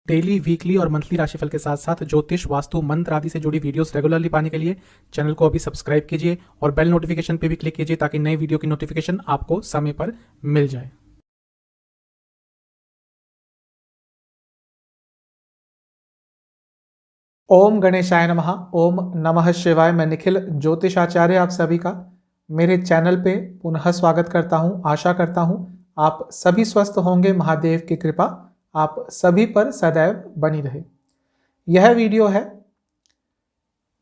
Daily, weekly और monthly राशिफल के साथ साथ ज्योतिष, वास्तु, मंत्र आदि से जुड़ी वीडियोस रेगुलरली पाने के लिए चैनल को अभी सब्सक्राइब कीजिए और बेल नोटिफिकेशन पे भी क्लिक कीजिए ताकि नई वीडियो की नोटिफिकेशन आपको समय पर मिल जाए। ओम गणेशाय नमः। ओम नमः शिवाय। मैं निखिल ज्योतिष आचार्य आप सभी का मेरे चैनल पे पुनः स्वागत करता हूं। आशा करता हूं आप सभी स्वस्थ होंगे। महादेव की कृपा आप सभी पर सदैव बनी रहे। यह वीडियो है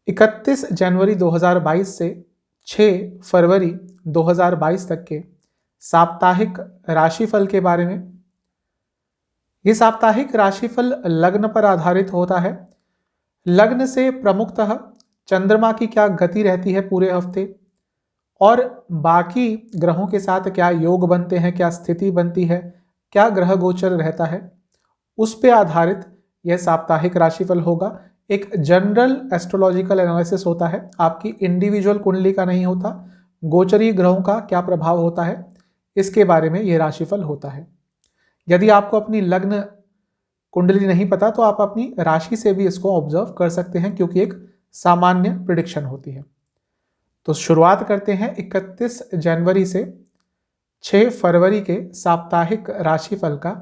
31 जनवरी 2022 से 6 फरवरी 2022 तक के साप्ताहिक राशिफल के बारे में। ये साप्ताहिक राशिफल लग्न पर आधारित होता है। लग्न से प्रमुखतः चंद्रमा की क्या गति रहती है पूरे हफ्ते और बाकी ग्रहों के साथ क्या योग बनते हैं, क्या स्थिति बनती है, क्या ग्रह गोचर रहता है, उस पे आधारित यह साप्ताहिक राशिफल होगा। एक जनरल एस्ट्रोलॉजिकल एनालिसिस होता है, आपकी इंडिविजुअल कुंडली का नहीं होता। गोचरीय ग्रहों का क्या प्रभाव होता है इसके बारे में यह राशिफल होता है। यदि आपको अपनी लग्न कुंडली नहीं पता तो आप अपनी राशि से भी इसको ऑब्जर्व कर सकते हैं, क्योंकि एक सामान्य प्रिडिक्शन होती है। तो शुरुआत करते हैं 31 जनवरी से 6 फरवरी के साप्ताहिक राशिफल का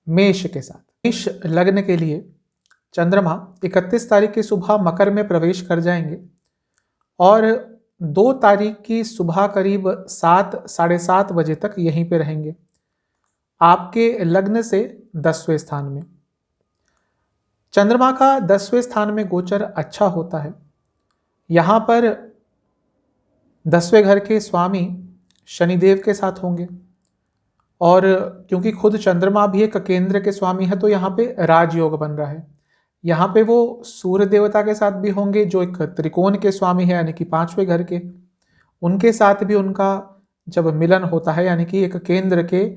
मेष के साथ। मेष लग्न के लिए चंद्रमा 31 तारीख की सुबह मकर में प्रवेश कर जाएंगे और 2 तारीख की सुबह करीब 7 साढ़े 7 बजे तक यहीं पे रहेंगे, आपके लग्न से 10वें स्थान में। चंद्रमा का 10वें स्थान में गोचर अच्छा होता है। यहां पर 10वें घर के स्वामी शनिदेव के साथ होंगे और क्योंकि खुद चंद्रमा भी एक केंद्र के स्वामी है तो यहाँ पे राजयोग बन रहा है। यहाँ पे वो सूर्य देवता के साथ भी होंगे जो एक त्रिकोण के स्वामी है, यानी कि 5वें घर के। उनके साथ भी उनका जब मिलन होता है, यानी कि एक केंद्र के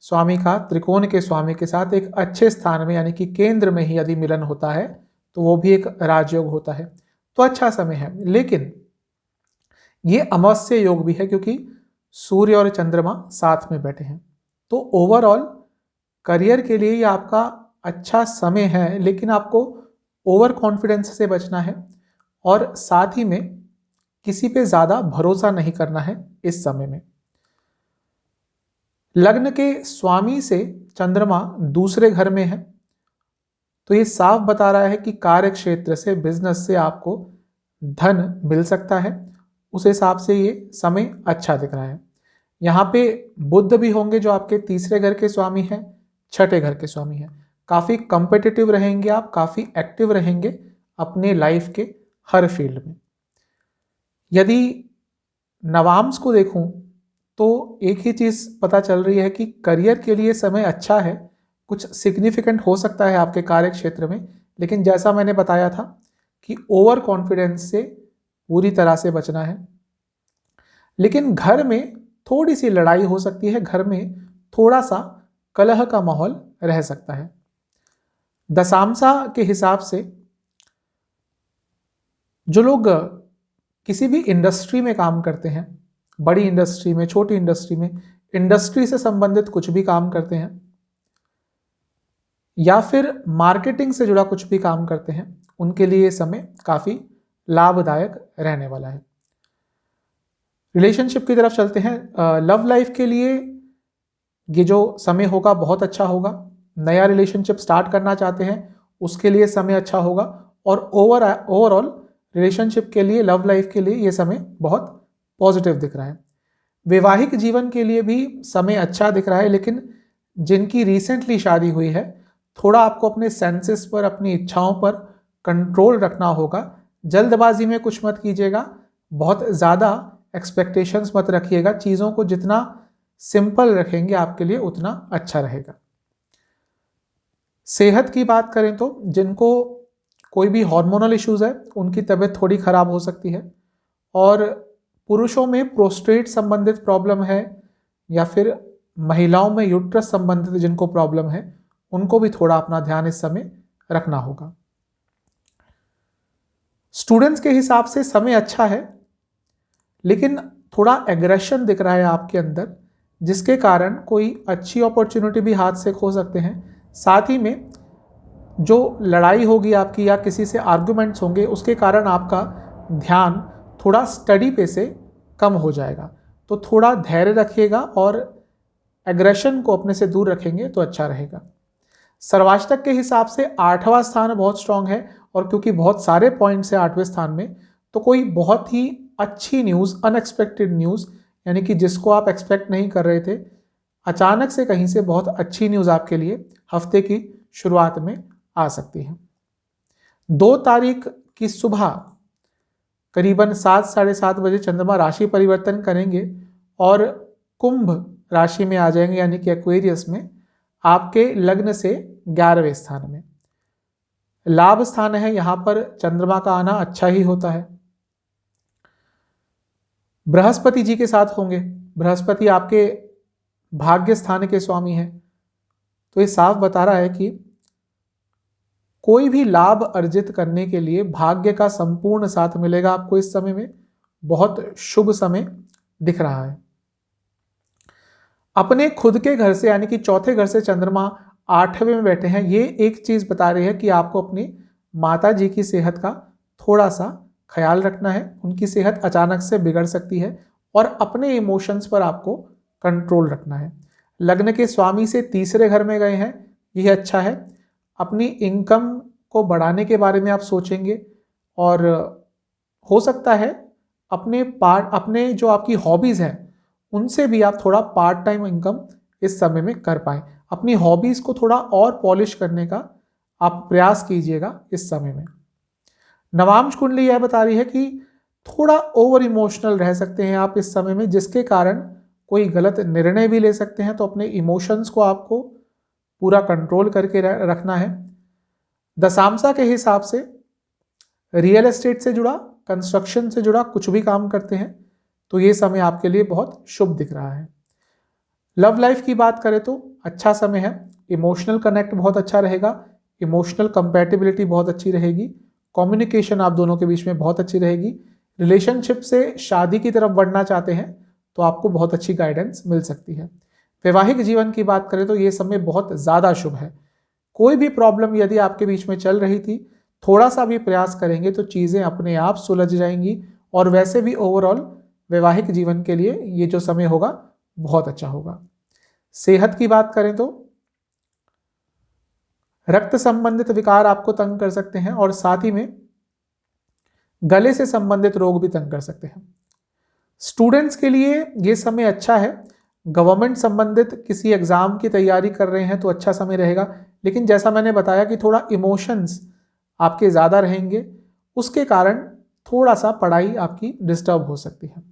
स्वामी का त्रिकोण के स्वामी के साथ एक अच्छे स्थान में यानी कि केंद्र में ही यदि मिलन होता है तो वो भी एक राजयोग होता है। तो अच्छा समय है, लेकिन ये अमावस्या योग भी है क्योंकि सूर्य और चंद्रमा साथ में बैठे हैं। तो ओवरऑल करियर के लिए ये आपका अच्छा समय है, लेकिन आपको ओवर कॉन्फिडेंस से बचना है और साथ ही में किसी पे ज़्यादा भरोसा नहीं करना है इस समय में। लग्न के स्वामी से चंद्रमा दूसरे घर में है तो ये साफ बता रहा है कि कार्य क्षेत्र से, बिजनेस से आपको धन मिल सकता है। उस हिसाब से ये समय अच्छा दिख रहा है। यहाँ पे बुध भी होंगे जो आपके तीसरे घर के स्वामी हैं, छठे घर के स्वामी हैं। काफ़ी कंपेटिटिव रहेंगे आप, काफ़ी एक्टिव रहेंगे अपने लाइफ के हर फील्ड में। यदि नवांश को देखूं तो एक ही चीज़ पता चल रही है कि करियर के लिए समय अच्छा है, कुछ सिग्निफिकेंट हो सकता है आपके कार्य क्षेत्र में, लेकिन जैसा मैंने बताया था कि ओवर कॉन्फिडेंस से पूरी तरह से बचना है। लेकिन घर में थोड़ी सी लड़ाई हो सकती है, घर में थोड़ा सा कलह का माहौल रह सकता है। दशांशा के हिसाब से जो लोग किसी भी इंडस्ट्री में काम करते हैं, बड़ी इंडस्ट्री में, छोटी इंडस्ट्री में, इंडस्ट्री से संबंधित कुछ भी काम करते हैं या फिर मार्केटिंग से जुड़ा कुछ भी काम करते हैं, उनके लिए समय काफ़ी लाभदायक रहने वाला है। रिलेशनशिप की तरफ चलते हैं। लव लाइफ के लिए ये जो समय होगा बहुत अच्छा होगा। नया रिलेशनशिप स्टार्ट करना चाहते हैं उसके लिए समय अच्छा होगा और ओवरऑल रिलेशनशिप के लिए, लव लाइफ के लिए ये समय बहुत पॉजिटिव दिख रहा है। वैवाहिक जीवन के लिए भी समय अच्छा दिख रहा है, लेकिन जिनकी रिसेंटली शादी हुई है थोड़ा आपको अपने सेंसेस पर, अपनी इच्छाओं पर कंट्रोल रखना होगा। जल्दबाजी में कुछ मत कीजिएगा, बहुत ज़्यादा एक्सपेक्टेशंस मत रखिएगा। चीज़ों को जितना सिंपल रखेंगे आपके लिए उतना अच्छा रहेगा। सेहत की बात करें तो जिनको कोई भी हार्मोनल इश्यूज है उनकी तबीयत थोड़ी खराब हो सकती है, और पुरुषों में प्रोस्टेट संबंधित प्रॉब्लम है या फिर महिलाओं में यूट्रस संबंधित जिनको प्रॉब्लम है उनको भी थोड़ा अपना ध्यान इस समय रखना होगा। स्टूडेंट्स के हिसाब से समय अच्छा है, लेकिन थोड़ा एग्रेशन दिख रहा है आपके अंदर, जिसके कारण कोई अच्छी अपॉर्चुनिटी भी हाथ से खो सकते हैं। साथ ही में जो लड़ाई होगी आपकी या किसी से आर्गुमेंट्स होंगे उसके कारण आपका ध्यान थोड़ा स्टडी पे से कम हो जाएगा। तो थोड़ा धैर्य रखिएगा और एग्रेशन को अपने से दूर रखेंगे तो अच्छा रहेगा। सर्वाष्टक के हिसाब से 8वां स्थान बहुत स्ट्रांग है और क्योंकि बहुत सारे पॉइंट्स हैं 8वें स्थान में, तो कोई बहुत ही अच्छी न्यूज़, अनएक्सपेक्टेड न्यूज़, यानी कि जिसको आप एक्सपेक्ट नहीं कर रहे थे, अचानक से कहीं से बहुत अच्छी न्यूज़ आपके लिए हफ्ते की शुरुआत में आ सकती है। 2 तारीख की सुबह करीबन 7 साढ़े 7 बजे चंद्रमा राशि परिवर्तन करेंगे और कुंभ राशि में आ जाएंगे, यानी कि एक्वेरियस में, आपके लग्न से 11वें स्थान में। लाभ स्थान है, यहां पर चंद्रमा का आना अच्छा ही होता है। बृहस्पति जी के साथ होंगे, बृहस्पति आपके भाग्य स्थान के स्वामी हैं, तो ये साफ बता रहा है कि कोई भी लाभ अर्जित करने के लिए भाग्य का संपूर्ण साथ मिलेगा आपको इस समय में। बहुत शुभ समय दिख रहा है। अपने खुद के घर से यानी कि चौथे घर से चंद्रमा 8वें में बैठे हैं, ये एक चीज बता रही है कि आपको अपनी माता जी की सेहत का थोड़ा सा ख्याल रखना है। उनकी सेहत अचानक से बिगड़ सकती है और अपने इमोशंस पर आपको कंट्रोल रखना है। लग्न के स्वामी से तीसरे घर में गए हैं, यह अच्छा है। अपनी इनकम को बढ़ाने के बारे में आप सोचेंगे और हो सकता है अपने जो आपकी हॉबीज हैं उनसे भी आप थोड़ा पार्ट टाइम इनकम इस समय में कर पाएं। अपनी हॉबीज को थोड़ा और पॉलिश करने का आप प्रयास कीजिएगा इस समय में। नवांश कुंडली यह बता रही है कि थोड़ा ओवर इमोशनल रह सकते हैं आप इस समय में, जिसके कारण कोई गलत निर्णय भी ले सकते हैं। तो अपने इमोशंस को आपको पूरा कंट्रोल करके रखना है। दशांशा के हिसाब से रियल एस्टेट से जुड़ा, कंस्ट्रक्शन से जुड़ा कुछ भी काम करते हैं तो ये समय आपके लिए बहुत शुभ दिख रहा है। लव लाइफ की बात करें तो अच्छा समय है। इमोशनल कनेक्ट बहुत अच्छा रहेगा, इमोशनल कंपैटिबिलिटी बहुत अच्छी रहेगी, कम्युनिकेशन आप दोनों के बीच में बहुत अच्छी रहेगी। रिलेशनशिप से शादी की तरफ बढ़ना चाहते हैं तो आपको बहुत अच्छी गाइडेंस मिल सकती है। वैवाहिक जीवन की बात करें तो ये समय बहुत ज़्यादा शुभ है। कोई भी प्रॉब्लम यदि आपके बीच में चल रही थी, थोड़ा सा भी प्रयास करेंगे तो चीज़ें अपने आप सुलझ जाएंगी और वैसे भी ओवरऑल वैवाहिक जीवन के लिए ये जो समय होगा बहुत अच्छा होगा। सेहत की बात करें तो रक्त संबंधित विकार आपको तंग कर सकते हैं और साथ ही में गले से संबंधित रोग भी तंग कर सकते हैं। स्टूडेंट्स के लिए ये समय अच्छा है। गवर्नमेंट संबंधित किसी एग्जाम की तैयारी कर रहे हैं तो अच्छा समय रहेगा, लेकिन जैसा मैंने बताया कि थोड़ा इमोशंस आपके ज़्यादा रहेंगे, उसके कारण थोड़ा सा पढ़ाई आपकी डिस्टर्ब हो सकती है।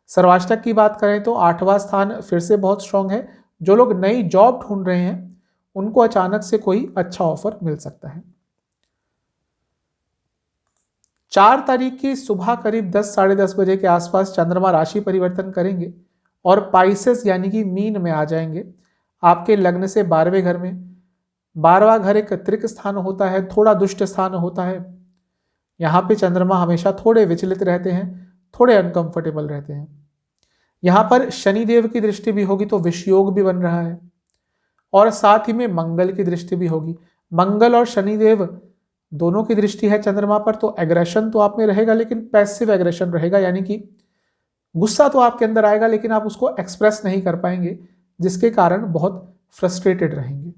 सर्वाष्टक की बात करें तो 8वां स्थान फिर से बहुत स्ट्रांग है। जो लोग नई जॉब ढूंढ रहे हैं उनको अचानक से कोई अच्छा ऑफर मिल सकता है। 4 तारीख की सुबह करीब 10 साढ़े 10 बजे के आसपास चंद्रमा राशि परिवर्तन करेंगे और पाइसेस यानी कि मीन में आ जाएंगे आपके लग्न से 12वें घर में। 12वां घर एक त्रिक स्थान होता है, थोड़ा दुष्ट स्थान होता है। यहाँ पे चंद्रमा हमेशा थोड़े विचलित रहते हैं, थोड़े अनकंफर्टेबल रहते हैं। यहाँ पर शनिदेव की दृष्टि भी होगी तो विषयोग भी बन रहा है और साथ ही में मंगल की दृष्टि भी होगी। मंगल और शनिदेव दोनों की दृष्टि है चंद्रमा पर, तो एग्रेशन तो आप में रहेगा लेकिन पैसिव एग्रेशन रहेगा, यानी कि गुस्सा तो आपके अंदर आएगा लेकिन आप उसको एक्सप्रेस नहीं कर पाएंगे, जिसके कारण बहुत फ्रस्ट्रेटेड रहेंगे।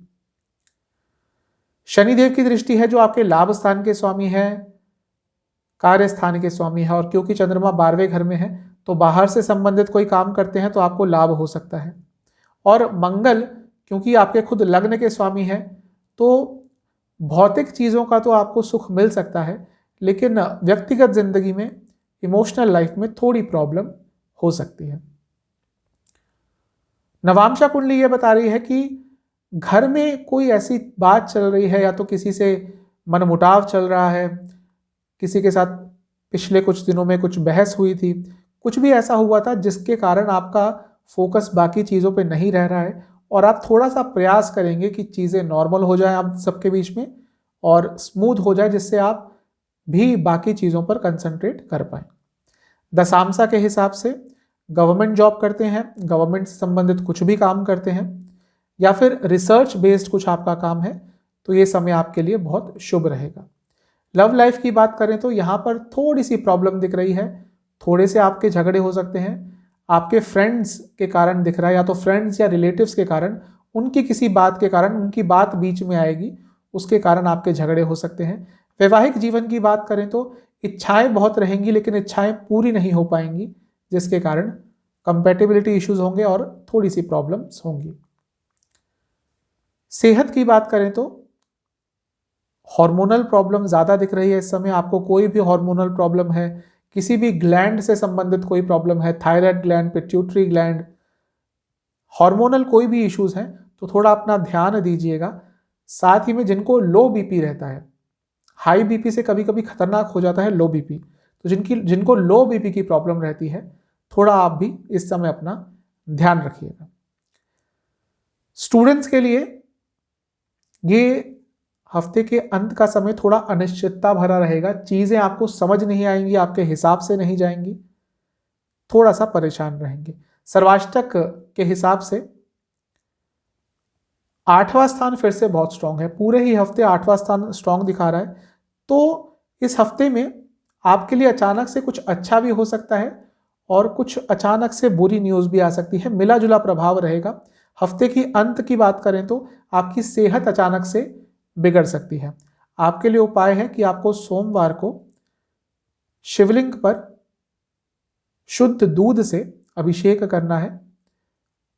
शनिदेव की दृष्टि है जो आपके लाभ स्थान के स्वामी है, कार्य स्थान के स्वामी है, और क्योंकि चंद्रमा 12वें घर में है तो बाहर से संबंधित कोई काम करते हैं तो आपको लाभ हो सकता है। और मंगल क्योंकि आपके खुद लग्न के स्वामी है तो भौतिक चीज़ों का तो आपको सुख मिल सकता है, लेकिन व्यक्तिगत जिंदगी में, इमोशनल लाइफ में थोड़ी प्रॉब्लम हो सकती है। नवांशा कुंडली ये बता रही है कि घर में कोई ऐसी बात चल रही है या तो किसी से मनमुटाव चल रहा है, किसी के साथ पिछले कुछ दिनों में कुछ बहस हुई थी, कुछ भी ऐसा हुआ था जिसके कारण आपका फोकस बाकी चीज़ों पे नहीं रह रहा है और आप थोड़ा सा प्रयास करेंगे कि चीज़ें नॉर्मल हो जाए आप सबके बीच में और स्मूथ हो जाए, जिससे आप भी बाकी चीज़ों पर कंसंट्रेट कर पाएँ। दशांशा के हिसाब से गवर्नमेंट जॉब करते हैं, गवर्नमेंट से संबंधित कुछ भी काम करते हैं या फिर रिसर्च बेस्ड कुछ आपका काम है तो ये समय आपके लिए बहुत शुभ रहेगा। लव लाइफ की बात करें तो यहाँ पर थोड़ी सी प्रॉब्लम दिख रही है, थोड़े से आपके झगड़े हो सकते हैं, आपके फ्रेंड्स के कारण दिख रहा है, या तो फ्रेंड्स या रिलेटिव्स के कारण, उनकी किसी बात के कारण, उनकी बात बीच में आएगी, उसके कारण आपके झगड़े हो सकते हैं। वैवाहिक जीवन की बात करें तो इच्छाएं बहुत रहेंगी लेकिन इच्छाएं पूरी नहीं हो पाएंगी, जिसके कारण कंपैटिबिलिटी इश्यूज होंगे और थोड़ी सी प्रॉब्लम्स होंगी। सेहत की बात करें तो हार्मोनल प्रॉब्लम ज़्यादा दिख रही है इस समय। आपको कोई भी हार्मोनल प्रॉब्लम है, किसी भी ग्लैंड से संबंधित कोई प्रॉब्लम है, thyroid gland, pituitary gland, hormonal कोई भी इश्यूज हैं तो थोड़ा अपना ध्यान दीजिएगा। साथ ही में जिनको लो बीपी रहता है, हाई बीपी से कभी कभी खतरनाक हो जाता है लो बीपी, तो जिनको लो बीपी की प्रॉब्लम रहती है, थोड़ा आप भी इस समय अपना ध्यान रखिएगा। स्टूडेंट्स के लिए ये हफ्ते के अंत का समय थोड़ा अनिश्चितता भरा रहेगा, चीजें आपको समझ नहीं आएंगी, आपके हिसाब से नहीं जाएंगी, थोड़ा सा परेशान रहेंगे। सर्वाष्टक के हिसाब से 8वां स्थान फिर से बहुत स्ट्रांग है, पूरे ही हफ्ते 8वां स्थान स्ट्रांग दिखा रहा है। तो इस हफ्ते में आपके लिए अचानक से कुछ अच्छा भी हो सकता है और कुछ अचानक से बुरी न्यूज़ भी आ सकती है, मिला जुला प्रभाव रहेगा। हफ्ते की अंत की बात करें तो आपकी सेहत अचानक से बिगड़ सकती है। आपके लिए उपाय है कि आपको सोमवार को शिवलिंग पर शुद्ध दूध से अभिषेक करना है।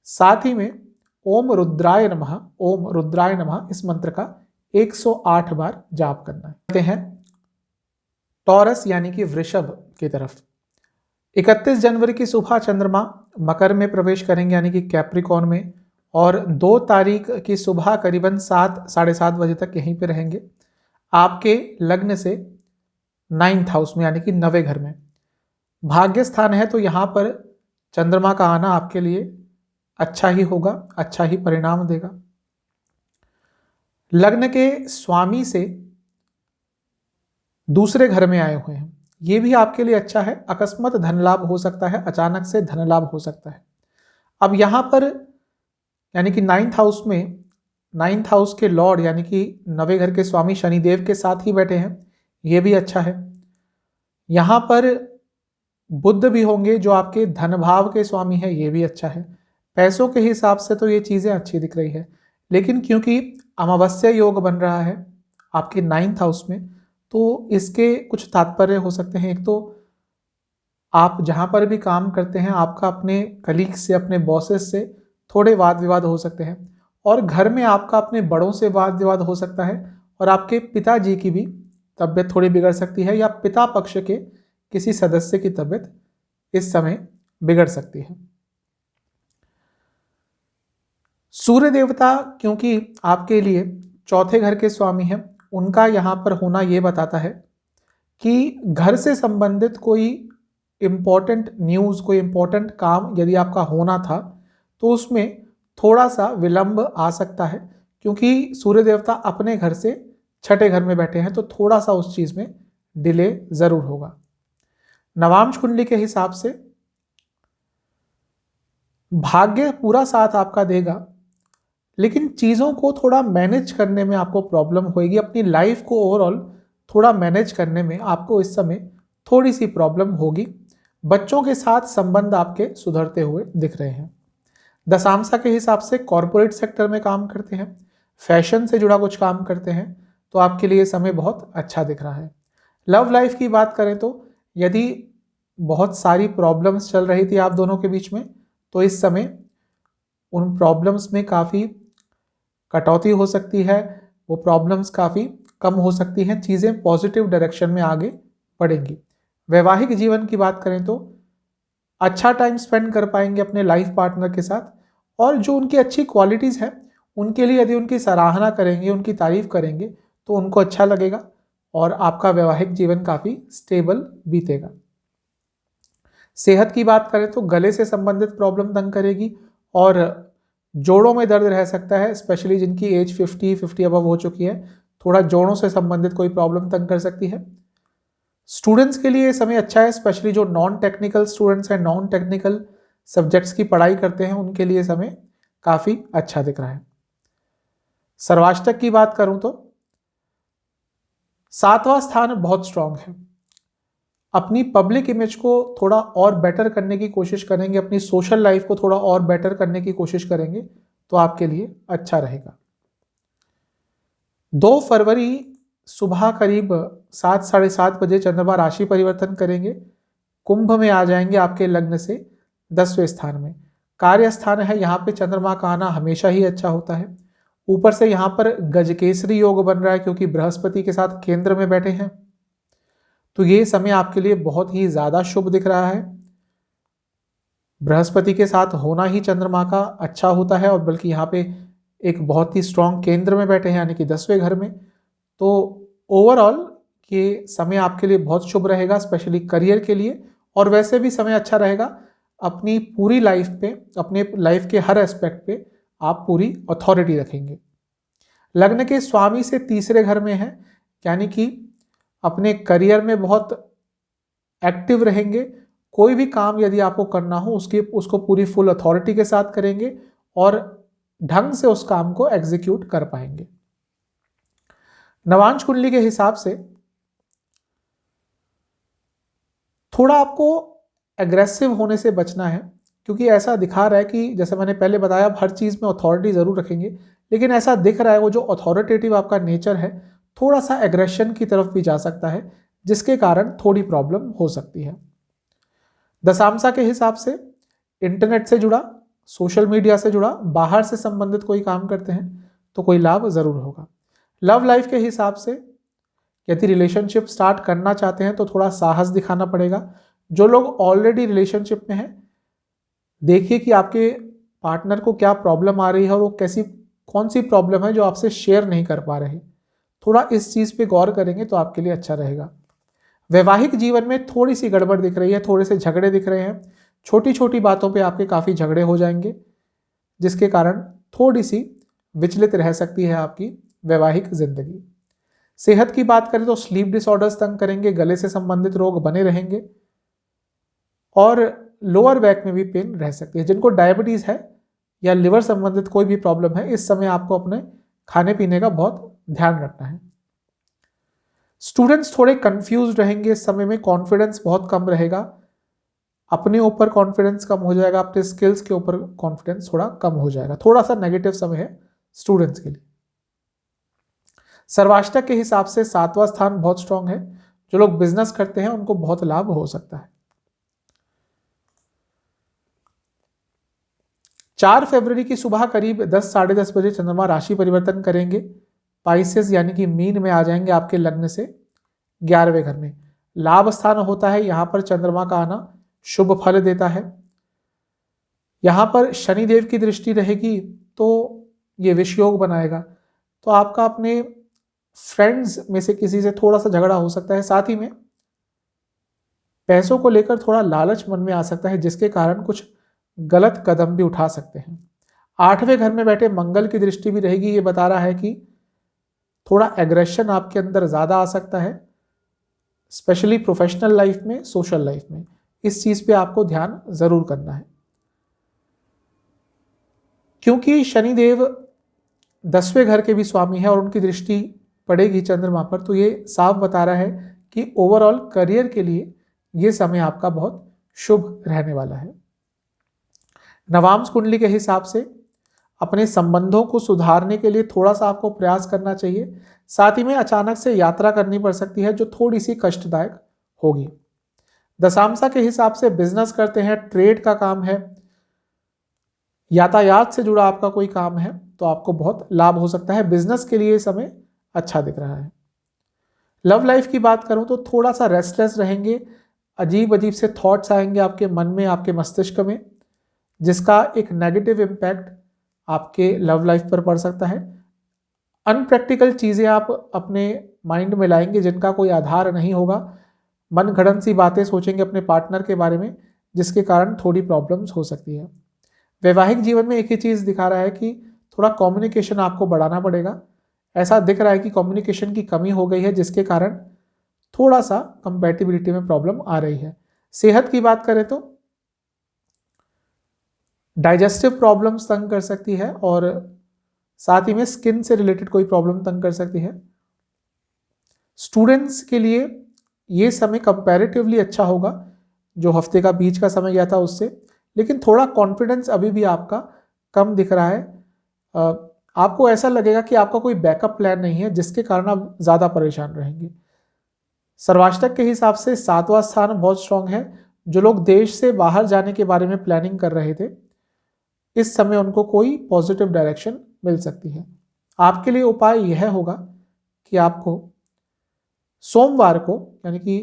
साथ ही में ओम रुद्राय नमः, ओम रुद्राय नमः इस मंत्र का 108 बार जाप करना है। कहते हैं टॉरस यानी कि वृषभ की तरफ 31 जनवरी की सुबह चंद्रमा मकर में प्रवेश करेंगे यानी कि कैप्रिकॉर्न में, और 2 तारीख की सुबह करीबन 7 साढ़े 7 बजे तक यहीं पे रहेंगे आपके लग्न से 9th हाउस में यानी कि 9वें घर में। भाग्य स्थान है तो यहाँ पर चंद्रमा का आना आपके लिए अच्छा ही होगा, अच्छा ही परिणाम देगा। लग्न के स्वामी से दूसरे घर में आए हुए हैं, ये भी आपके लिए अच्छा है। अकस्मात धन लाभ हो सकता है, अचानक से धन लाभ हो सकता है। अब यहाँ पर यानी कि 9th हाउस में 9th हाउस के लॉर्ड यानी कि 9वें घर के स्वामी शनिदेव के साथ ही बैठे हैं, ये भी अच्छा है। यहाँ पर बुध भी होंगे जो आपके धन भाव के स्वामी है, ये भी अच्छा है। पैसों के हिसाब से तो ये चीज़ें अच्छी दिख रही है, लेकिन क्योंकि अमावस्या योग बन रहा है आपके 9th हाउस में, तो इसके कुछ तात्पर्य हो सकते हैं। एक तो आप जहाँ पर भी काम करते हैं, आपका अपने कलीग से, अपने बॉसेस से थोड़े वाद विवाद हो सकते हैं, और घर में आपका अपने बड़ों से वाद विवाद हो सकता है, और आपके पिताजी की भी तबीयत थोड़ी बिगड़ सकती है, या पिता पक्ष के किसी सदस्य की तबीयत इस समय बिगड़ सकती है। सूर्य देवता क्योंकि आपके लिए 4थे घर के स्वामी हैं, उनका यहाँ पर होना ये बताता है कि घर से संबंधित कोई इम्पोर्टेंट न्यूज़, कोई इम्पोर्टेंट काम यदि आपका होना था तो उसमें थोड़ा सा विलंब आ सकता है, क्योंकि सूर्य देवता अपने घर से 6ठे घर में बैठे हैं, तो थोड़ा सा उस चीज़ में डिले ज़रूर होगा। नवांश कुंडली के हिसाब से भाग्य पूरा साथ आपका देगा, लेकिन चीज़ों को थोड़ा मैनेज करने में आपको प्रॉब्लम होगी। अपनी लाइफ को ओवरऑल थोड़ा मैनेज करने में आपको इस समय थोड़ी सी प्रॉब्लम होगी। बच्चों के साथ संबंध आपके सुधरते हुए दिख रहे हैं। दशांशा के हिसाब से कॉरपोरेट सेक्टर में काम करते हैं, फैशन से जुड़ा कुछ काम करते हैं, तो आपके लिए समय बहुत अच्छा दिख रहा है। लव लाइफ की बात करें तो यदि बहुत सारी प्रॉब्लम्स चल रही थी आप दोनों के बीच में, तो इस समय उन प्रॉब्लम्स में काफ़ी कटौती हो सकती है, वो प्रॉब्लम्स काफ़ी कम हो सकती हैं, चीज़ें पॉजिटिव डायरेक्शन में आगे बढ़ेंगी। वैवाहिक जीवन की बात करें तो अच्छा टाइम स्पेंड कर पाएंगे अपने लाइफ पार्टनर के साथ, और जो उनकी अच्छी क्वालिटीज़ हैं उनके लिए यदि उनकी सराहना करेंगे, उनकी तारीफ करेंगे, तो उनको अच्छा लगेगा और आपका वैवाहिक जीवन काफ़ी स्टेबल बीतेगा। सेहत की बात करें तो गले से संबंधित प्रॉब्लम तंग करेगी और जोड़ों में दर्द रह सकता है, स्पेशली जिनकी एज 50 अबव हो चुकी है, थोड़ा जोड़ों से संबंधित कोई प्रॉब्लम तंग कर सकती है। स्टूडेंट्स के लिए समय अच्छा है, स्पेशली जो नॉन टेक्निकल स्टूडेंट्स हैं, नॉन टेक्निकल सब्जेक्ट्स की पढ़ाई करते हैं, उनके लिए समय काफ़ी अच्छा दिख रहा है। सर्वाष्टक की बात करूं तो 7वां स्थान बहुत स्ट्रांग है। अपनी पब्लिक इमेज को थोड़ा और बेटर करने की कोशिश करेंगे, अपनी सोशल लाइफ को थोड़ा और बेटर करने की कोशिश करेंगे तो आपके लिए अच्छा रहेगा। 2 फरवरी सुबह करीब 7 साढ़े 7 बजे चंद्रमा राशि परिवर्तन करेंगे, कुंभ में आ जाएंगे आपके लग्न से 10वें स्थान में। कार्य स्थान है, यहाँ पे चंद्रमा का आना हमेशा ही अच्छा होता है। ऊपर से यहाँ पर गजकेसरी योग बन रहा है क्योंकि बृहस्पति के साथ केंद्र में बैठे हैं, तो ये समय आपके लिए बहुत ही ज्यादा शुभ दिख रहा है। बृहस्पति के साथ होना ही चंद्रमा का अच्छा होता है, और बल्कि यहाँ पे एक बहुत ही स्ट्रांग केंद्र में बैठे हैं यानी कि 10वें घर में। तो ओवरऑल ये समय आपके लिए बहुत शुभ रहेगा, स्पेशली करियर के लिए, और वैसे भी समय अच्छा रहेगा। अपनी पूरी लाइफ पे, अपने लाइफ के हर एस्पेक्ट पे आप पूरी अथॉरिटी रखेंगे। लग्न के स्वामी से तीसरे घर में है, यानी कि अपने करियर में बहुत एक्टिव रहेंगे। कोई भी काम यदि आपको करना हो उसको पूरी फुल अथॉरिटी के साथ करेंगे और ढंग से उस काम को एग्जीक्यूट कर पाएंगे। नवांश कुंडली के हिसाब से थोड़ा आपको एग्रेसिव होने से बचना है, क्योंकि ऐसा दिखा रहा है कि जैसे मैंने पहले बताया आप हर चीज़ में अथॉरिटी ज़रूर रखेंगे, लेकिन ऐसा दिख रहा है वो जो अथॉरिटेटिव आपका नेचर है थोड़ा सा एग्रेशन की तरफ भी जा सकता है, जिसके कारण थोड़ी प्रॉब्लम हो सकती है। दशांशा के हिसाब से इंटरनेट से जुड़ा, सोशल मीडिया से जुड़ा, बाहर से संबंधित कोई काम करते हैं तो कोई लाभ ज़रूर होगा। लव लाइफ के हिसाब से यदि रिलेशनशिप स्टार्ट करना चाहते हैं तो थोड़ा साहस दिखाना पड़ेगा। जो लोग ऑलरेडी रिलेशनशिप में हैं, देखिए कि आपके पार्टनर को क्या प्रॉब्लम आ रही है और वो कौन सी प्रॉब्लम है जो आपसे शेयर नहीं कर पा रहे। थोड़ा इस चीज़ पे गौर करेंगे तो आपके लिए अच्छा रहेगा। वैवाहिक जीवन में थोड़ी सी गड़बड़ दिख रही है, थोड़े से झगड़े दिख रहे हैं, छोटी छोटी बातों पे आपके काफ़ी झगड़े हो जाएंगे, जिसके कारण थोड़ी सी विचलित रह सकती है आपकी वैवाहिक जिंदगी। सेहत की बात करें तो स्लीप डिसऑर्डर्स तंग करेंगे, गले से संबंधित रोग बने रहेंगे और लोअर बैक में भी पेन रह सकती है। जिनको डायबिटीज़ है या लिवर संबंधित कोई भी प्रॉब्लम है, इस समय आपको अपने खाने पीने का बहुत ध्यान रखना है। स्टूडेंट्स थोड़े कंफ्यूज रहेंगे इस समय में, कॉन्फिडेंस बहुत कम रहेगा, अपने ऊपर कॉन्फिडेंस कम हो जाएगा, अपने स्किल्स के ऊपर कॉन्फिडेंस थोड़ा कम हो जाएगा। थोड़ा सा नेगेटिव समय है स्टूडेंट्स के लिए। सर्वाष्टक के हिसाब से 7वां स्थान बहुत स्ट्रांग है, जो लोग बिजनेस करते हैं उनको बहुत लाभ हो सकता है। 4 फरवरी की सुबह करीब 10 साढ़े 10 बजे चंद्रमा राशि परिवर्तन करेंगे, पाइसेस यानी कि मीन में आ जाएंगे आपके लग्न से 11वें घर में। लाभ स्थान होता है, यहां पर चंद्रमा का आना शुभ फल देता है। यहां पर शनिदेव की दृष्टि रहेगी तो ये विष योग बनाएगा, तो आपका अपने फ्रेंड्स में से किसी से थोड़ा सा झगड़ा हो सकता है। साथ ही में पैसों को लेकर थोड़ा लालच मन में आ सकता है, जिसके कारण कुछ गलत कदम भी उठा सकते हैं। 8वें घर में बैठे मंगल की दृष्टि भी रहेगी, ये बता रहा है कि थोड़ा एग्रेशन आपके अंदर ज़्यादा आ सकता है, स्पेशली प्रोफेशनल लाइफ में, सोशल लाइफ में। इस चीज़ पे आपको ध्यान ज़रूर करना है, क्योंकि शनिदेव 10वें घर के भी स्वामी है और उनकी दृष्टि पड़ेगी चंद्रमा पर, तो ये साफ बता रहा है कि ओवरऑल करियर के लिए ये समय आपका बहुत शुभ रहने वाला है। नवांश कुंडली के हिसाब से अपने संबंधों को सुधारने के लिए थोड़ा सा आपको प्रयास करना चाहिए। साथ ही में अचानक से यात्रा करनी पड़ सकती है जो थोड़ी सी कष्टदायक होगी। दशांशा के हिसाब से बिजनेस करते हैं, ट्रेड का काम है, यातायात से जुड़ा आपका कोई काम है तो आपको बहुत लाभ हो सकता है। बिजनेस के लिए समय अच्छा दिख रहा है। लव लाइफ की बात करूं तो थोड़ा सा रेस्टलेस रहेंगे, अजीब अजीब से थॉट्स आएंगे आपके मन में, आपके मस्तिष्क में, जिसका एक नेगेटिव इम्पैक्ट आपके लव लाइफ पर पड़ सकता है। अनप्रैक्टिकल चीज़ें आप अपने माइंड में लाएंगे जिनका कोई आधार नहीं होगा, मनगढ़ंत सी बातें सोचेंगे अपने पार्टनर के बारे में, जिसके कारण थोड़ी प्रॉब्लम्स हो सकती है। वैवाहिक जीवन में एक ही चीज़ दिखा रहा है कि थोड़ा कम्युनिकेशन आपको बढ़ाना पड़ेगा। ऐसा दिख रहा है कि कम्युनिकेशन की कमी हो गई है, जिसके कारण थोड़ा सा कंपैटिबिलिटी में प्रॉब्लम आ रही है। सेहत की बात करें तो डाइजेस्टिव प्रॉब्लम्स तंग कर सकती है और साथ ही में स्किन से रिलेटेड कोई प्रॉब्लम तंग कर सकती है। स्टूडेंट्स के लिए ये समय कंपैरेटिवली अच्छा होगा जो हफ्ते का बीच का समय गया था उससे, लेकिन थोड़ा कॉन्फिडेंस अभी भी आपका कम दिख रहा है। आपको ऐसा लगेगा कि आपका कोई बैकअप प्लान नहीं है, जिसके कारण आप ज़्यादा परेशान रहेंगे। सर्वाष्टक के हिसाब से 7वां स्थान बहुत स्ट्रांग है। जो लोग देश से बाहर जाने के बारे में प्लानिंग कर रहे थे, इस समय उनको कोई पॉजिटिव डायरेक्शन मिल सकती है। आपके लिए उपाय यह होगा कि आपको सोमवार को यानी कि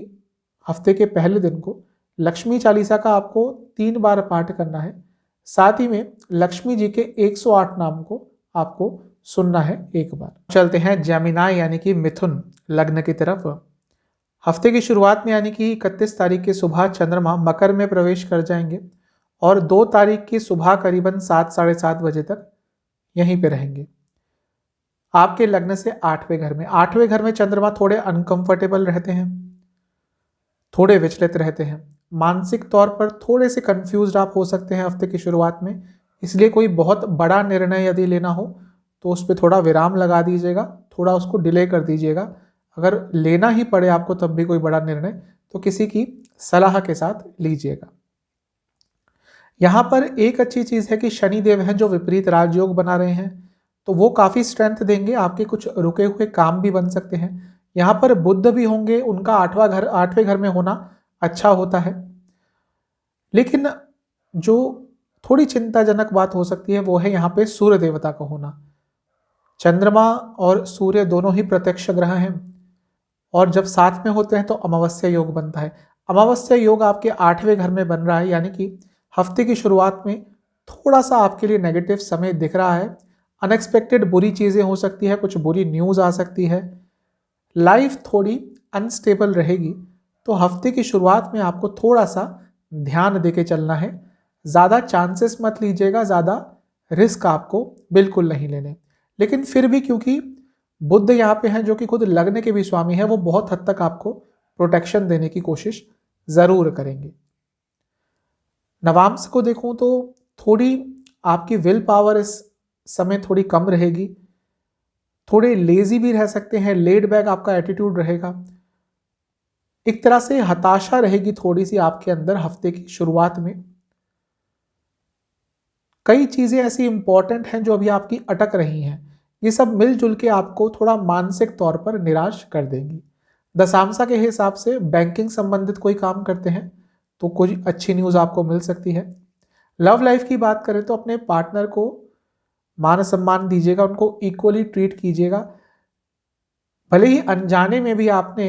हफ्ते के पहले दिन को लक्ष्मी चालीसा का आपको 3 बार पाठ करना है। साथ ही में लक्ष्मी जी के 108 नाम को आपको सुनना है एक बार। चलते हैं जेमिनाई यानी कि मिथुन लग्न की तरफ। हफ्ते की शुरुआत में यानी कि 31 तारीख की सुबह चंद्रमा मकर में प्रवेश कर जाएंगे और 2 तारीख की सुबह करीबन 7 साढ़े 7 बजे तक यहीं पे रहेंगे आपके लग्न से 8वें घर में। 8वें घर में चंद्रमा थोड़े अनकंफर्टेबल रहते हैं, थोड़े विचलित रहते हैं, मानसिक तौर पर थोड़े से कंफ्यूज्ड आप हो सकते हैं हफ्ते की शुरुआत में। इसलिए कोई बहुत बड़ा निर्णय यदि लेना हो तो उस पर थोड़ा विराम लगा दीजिएगा, थोड़ा उसको डिले कर दीजिएगा। अगर लेना ही पड़े आपको तब भी कोई बड़ा निर्णय तो किसी की सलाह के साथ लीजिएगा। यहाँ पर एक अच्छी चीज़ है कि शनि देव हैं जो विपरीत राजयोग बना रहे हैं, तो वो काफ़ी स्ट्रेंथ देंगे, आपके कुछ रुके हुए काम भी बन सकते हैं। यहाँ पर बुध भी होंगे, उनका 8वें घर में होना अच्छा होता है। लेकिन जो थोड़ी चिंताजनक बात हो सकती है वो है यहाँ पे सूर्य देवता का होना। चंद्रमा और सूर्य दोनों ही प्रत्यक्ष ग्रह हैं और जब साथ में होते हैं तो अमावस्या योग बनता है। अमावस्या योग आपके 8वें घर में बन रहा है, यानी कि हफ्ते की शुरुआत में थोड़ा सा आपके लिए नेगेटिव समय दिख रहा है। अनएक्सपेक्टेड बुरी चीज़ें हो सकती है, कुछ बुरी न्यूज़ आ सकती है, लाइफ थोड़ी अनस्टेबल रहेगी। तो हफ्ते की शुरुआत में आपको थोड़ा सा ध्यान देके चलना है। ज़्यादा चांसेस मत लीजिएगा, ज़्यादा रिस्क आपको बिल्कुल नहीं लेने। लेकिन फिर भी क्योंकि बुध यहाँ पे हैं जो कि खुद लग्न के भी स्वामी है, वो बहुत हद तक आपको प्रोटेक्शन देने की कोशिश ज़रूर करेंगे। नवांश को देखूं तो थोड़ी आपकी विल पावर इस समय थोड़ी कम रहेगी, थोड़े लेजी भी रह सकते हैं, लेड बैक आपका एटीट्यूड रहेगा, एक तरह से हताशा रहेगी थोड़ी सी आपके अंदर हफ्ते की शुरुआत में। कई चीजें ऐसी इंपॉर्टेंट हैं जो अभी आपकी अटक रही हैं, ये सब मिलजुल के आपको थोड़ा मानसिक तौर पर निराश कर देंगी। दशांशा के हिसाब से बैंकिंग संबंधित कोई काम करते हैं तो कोई अच्छी न्यूज़ आपको मिल सकती है। लव लाइफ की बात करें तो अपने पार्टनर को मान सम्मान दीजिएगा, उनको इक्वली ट्रीट कीजिएगा। भले ही अनजाने में भी आपने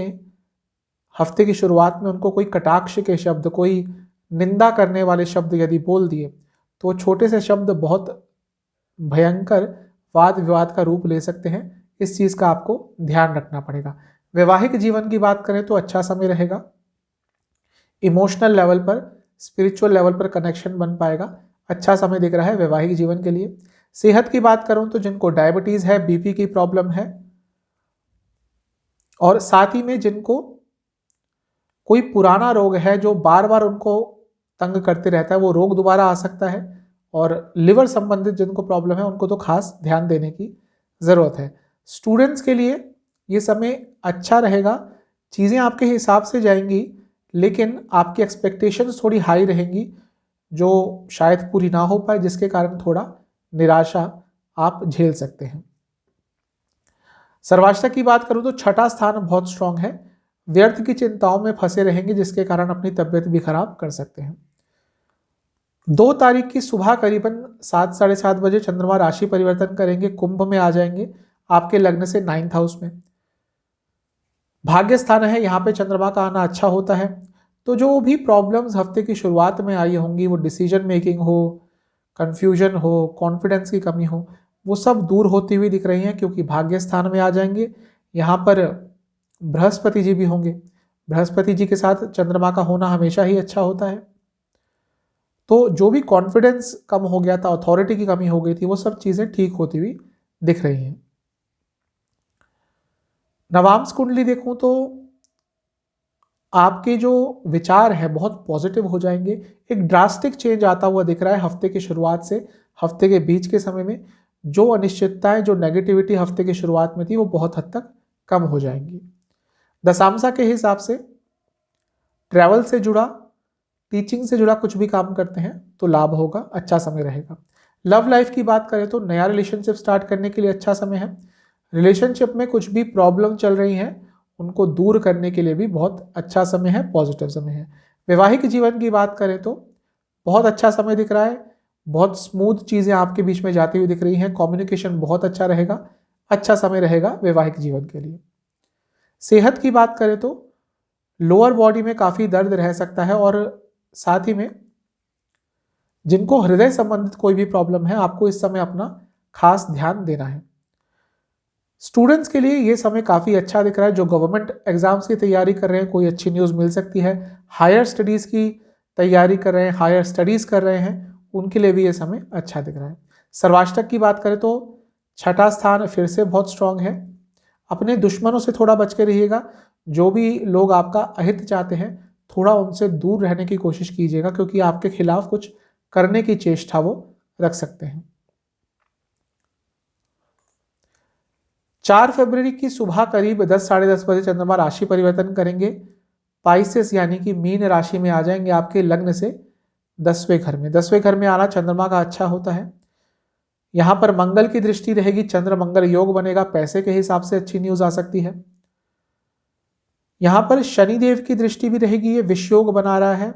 हफ्ते की शुरुआत में उनको कोई कटाक्ष के शब्द, कोई निंदा करने वाले शब्द यदि बोल दिए तो छोटे से शब्द बहुत भयंकर वाद विवाद का रूप ले सकते हैं। इस चीज़ का आपको ध्यान रखना पड़ेगा। वैवाहिक जीवन की बात करें तो अच्छा समय रहेगा। इमोशनल लेवल पर, स्पिरिचुअल लेवल पर कनेक्शन बन पाएगा, अच्छा समय दिख रहा है वैवाहिक जीवन के लिए। सेहत की बात करूं तो जिनको डायबिटीज है, बीपी की प्रॉब्लम है और साथ ही में जिनको कोई पुराना रोग है जो बार बार उनको तंग करते रहता है, वो रोग दोबारा आ सकता है। और लिवर संबंधित जिनको प्रॉब्लम है उनको तो खास ध्यान देने की ज़रूरत है। स्टूडेंट्स के लिए ये समय अच्छा रहेगा, चीज़ें आपके हिसाब से जाएंगी, लेकिन आपकी एक्सपेक्टेशंस थोड़ी हाई रहेंगी जो शायद पूरी ना हो पाए, जिसके कारण थोड़ा निराशा आप झेल सकते हैं। सर्वाष्टक की बात करूं तो 6ठा स्थान बहुत स्ट्रांग है। व्यर्थ की चिंताओं में फंसे रहेंगे जिसके कारण अपनी तबियत भी खराब कर सकते हैं। 2 तारीख की सुबह करीबन 7 साढ़े 7 बजे चंद्रमा राशि परिवर्तन करेंगे, कुंभ में आ जाएंगे आपके लग्न से 9th हाउस में। भाग्य स्थान है, यहाँ पे चंद्रमा का आना अच्छा होता है। तो जो भी प्रॉब्लम्स हफ्ते की शुरुआत में आई होंगी, वो डिसीजन मेकिंग हो, कंफ्यूजन हो, कॉन्फिडेंस की कमी हो, वो सब दूर होती हुई दिख रही हैं क्योंकि भाग्य स्थान में आ जाएंगे। यहाँ पर बृहस्पति जी भी होंगे। बृहस्पति जी के साथ चंद्रमा का होना हमेशा ही अच्छा होता है। तो जो भी कॉन्फिडेंस कम हो गया था, अथॉरिटी की कमी हो गई थी, वो सब चीज़ें ठीक होती हुई दिख रही हैं। नवांश कुंडली देखूं तो आपके जो विचार है बहुत पॉजिटिव हो जाएंगे। एक ड्रास्टिक चेंज आता हुआ दिख रहा है हफ्ते की शुरुआत से हफ्ते के बीच के समय में। जो अनिश्चितताएं, जो नेगेटिविटी हफ्ते की शुरुआत में थी, वो बहुत हद तक कम हो जाएंगी। दशांशा के हिसाब से ट्रैवल से जुड़ा, टीचिंग से जुड़ा कुछ भी काम करते हैं तो लाभ होगा, अच्छा समय रहेगा। लव लाइफ की बात करें तो नया रिलेशनशिप स्टार्ट करने के लिए अच्छा समय है। रिलेशनशिप में कुछ भी प्रॉब्लम चल रही हैं उनको दूर करने के लिए भी बहुत अच्छा समय है, पॉजिटिव समय है। वैवाहिक जीवन की बात करें तो बहुत अच्छा समय दिख रहा है, बहुत स्मूथ चीज़ें आपके बीच में जाती हुई दिख रही हैं, कम्युनिकेशन बहुत अच्छा रहेगा, अच्छा समय रहेगा वैवाहिक जीवन के लिए। सेहत की बात करें तो लोअर बॉडी में काफ़ी दर्द रह सकता है और साथ ही में जिनको हृदय संबंधित कोई भी प्रॉब्लम है आपको इस समय अपना खास ध्यान देना है। स्टूडेंट्स के लिए ये समय काफ़ी अच्छा दिख रहा है। जो गवर्नमेंट एग्जाम्स की तैयारी कर रहे हैं कोई अच्छी न्यूज़ मिल सकती है। हायर स्टडीज़ की तैयारी कर रहे हैं, हायर स्टडीज़ कर रहे हैं, उनके लिए भी ये समय अच्छा दिख रहा है। सर्वाष्टक की बात करें तो छठा स्थान फिर से बहुत स्ट्रांग है। अपने दुश्मनों से थोड़ा बच के रहिएगा। जो भी लोग आपका अहित चाहते हैं थोड़ा उनसे दूर रहने की कोशिश कीजिएगा, क्योंकि आपके खिलाफ कुछ करने की चेष्टा वो रख सकते हैं। 4 फरवरी की सुबह करीब 10 साढ़े 10 बजे चंद्रमा राशि परिवर्तन करेंगे, पाइसेस यानी कि मीन राशि में आ जाएंगे आपके लग्न से 10वें घर में। 10वें घर में आना चंद्रमा का अच्छा होता है। यहां पर मंगल की दृष्टि रहेगी, चंद्र मंगल योग बनेगा, पैसे के हिसाब से अच्छी न्यूज आ सकती है। यहां पर शनिदेव की दृष्टि भी रहेगी, ये विष योग बना रहा है।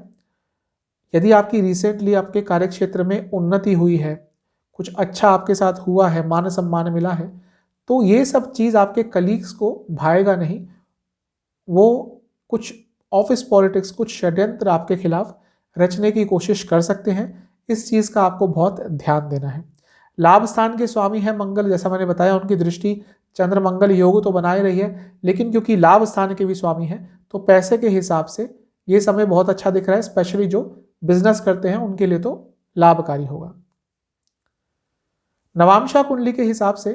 यदि आपकी रिसेंटली आपके कार्य क्षेत्र में उन्नति हुई है, कुछ अच्छा आपके साथ हुआ है, मान सम्मान मिला है, तो ये सब चीज आपके कलीग्स को भाएगा नहीं। वो कुछ ऑफिस पॉलिटिक्स, कुछ षड्यंत्र आपके खिलाफ रचने की कोशिश कर सकते हैं। इस चीज का आपको बहुत ध्यान देना है। लाभ स्थान के स्वामी है मंगल, जैसा मैंने बताया उनकी दृष्टि चंद्र मंगल योग तो बनाए रही है, लेकिन क्योंकि लाभ स्थान के भी स्वामी हैं तो पैसे के हिसाब से ये समय बहुत अच्छा दिख रहा है। स्पेशली जो बिजनेस करते हैं उनके लिए तो लाभकारी होगा। नवांशा कुंडली के हिसाब से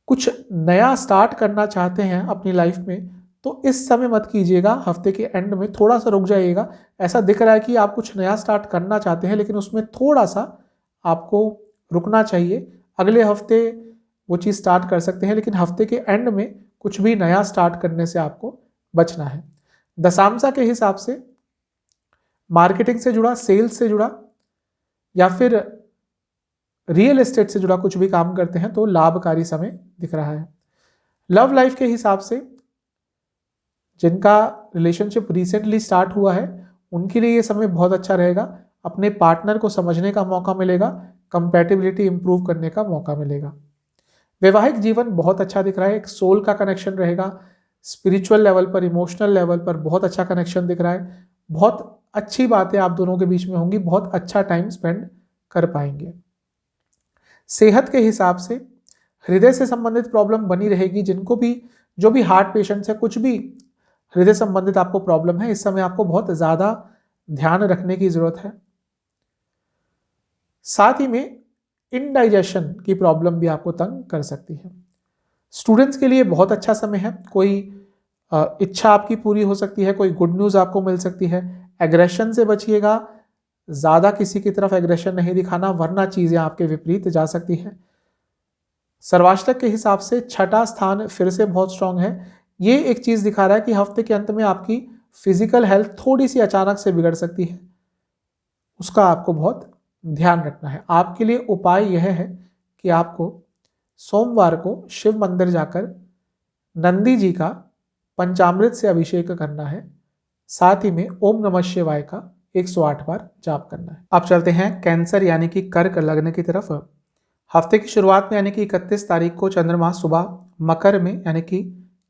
कुछ नया स्टार्ट करना चाहते हैं अपनी लाइफ में तो इस समय मत कीजिएगा, हफ्ते के एंड में थोड़ा सा रुक जाइएगा। ऐसा दिख रहा है कि आप कुछ नया स्टार्ट करना चाहते हैं लेकिन उसमें थोड़ा सा आपको रुकना चाहिए। अगले हफ्ते वो चीज़ स्टार्ट कर सकते हैं, लेकिन हफ्ते के एंड में कुछ भी नया स्टार्ट करने से आपको बचना है। दशांशा के हिसाब से मार्केटिंग से जुड़ा, सेल्स से जुड़ा या फिर रियल एस्टेट से जुड़ा कुछ भी काम करते हैं तो लाभकारी समय दिख रहा है। लव लाइफ के हिसाब से जिनका रिलेशनशिप रिसेंटली स्टार्ट हुआ है उनके लिए ये समय बहुत अच्छा रहेगा। अपने पार्टनर को समझने का मौका मिलेगा, कंपैटिबिलिटी इंप्रूव करने का मौका मिलेगा। वैवाहिक जीवन बहुत अच्छा दिख रहा है, एक सोल का कनेक्शन रहेगा, स्पिरिचुअल लेवल पर, इमोशनल लेवल पर बहुत अच्छा कनेक्शन दिख रहा है। बहुत अच्छी बातें आप दोनों के बीच में होंगी, बहुत अच्छा टाइम स्पेंड कर पाएंगे। सेहत के हिसाब से हृदय से संबंधित प्रॉब्लम बनी रहेगी। जिनको भी, जो भी हार्ट पेशेंट्स है, कुछ भी हृदय संबंधित आपको प्रॉब्लम है, इस समय आपको बहुत ज़्यादा ध्यान रखने की ज़रूरत है। साथ ही में इनडाइजेशन की प्रॉब्लम भी आपको तंग कर सकती है। स्टूडेंट्स के लिए बहुत अच्छा समय है। कोई इच्छा आपकी पूरी हो सकती है, कोई गुड न्यूज़ आपको मिल सकती है। एग्रेशन से बचिएगा, ज़्यादा किसी की तरफ एग्रेशन नहीं दिखाना वरना चीज़ें आपके विपरीत जा सकती हैं। सर्वाष्टक के हिसाब से छठा स्थान फिर से बहुत स्ट्रांग है। ये एक चीज़ दिखा रहा है कि हफ्ते के अंत में आपकी फिजिकल हेल्थ थोड़ी सी अचानक से बिगड़ सकती है, उसका आपको बहुत ध्यान रखना है। आपके लिए उपाय यह है कि आपको सोमवार को शिव मंदिर जाकर नंदी जी का पंचामृत से अभिषेक करना है। साथ ही में ओम नमः शिवाय का 108 बार जाप करना है। अब चलते हैं कैंसर यानी कि कर्क लग्न की तरफ। हफ्ते की शुरुआत में यानी कि 31 तारीख को चंद्रमा सुबह मकर में यानी कि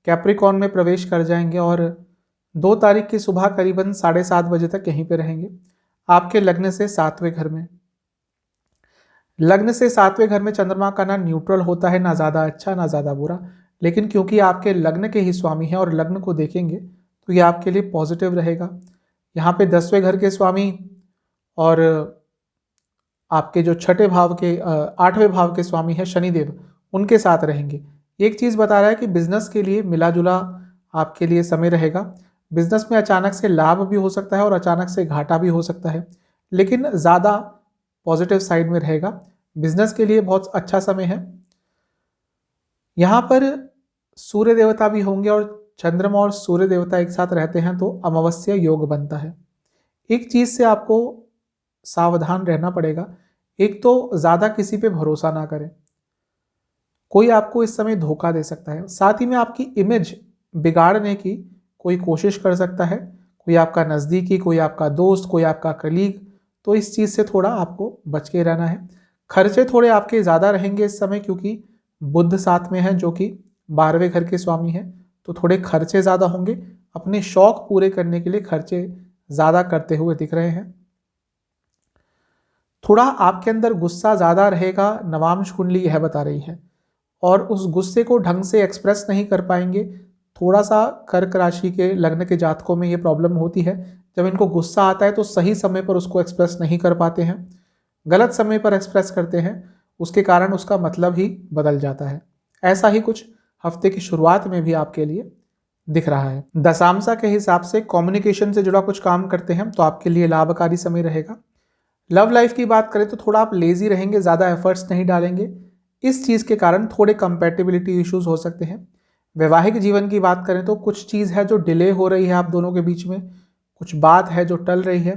कैप्रिकॉन में प्रवेश कर जाएंगे और 2 तारीख की सुबह करीबन 7:30 बजे तक यहीं पे रहेंगे। आपके लग्न से 7वें घर में, लग्न से 7वें घर में चंद्रमा का ना न्यूट्रल होता है, ना ज़्यादा अच्छा ना ज़्यादा बुरा, लेकिन क्योंकि आपके लग्न के ही स्वामी हैं और लग्न को देखेंगे तो ये आपके लिए पॉजिटिव रहेगा। यहाँ पे 10वें घर के स्वामी और आपके जो छठे भाव के 8वें भाव के स्वामी है शनिदेव, उनके साथ रहेंगे। एक चीज़ बता रहा है कि बिजनेस के लिए मिला जुला आपके लिए समय रहेगा। बिजनेस में अचानक से लाभ भी हो सकता है और अचानक से घाटा भी हो सकता है, लेकिन ज़्यादा पॉजिटिव साइड में रहेगा। बिजनेस के लिए बहुत अच्छा समय है। यहाँ पर सूर्य देवता भी होंगे और चंद्रमा और सूर्य देवता एक साथ रहते हैं तो अमावस्या योग बनता है। एक चीज से आपको सावधान रहना पड़ेगा, एक तो ज्यादा किसी पे भरोसा ना करें, कोई आपको इस समय धोखा दे सकता है। साथ ही में आपकी इमेज बिगाड़ने की कोई कोशिश कर सकता है, कोई आपका नज़दीकी, कोई आपका दोस्त, कोई आपका कलीग। तो इस चीज़ से थोड़ा आपको बच के रहना है। खर्चे थोड़े आपके ज़्यादा रहेंगे इस समय, क्योंकि बुध साथ में है जो कि 12वें घर के स्वामी हैं, तो थोड़े खर्चे ज़्यादा होंगे। अपने शौक पूरे करने के लिए खर्चे ज़्यादा करते हुए दिख रहे हैं। थोड़ा आपके अंदर गुस्सा ज़्यादा रहेगा, नवांश कुंडली यह बता रही है, और उस गुस्से को ढंग से एक्सप्रेस नहीं कर पाएंगे। थोड़ा सा कर्क राशि के लग्न के जातकों में ये प्रॉब्लम होती है, जब इनको गुस्सा आता है तो सही समय पर उसको एक्सप्रेस नहीं कर पाते हैं, गलत समय पर एक्सप्रेस करते हैं, उसके कारण उसका मतलब ही बदल जाता है। ऐसा ही कुछ हफ्ते की शुरुआत में भी आपके लिए दिख रहा है। दशांशा के हिसाब से कम्युनिकेशन से जुड़ा कुछ काम करते हैं तो आपके लिए लाभकारी समय रहेगा। लव लाइफ की बात करें तो थोड़ा आप लेजी रहेंगे, ज़्यादा एफर्ट्स नहीं डालेंगे, इस चीज़ के कारण थोड़े कंपैटिबिलिटी इश्यूज हो सकते हैं। वैवाहिक जीवन की बात करें तो कुछ चीज़ है जो डिले हो रही है आप दोनों के बीच में, कुछ बात है जो टल रही है,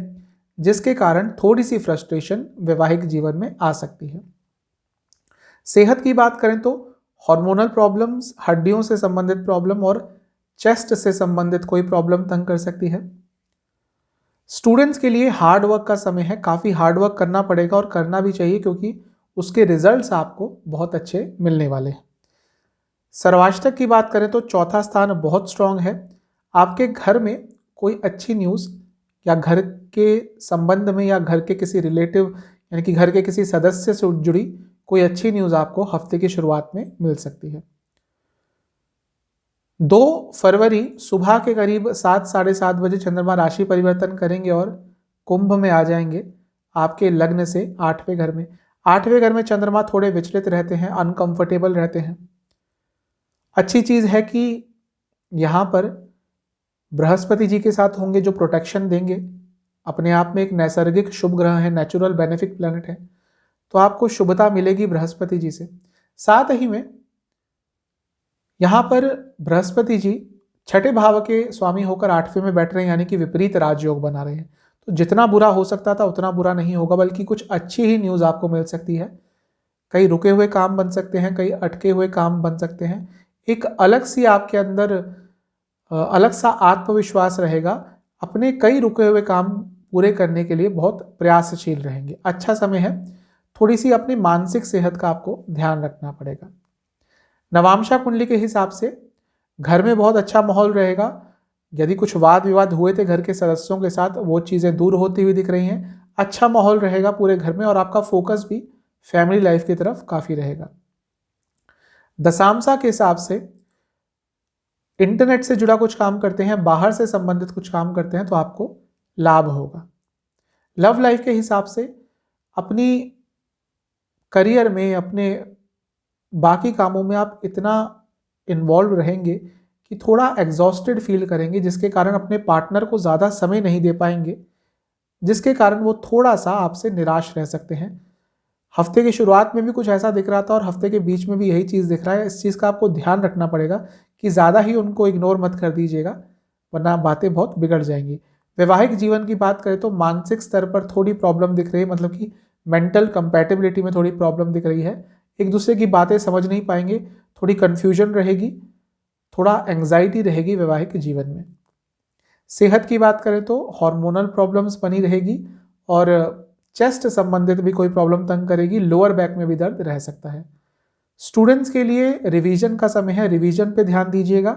जिसके कारण थोड़ी सी फ्रस्ट्रेशन वैवाहिक जीवन में आ सकती है। सेहत की बात करें तो हार्मोनल प्रॉब्लम्स, हड्डियों से संबंधित प्रॉब्लम और चेस्ट से संबंधित कोई प्रॉब्लम तंग कर सकती है। स्टूडेंट्स के लिए हार्ड वर्क का समय है, काफ़ी हार्ड वर्क करना पड़ेगा और करना भी चाहिए, क्योंकि उसके रिजल्ट्स आपको बहुत अच्छे मिलने वाले हैं। सर्वाष्टक की बात करें तो चौथा स्थान बहुत स्ट्रांग है। आपके घर में कोई अच्छी न्यूज़ या घर के संबंध में या घर के किसी रिलेटिव यानी कि घर के किसी सदस्य से जुड़ी कोई अच्छी न्यूज़ आपको हफ्ते की शुरुआत में मिल सकती है। 2 फरवरी सुबह के करीब 7 साढ़े 7 बजे चंद्रमा राशि परिवर्तन करेंगे और कुंभ में आ जाएंगे आपके लग्न से 8वें घर में। 8वें घर में चंद्रमा थोड़े विचलित रहते हैं, अनकंफर्टेबल रहते हैं। अच्छी चीज़ है कि यहाँ पर बृहस्पति जी के साथ होंगे जो प्रोटेक्शन देंगे। अपने आप में एक नैसर्गिक शुभ ग्रह है, नेचुरल बेनिफिक प्लैनेट है, तो आपको शुभता मिलेगी बृहस्पति जी से। साथ ही में यहाँ पर बृहस्पति जी 6ठे भाव के स्वामी होकर 8वें में बैठ रहे हैं, यानी कि विपरीत राजयोग बना रहे हैं। तो जितना बुरा हो सकता था उतना बुरा नहीं होगा, बल्कि कुछ अच्छी ही न्यूज़ आपको मिल सकती है। कई रुके हुए काम बन सकते हैं, कई अटके हुए काम बन सकते हैं। एक अलग सी आपके अंदर अलग सा आत्मविश्वास रहेगा, अपने कई रुके हुए काम पूरे करने के लिए बहुत प्रयासशील रहेंगे। अच्छा समय है, थोड़ी सी अपनी मानसिक सेहत का आपको ध्यान रखना पड़ेगा। नवांशा कुंडली के हिसाब से घर में बहुत अच्छा माहौल रहेगा। यदि कुछ वाद विवाद हुए थे घर के सदस्यों के साथ, वो चीज़ें दूर होती हुई दिख रही हैं। अच्छा माहौल रहेगा पूरे घर में और आपका फोकस भी फैमिली लाइफ की तरफ काफ़ी रहेगा। दशांशा के हिसाब से इंटरनेट से जुड़ा कुछ काम करते हैं, बाहर से संबंधित कुछ काम करते हैं तो आपको लाभ होगा। लव लाइफ के हिसाब से अपनी करियर में, अपने बाकी कामों में आप इतना इन्वॉल्व रहेंगे कि थोड़ा एग्जॉस्टेड फील करेंगे, जिसके कारण अपने पार्टनर को ज़्यादा समय नहीं दे पाएंगे, जिसके कारण वो थोड़ा सा आपसे निराश रह सकते हैं। हफ्ते की शुरुआत में भी कुछ ऐसा दिख रहा था और हफ्ते के बीच में भी यही चीज़ दिख रहा है। इस चीज़ का आपको ध्यान रखना पड़ेगा कि ज़्यादा ही उनको इग्नोर मत कर दीजिएगा, वरना बातें बहुत बिगड़ जाएंगी। वैवाहिक जीवन की बात करें तो मानसिक स्तर पर थोड़ी प्रॉब्लम दिख रही है, मतलब कि मेंटल कंपैटिबिलिटी में थोड़ी प्रॉब्लम दिख रही है। एक दूसरे की बातें समझ नहीं पाएंगे, थोड़ी कन्फ्यूजन रहेगी, थोड़ा एंग्जाइटी रहेगी वैवाहिक जीवन में। सेहत की बात करें तो हार्मोनल प्रॉब्लम्स बनी रहेगी और चेस्ट संबंधित भी कोई प्रॉब्लम तंग करेगी, लोअर बैक में भी दर्द रह सकता है। स्टूडेंट्स के लिए रिवीजन का समय है, रिवीजन पे ध्यान दीजिएगा।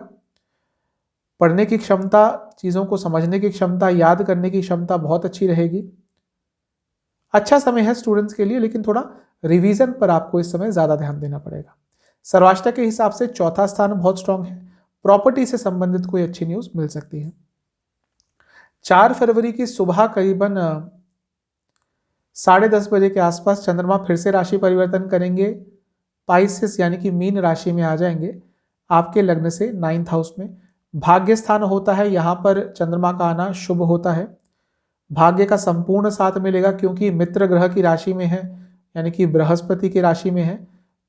पढ़ने की क्षमता, चीज़ों को समझने की क्षमता, याद करने की क्षमता बहुत अच्छी रहेगी। अच्छा समय है स्टूडेंट्स के लिए, लेकिन थोड़ा रिवीजन पर आपको इस समय ज़्यादा ध्यान देना पड़ेगा। सर्वाष्टक के हिसाब से चौथा स्थान बहुत स्ट्रांग है, प्रॉपर्टी से संबंधित कोई अच्छी न्यूज़ मिल सकती है। 4 फरवरी की सुबह करीबन 10:30 बजे के आसपास चंद्रमा फिर से राशि परिवर्तन करेंगे, पाइसेस यानी कि मीन राशि में आ जाएंगे आपके लग्न से 9th हाउस में। भाग्य स्थान होता है, यहाँ पर चंद्रमा का आना शुभ होता है। भाग्य का संपूर्ण साथ मिलेगा क्योंकि मित्र ग्रह की राशि में है, यानी कि बृहस्पति की राशि में है,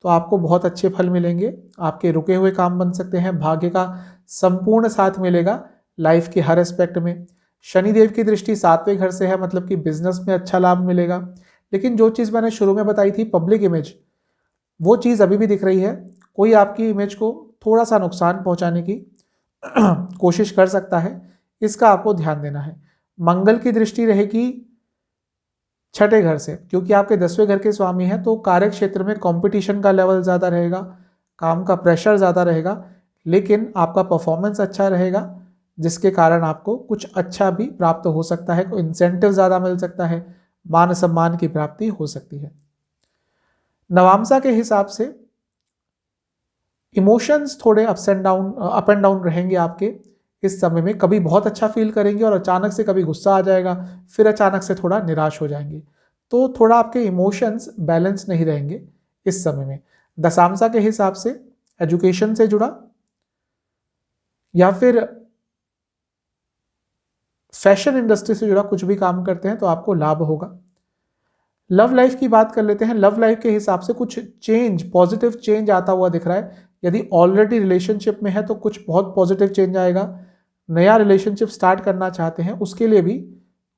तो आपको बहुत अच्छे फल मिलेंगे। आपके रुके हुए काम बन सकते हैं। भाग्य का संपूर्ण साथ मिलेगा लाइफ के हर एस्पेक्ट में। शनिदेव की दृष्टि 7वें घर से है, मतलब कि बिजनेस में अच्छा लाभ मिलेगा। लेकिन जो चीज़ मैंने शुरू में बताई थी पब्लिक इमेज, वो चीज़ अभी भी दिख रही है। कोई आपकी इमेज को थोड़ा सा नुकसान पहुंचाने की कोशिश कर सकता है, इसका आपको ध्यान देना है। मंगल की दृष्टि रहेगी 6ठे घर से, क्योंकि आपके 10वें घर के स्वामी हैं, तो कार्य क्षेत्र में कंपटीशन का लेवल ज़्यादा रहेगा, काम का प्रेशर ज़्यादा रहेगा, लेकिन आपका परफॉर्मेंस अच्छा रहेगा, जिसके कारण आपको कुछ अच्छा भी प्राप्त हो सकता है। कोई इंसेंटिव ज़्यादा मिल सकता है, मान सम्मान की प्राप्ति हो सकती है। नवांशा के हिसाब से इमोशंस थोड़े अप एंड डाउन रहेंगे आपके इस समय में। कभी बहुत अच्छा फील करेंगे और अचानक से कभी गुस्सा आ जाएगा, फिर अचानक से थोड़ा निराश हो जाएंगे, तो थोड़ा आपके इमोशंस बैलेंस नहीं रहेंगे इस समय में। दशांशा के हिसाब से एजुकेशन से जुड़ा या फिर फैशन इंडस्ट्री से जुड़ा कुछ भी काम करते हैं तो आपको लाभ होगा। लव लाइफ की बात कर लेते हैं। लव लाइफ के हिसाब से कुछ चेंज, पॉजिटिव चेंज आता हुआ दिख रहा है। यदि ऑलरेडी रिलेशनशिप में है तो कुछ बहुत पॉजिटिव चेंज आएगा। नया रिलेशनशिप स्टार्ट करना चाहते हैं उसके लिए भी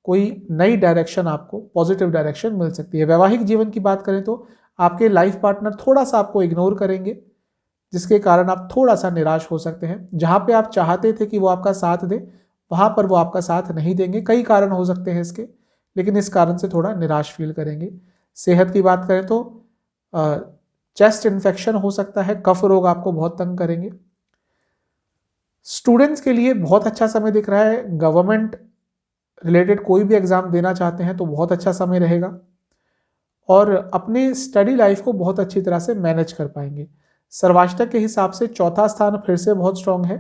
कोई नई डायरेक्शन, आपको पॉजिटिव डायरेक्शन मिल सकती है। वैवाहिक जीवन की बात करें तो आपके लाइफ पार्टनर थोड़ा सा आपको इग्नोर करेंगे, जिसके कारण आप थोड़ा सा निराश हो सकते हैं। जहां पे आप चाहते थे कि वो आपका साथ दे, वहां पर वो आपका साथ नहीं देंगे। कई कारण हो सकते हैं इसके, लेकिन इस कारण से थोड़ा निराश फील करेंगे। सेहत की बात करें तो चेस्ट इन्फेक्शन हो सकता है, कफ रोग आपको बहुत तंग करेंगे। स्टूडेंट्स के लिए बहुत अच्छा समय दिख रहा है। गवर्नमेंट रिलेटेड कोई भी एग्जाम देना चाहते हैं तो बहुत अच्छा समय रहेगा, और अपनी स्टडी लाइफ को बहुत अच्छी तरह से मैनेज कर पाएंगे। सर्वाष्टक के हिसाब से चौथा स्थान फिर से बहुत स्ट्रांग है।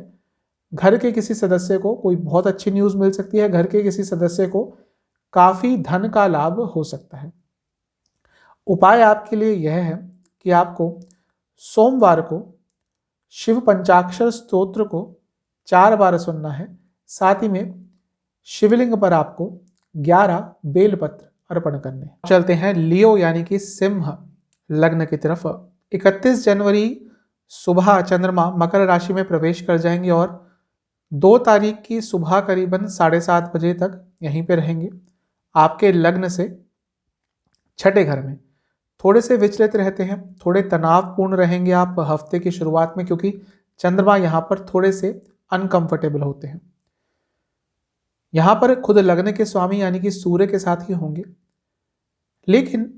घर के किसी सदस्य को कोई बहुत अच्छी न्यूज मिल सकती है। घर के किसी सदस्य को काफी धन का लाभ हो सकता है। उपाय आपके लिए यह है कि आपको सोमवार को शिव पंचाक्षर स्तोत्र को 4 बार सुनना है। साथ ही में शिवलिंग पर आपको 11 बेलपत्र अर्पण करने हैं। चलते हैं लियो यानी कि सिंह लग्न की तरफ। 31 जनवरी सुबह चंद्रमा मकर राशि में प्रवेश कर जाएंगे और 2 तारीख की सुबह करीबन 7:30 बजे तक यहीं पे रहेंगे। आपके लग्न से 6ठे घर में थोड़े से विचलित रहते हैं, थोड़े तनावपूर्ण रहेंगे आप हफ्ते की शुरुआत में, क्योंकि चंद्रमा यहां पर थोड़े से अनकंफर्टेबल होते हैं। यहां पर खुद लग्न के स्वामी यानी कि सूर्य के साथ ही होंगे, लेकिन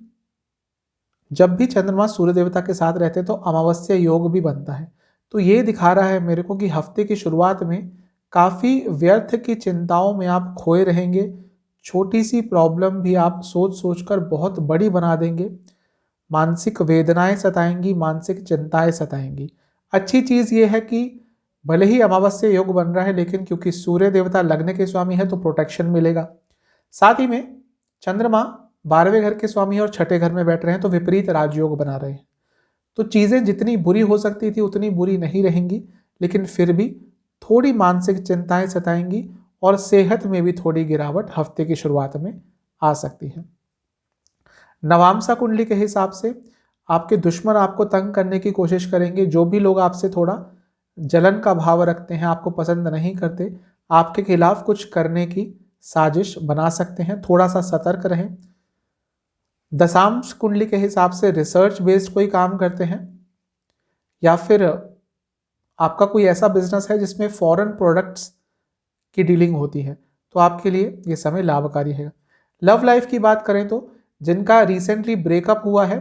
जब भी चंद्रमा सूर्य देवता के साथ रहते हैं तो अमावस्या योग भी बनता है। तो ये दिखा रहा है मेरे को कि हफ्ते की शुरुआत में काफी व्यर्थ की चिंताओं में आप खोए रहेंगे। छोटी सी प्रॉब्लम भी आप सोच सोचकर बहुत बड़ी बना देंगे। मानसिक वेदनाएं सताएंगी, मानसिक चिंताएं सताएंगी। अच्छी चीज ये है कि भले ही अमावस्या योग बन रहा है, लेकिन क्योंकि सूर्य देवता लग्न के स्वामी है तो प्रोटेक्शन मिलेगा। साथ ही में चंद्रमा 12वें घर के स्वामी है और 6ठे घर में बैठ रहे हैं, तो विपरीत राजयोग बना रहे हैं। तो चीजें जितनी बुरी हो सकती थी उतनी बुरी नहीं रहेंगी, लेकिन फिर भी थोड़ी मानसिक चिंताएं सताएंगी और सेहत में भी थोड़ी गिरावट हफ्ते की शुरुआत में आ सकती है। नवांशा कुंडली के हिसाब से आपके दुश्मन आपको तंग करने की कोशिश करेंगे। जो भी लोग आपसे थोड़ा जलन का भाव रखते हैं, आपको पसंद नहीं करते, आपके खिलाफ कुछ करने की साजिश बना सकते हैं। थोड़ा सा सतर्क रहें। दशांश कुंडली के हिसाब से रिसर्च बेस्ड कोई काम करते हैं या फिर आपका कोई ऐसा बिजनेस है जिसमें फॉरेन प्रोडक्ट्स की डीलिंग होती है, तो आपके लिए ये समय लाभकारी है। लव लाइफ की बात करें तो जिनका रिसेंटली ब्रेकअप हुआ है,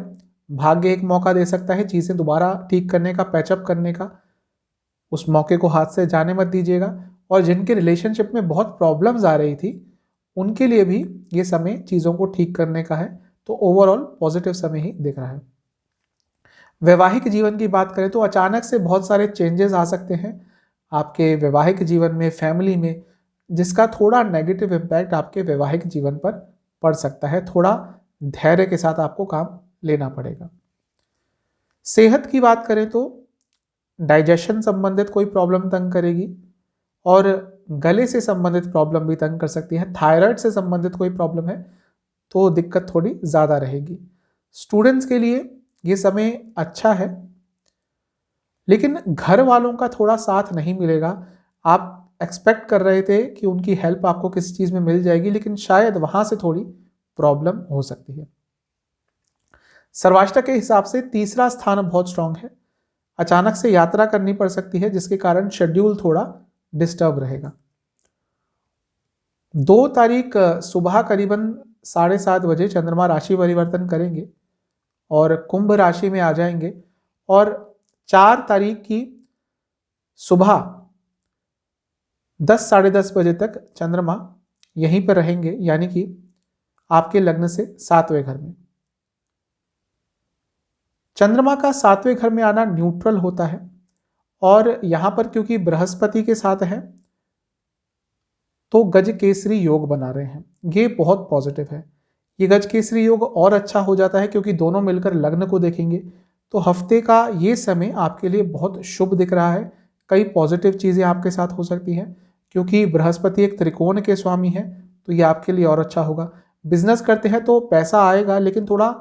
भाग्य एक मौका दे सकता है चीज़ें दोबारा ठीक करने का, पैचअप करने का। उस मौके को हाथ से जाने मत दीजिएगा। और जिनके रिलेशनशिप में बहुत प्रॉब्लम्स आ रही थी, उनके लिए भी ये समय चीज़ों को ठीक करने का है। तो ओवरऑल पॉजिटिव समय ही दिख रहा है। वैवाहिक जीवन की बात करें तो अचानक से बहुत सारे चेंजेस आ सकते हैं आपके वैवाहिक जीवन में, फैमिली में, जिसका थोड़ा नेगेटिव इम्पैक्ट आपके वैवाहिक जीवन पर पड़ सकता है। थोड़ा धैर्य के साथ आपको काम लेना पड़ेगा। सेहत की बात करें तो डाइजेशन संबंधित कोई प्रॉब्लम तंग करेगी और गले से संबंधित प्रॉब्लम भी तंग कर सकती है। थायराइड से संबंधित कोई प्रॉब्लम है तो दिक्कत थोड़ी ज़्यादा रहेगी। स्टूडेंट्स के लिए ये समय अच्छा है, लेकिन घर वालों का थोड़ा साथ नहीं मिलेगा। आप एक्सपेक्ट कर रहे थे कि उनकी हेल्प आपको किसी चीज़ में मिल जाएगी, लेकिन शायद वहाँ से थोड़ी प्रॉब्लम हो सकती है। सर्वाष्टक के हिसाब से तीसरा स्थान बहुत स्ट्रांग है। अचानक से यात्रा करनी पड़ सकती है जिसके कारण शेड्यूल थोड़ा डिस्टर्ब रहेगा। 2 तारीख सुबह करीबन 7:30 बजे चंद्रमा राशि परिवर्तन करेंगे और कुंभ राशि में आ जाएंगे, और 4 तारीख की सुबह 10 साढ़े 10 बजे तक चंद्रमा यहीं पर रहेंगे, यानी कि आपके लग्न से 7वें घर में। चंद्रमा का 7वें घर में आना न्यूट्रल होता है, और यहां पर क्योंकि बृहस्पति के साथ है तो गज केसरी योग बना रहे हैं। ये बहुत पॉजिटिव है। ये गज केसरी योग और अच्छा हो जाता है क्योंकि दोनों मिलकर लग्न को देखेंगे, तो हफ्ते का ये समय आपके लिए बहुत शुभ दिख रहा है। कई पॉजिटिव चीज़ें आपके साथ हो सकती हैं क्योंकि बृहस्पति एक त्रिकोण के स्वामी है, तो ये आपके लिए और अच्छा होगा। बिजनेस करते हैं तो पैसा आएगा, लेकिन थोड़ा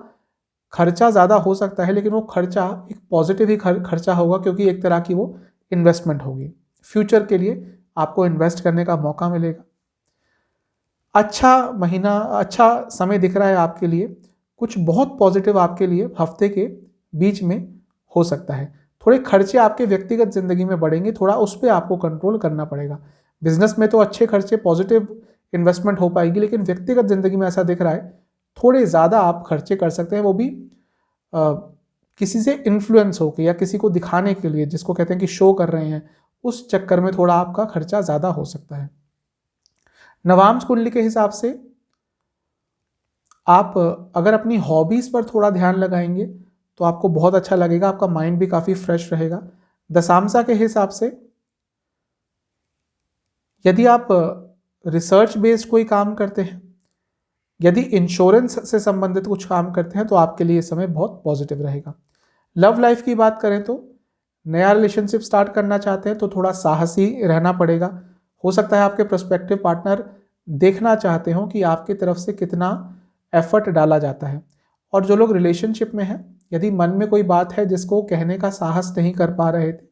खर्चा ज़्यादा हो सकता है, लेकिन वो खर्चा एक पॉजिटिव ही खर्चा होगा क्योंकि एक तरह की वो इन्वेस्टमेंट होगी। फ्यूचर के लिए आपको इन्वेस्ट करने का मौका मिलेगा। अच्छा महीना, अच्छा समय दिख रहा है आपके लिए। कुछ बहुत पॉजिटिव आपके लिए हफ्ते के बीच में हो सकता है। थोड़े खर्चे आपके व्यक्तिगत जिंदगी में बढ़ेंगे, थोड़ा उस पर आपको कंट्रोल करना पड़ेगा। बिजनेस में तो अच्छे खर्चे, पॉजिटिव इन्वेस्टमेंट हो पाएगी, लेकिन व्यक्तिगत जिंदगी में ऐसा दिख रहा है थोड़े ज़्यादा आप खर्चे कर सकते हैं, वो भी किसी से इन्फ्लुएंस होकर या किसी को दिखाने के लिए, जिसको कहते हैं कि शो कर रहे हैं, उस चक्कर में थोड़ा आपका खर्चा ज़्यादा हो सकता है। नवांश कुंडली के हिसाब से आप अगर अपनी हॉबीज़ पर थोड़ा ध्यान लगाएंगे तो आपको बहुत अच्छा लगेगा, आपका माइंड भी काफ़ी फ्रेश रहेगा। दशांशा के हिसाब से यदि आप रिसर्च बेस्ड कोई काम करते हैं, यदि इंश्योरेंस से संबंधित कुछ काम करते हैं, तो आपके लिए समय बहुत पॉजिटिव रहेगा। लव लाइफ की बात करें तो नया रिलेशनशिप स्टार्ट करना चाहते हैं तो थोड़ा साहसी रहना पड़ेगा। हो सकता है आपके प्रोस्पेक्टिव पार्टनर देखना चाहते हो कि आपकी तरफ से कितना एफर्ट डाला जाता है। और जो लोग रिलेशनशिप में हैं, यदि मन में कोई बात है जिसको कहने का साहस नहीं कर पा रहे थे,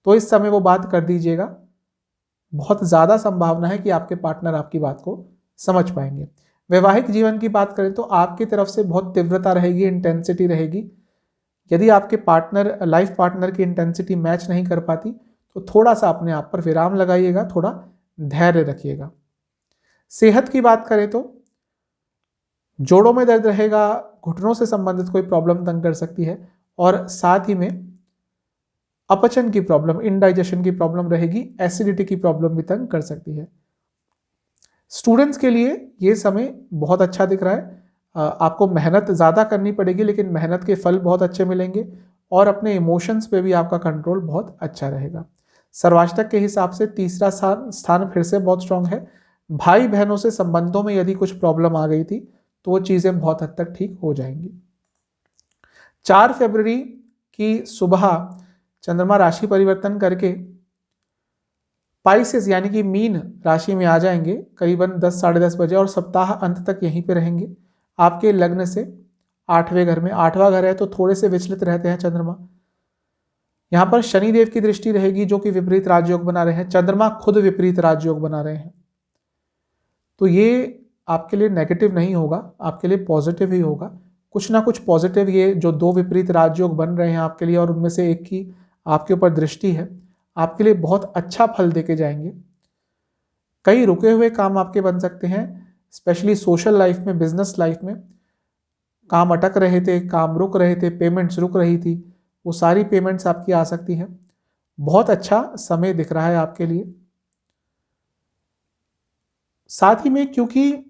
तो इस समय वो बात कर दीजिएगा। बहुत ज़्यादा संभावना है कि आपके पार्टनर आपकी बात को समझ पाएंगे। वैवाहिक जीवन की बात करें तो आपकी तरफ से बहुत तीव्रता रहेगी, इंटेंसिटी रहेगी। यदि आपके पार्टनर, लाइफ पार्टनर की इंटेंसिटी मैच नहीं कर पाती तो थोड़ा सा अपने आप पर विराम लगाइएगा, थोड़ा धैर्य रखिएगा। सेहत की बात करें तो जोड़ों में दर्द रहेगा, घुटनों से संबंधित कोई प्रॉब्लम तंग कर सकती है, और साथ ही में अपचन की प्रॉब्लम, इनडाइजेशन की प्रॉब्लम रहेगी, एसिडिटी की प्रॉब्लम भी तंग कर सकती है। स्टूडेंट्स के लिए ये समय बहुत अच्छा दिख रहा है। आपको मेहनत ज़्यादा करनी पड़ेगी, लेकिन मेहनत के फल बहुत अच्छे मिलेंगे, और अपने इमोशंस पे भी आपका कंट्रोल बहुत अच्छा रहेगा। सर्वाष्टक के हिसाब से तीसरा स्थान फिर से बहुत स्ट्रांग है। भाई बहनों से संबंधों में यदि कुछ प्रॉब्लम आ गई थी तो वो चीज़ें बहुत हद तक ठीक हो जाएंगी। 4 फरवरी की सुबह चंद्रमा राशि परिवर्तन करके पाइसेस यानी कि मीन राशि में आ जाएंगे करीबन 10 साढ़े 10 बजे, और सप्ताह अंत तक यहीं पे रहेंगे। आपके लग्न से 8वें घर में, 8वां घर है तो थोड़े से विचलित रहते हैं चंद्रमा। यहाँ पर शनिदेव की दृष्टि रहेगी जो कि विपरीत राजयोग बना रहे हैं। चंद्रमा खुद विपरीत राजयोग बना रहे हैं, तो ये आपके लिए नेगेटिव नहीं होगा, आपके लिए पॉजिटिव ही होगा। कुछ ना कुछ पॉजिटिव, ये जो 2 विपरीत राजयोग बन रहे हैं आपके लिए और उनमें से एक की आपके ऊपर दृष्टि है, आपके लिए बहुत अच्छा फल देके जाएंगे। कई रुके हुए काम आपके बन सकते हैं, स्पेशली सोशल लाइफ में, बिजनेस लाइफ में। काम अटक रहे थे, काम रुक रहे थे, पेमेंट्स रुक रही थी, वो सारी पेमेंट्स आपकी आ सकती हैं। बहुत अच्छा समय दिख रहा है आपके लिए। साथ ही में क्योंकि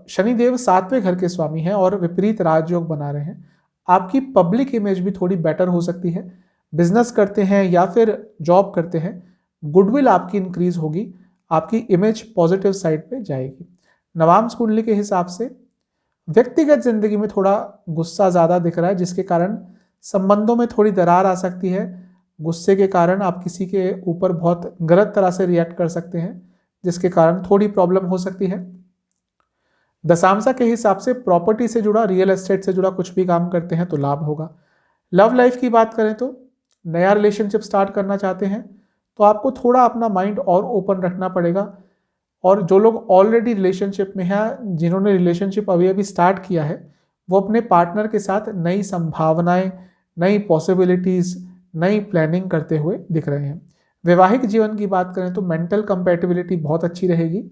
शनिदेव 7वें घर के स्वामी हैं और विपरीत राजयोग बना रहे हैं, आपकी पब्लिक इमेज भी थोड़ी बेटर हो सकती है। बिजनेस करते हैं या फिर जॉब करते हैं, गुडविल आपकी इंक्रीज होगी, आपकी इमेज पॉजिटिव साइड पे जाएगी। नवांश कुंडली के हिसाब से व्यक्तिगत जिंदगी में थोड़ा गुस्सा ज़्यादा दिख रहा है, जिसके कारण संबंधों में थोड़ी दरार आ सकती है। गुस्से के कारण आप किसी के ऊपर बहुत गलत तरह से रिएक्ट कर सकते हैं, जिसके कारण थोड़ी प्रॉब्लम हो सकती है। दशांशा के हिसाब से प्रॉपर्टी से जुड़ा, रियल एस्टेट से जुड़ा कुछ भी काम करते हैं तो लाभ होगा। लव लाइफ की बात करें तो नया रिलेशनशिप स्टार्ट करना चाहते हैं तो आपको थोड़ा अपना माइंड और ओपन रखना पड़ेगा। और जो लोग ऑलरेडी रिलेशनशिप में हैं, जिन्होंने रिलेशनशिप अभी अभी स्टार्ट किया है, वो अपने पार्टनर के साथ नई संभावनाएं, नई पॉसिबिलिटीज़, नई प्लानिंग करते हुए दिख रहे हैं। वैवाहिक जीवन की बात करें तो मेंटल कंपैटिबिलिटी बहुत अच्छी रहेगी,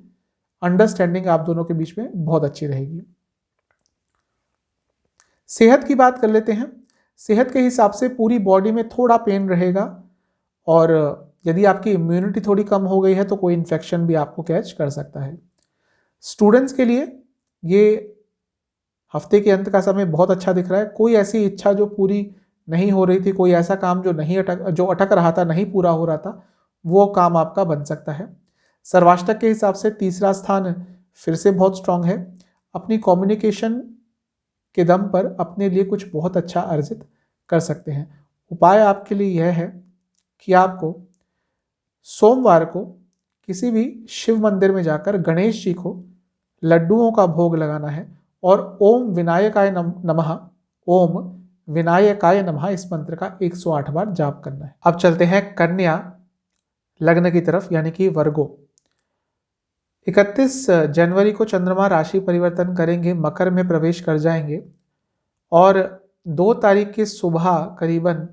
अंडरस्टैंडिंग आप दोनों के बीच में बहुत अच्छी रहेगी। सेहत की बात कर लेते हैं। सेहत के हिसाब से पूरी बॉडी में थोड़ा पेन रहेगा, और यदि आपकी इम्यूनिटी थोड़ी कम हो गई है तो कोई इन्फेक्शन भी आपको कैच कर सकता है। स्टूडेंट्स के लिए ये हफ्ते के अंत का समय बहुत अच्छा दिख रहा है। कोई ऐसी इच्छा जो पूरी नहीं हो रही थी, कोई ऐसा काम जो अटक रहा था, नहीं पूरा हो रहा था, वो काम आपका बन सकता है। सर्वाष्टक के हिसाब से तीसरा स्थान फिर से बहुत स्ट्रांग है। अपनी कम्युनिकेशन के दम पर अपने लिए कुछ बहुत अच्छा अर्जित कर सकते हैं। उपाय आपके लिए यह है कि आपको सोमवार को किसी भी शिव मंदिर में जाकर गणेश जी को लड्डुओं का भोग लगाना है और ओम विनायकाय नमः, ओम विनायकाय नमः इस मंत्र का 108 बार जाप करना है। अब चलते हैं कन्या लग्न की तरफ, यानी कि वर्गो। 31 जनवरी को चंद्रमा राशि परिवर्तन करेंगे, मकर में प्रवेश कर जाएंगे, और 2 तारीख की सुबह करीबन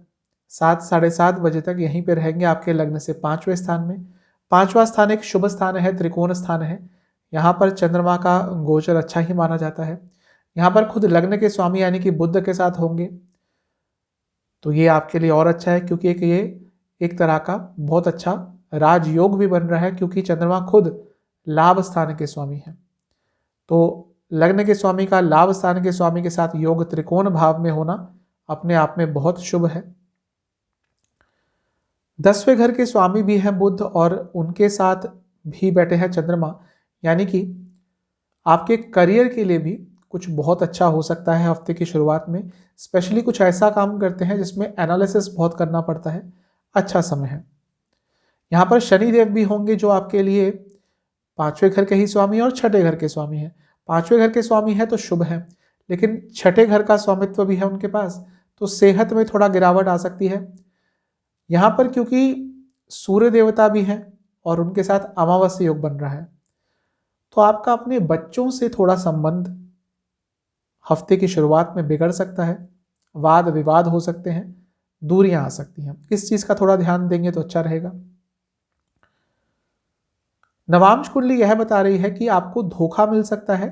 7 साढ़े 7 बजे तक यहीं पे रहेंगे आपके लग्न से 5वें स्थान में। 5वां स्थान एक शुभ स्थान है, त्रिकोण स्थान है। यहाँ पर चंद्रमा का गोचर अच्छा ही माना जाता है। यहाँ पर खुद लग्न के स्वामी यानी कि बुध के साथ होंगे, तो ये आपके लिए और अच्छा है, क्योंकि ये एक तरह का बहुत अच्छा राजयोग भी बन रहा है, क्योंकि चंद्रमा खुद लाभ स्थान के स्वामी है। तो लग्न के स्वामी का लाभ स्थान के स्वामी के साथ योग त्रिकोण भाव में होना अपने आप में बहुत शुभ है। 10वें घर के स्वामी भी हैं बुध, और उनके साथ भी बैठे हैं चंद्रमा, यानी कि आपके करियर के लिए भी कुछ बहुत अच्छा हो सकता है हफ्ते की शुरुआत में। स्पेशली कुछ ऐसा काम करते हैं जिसमें एनालिसिस बहुत करना पड़ता है, अच्छा समय है। यहाँ पर शनि देव भी होंगे जो आपके लिए 5वें घर के ही स्वामी और 6ठे घर के स्वामी हैं। 5वें घर के स्वामी है तो शुभ है, लेकिन 6ठे घर का स्वामित्व भी है उनके पास, तो सेहत में थोड़ा गिरावट आ सकती है। यहाँ पर क्योंकि सूर्य देवता भी हैं और उनके साथ अमावस्या योग बन रहा है, तो आपका अपने बच्चों से थोड़ा संबंध हफ्ते की शुरुआत में बिगड़ सकता है, वाद विवाद हो सकते हैं, दूरियां आ सकती हैं। इस चीज का थोड़ा ध्यान देंगे तो अच्छा रहेगा। नवांश कुंडली यह बता रही है कि आपको धोखा मिल सकता है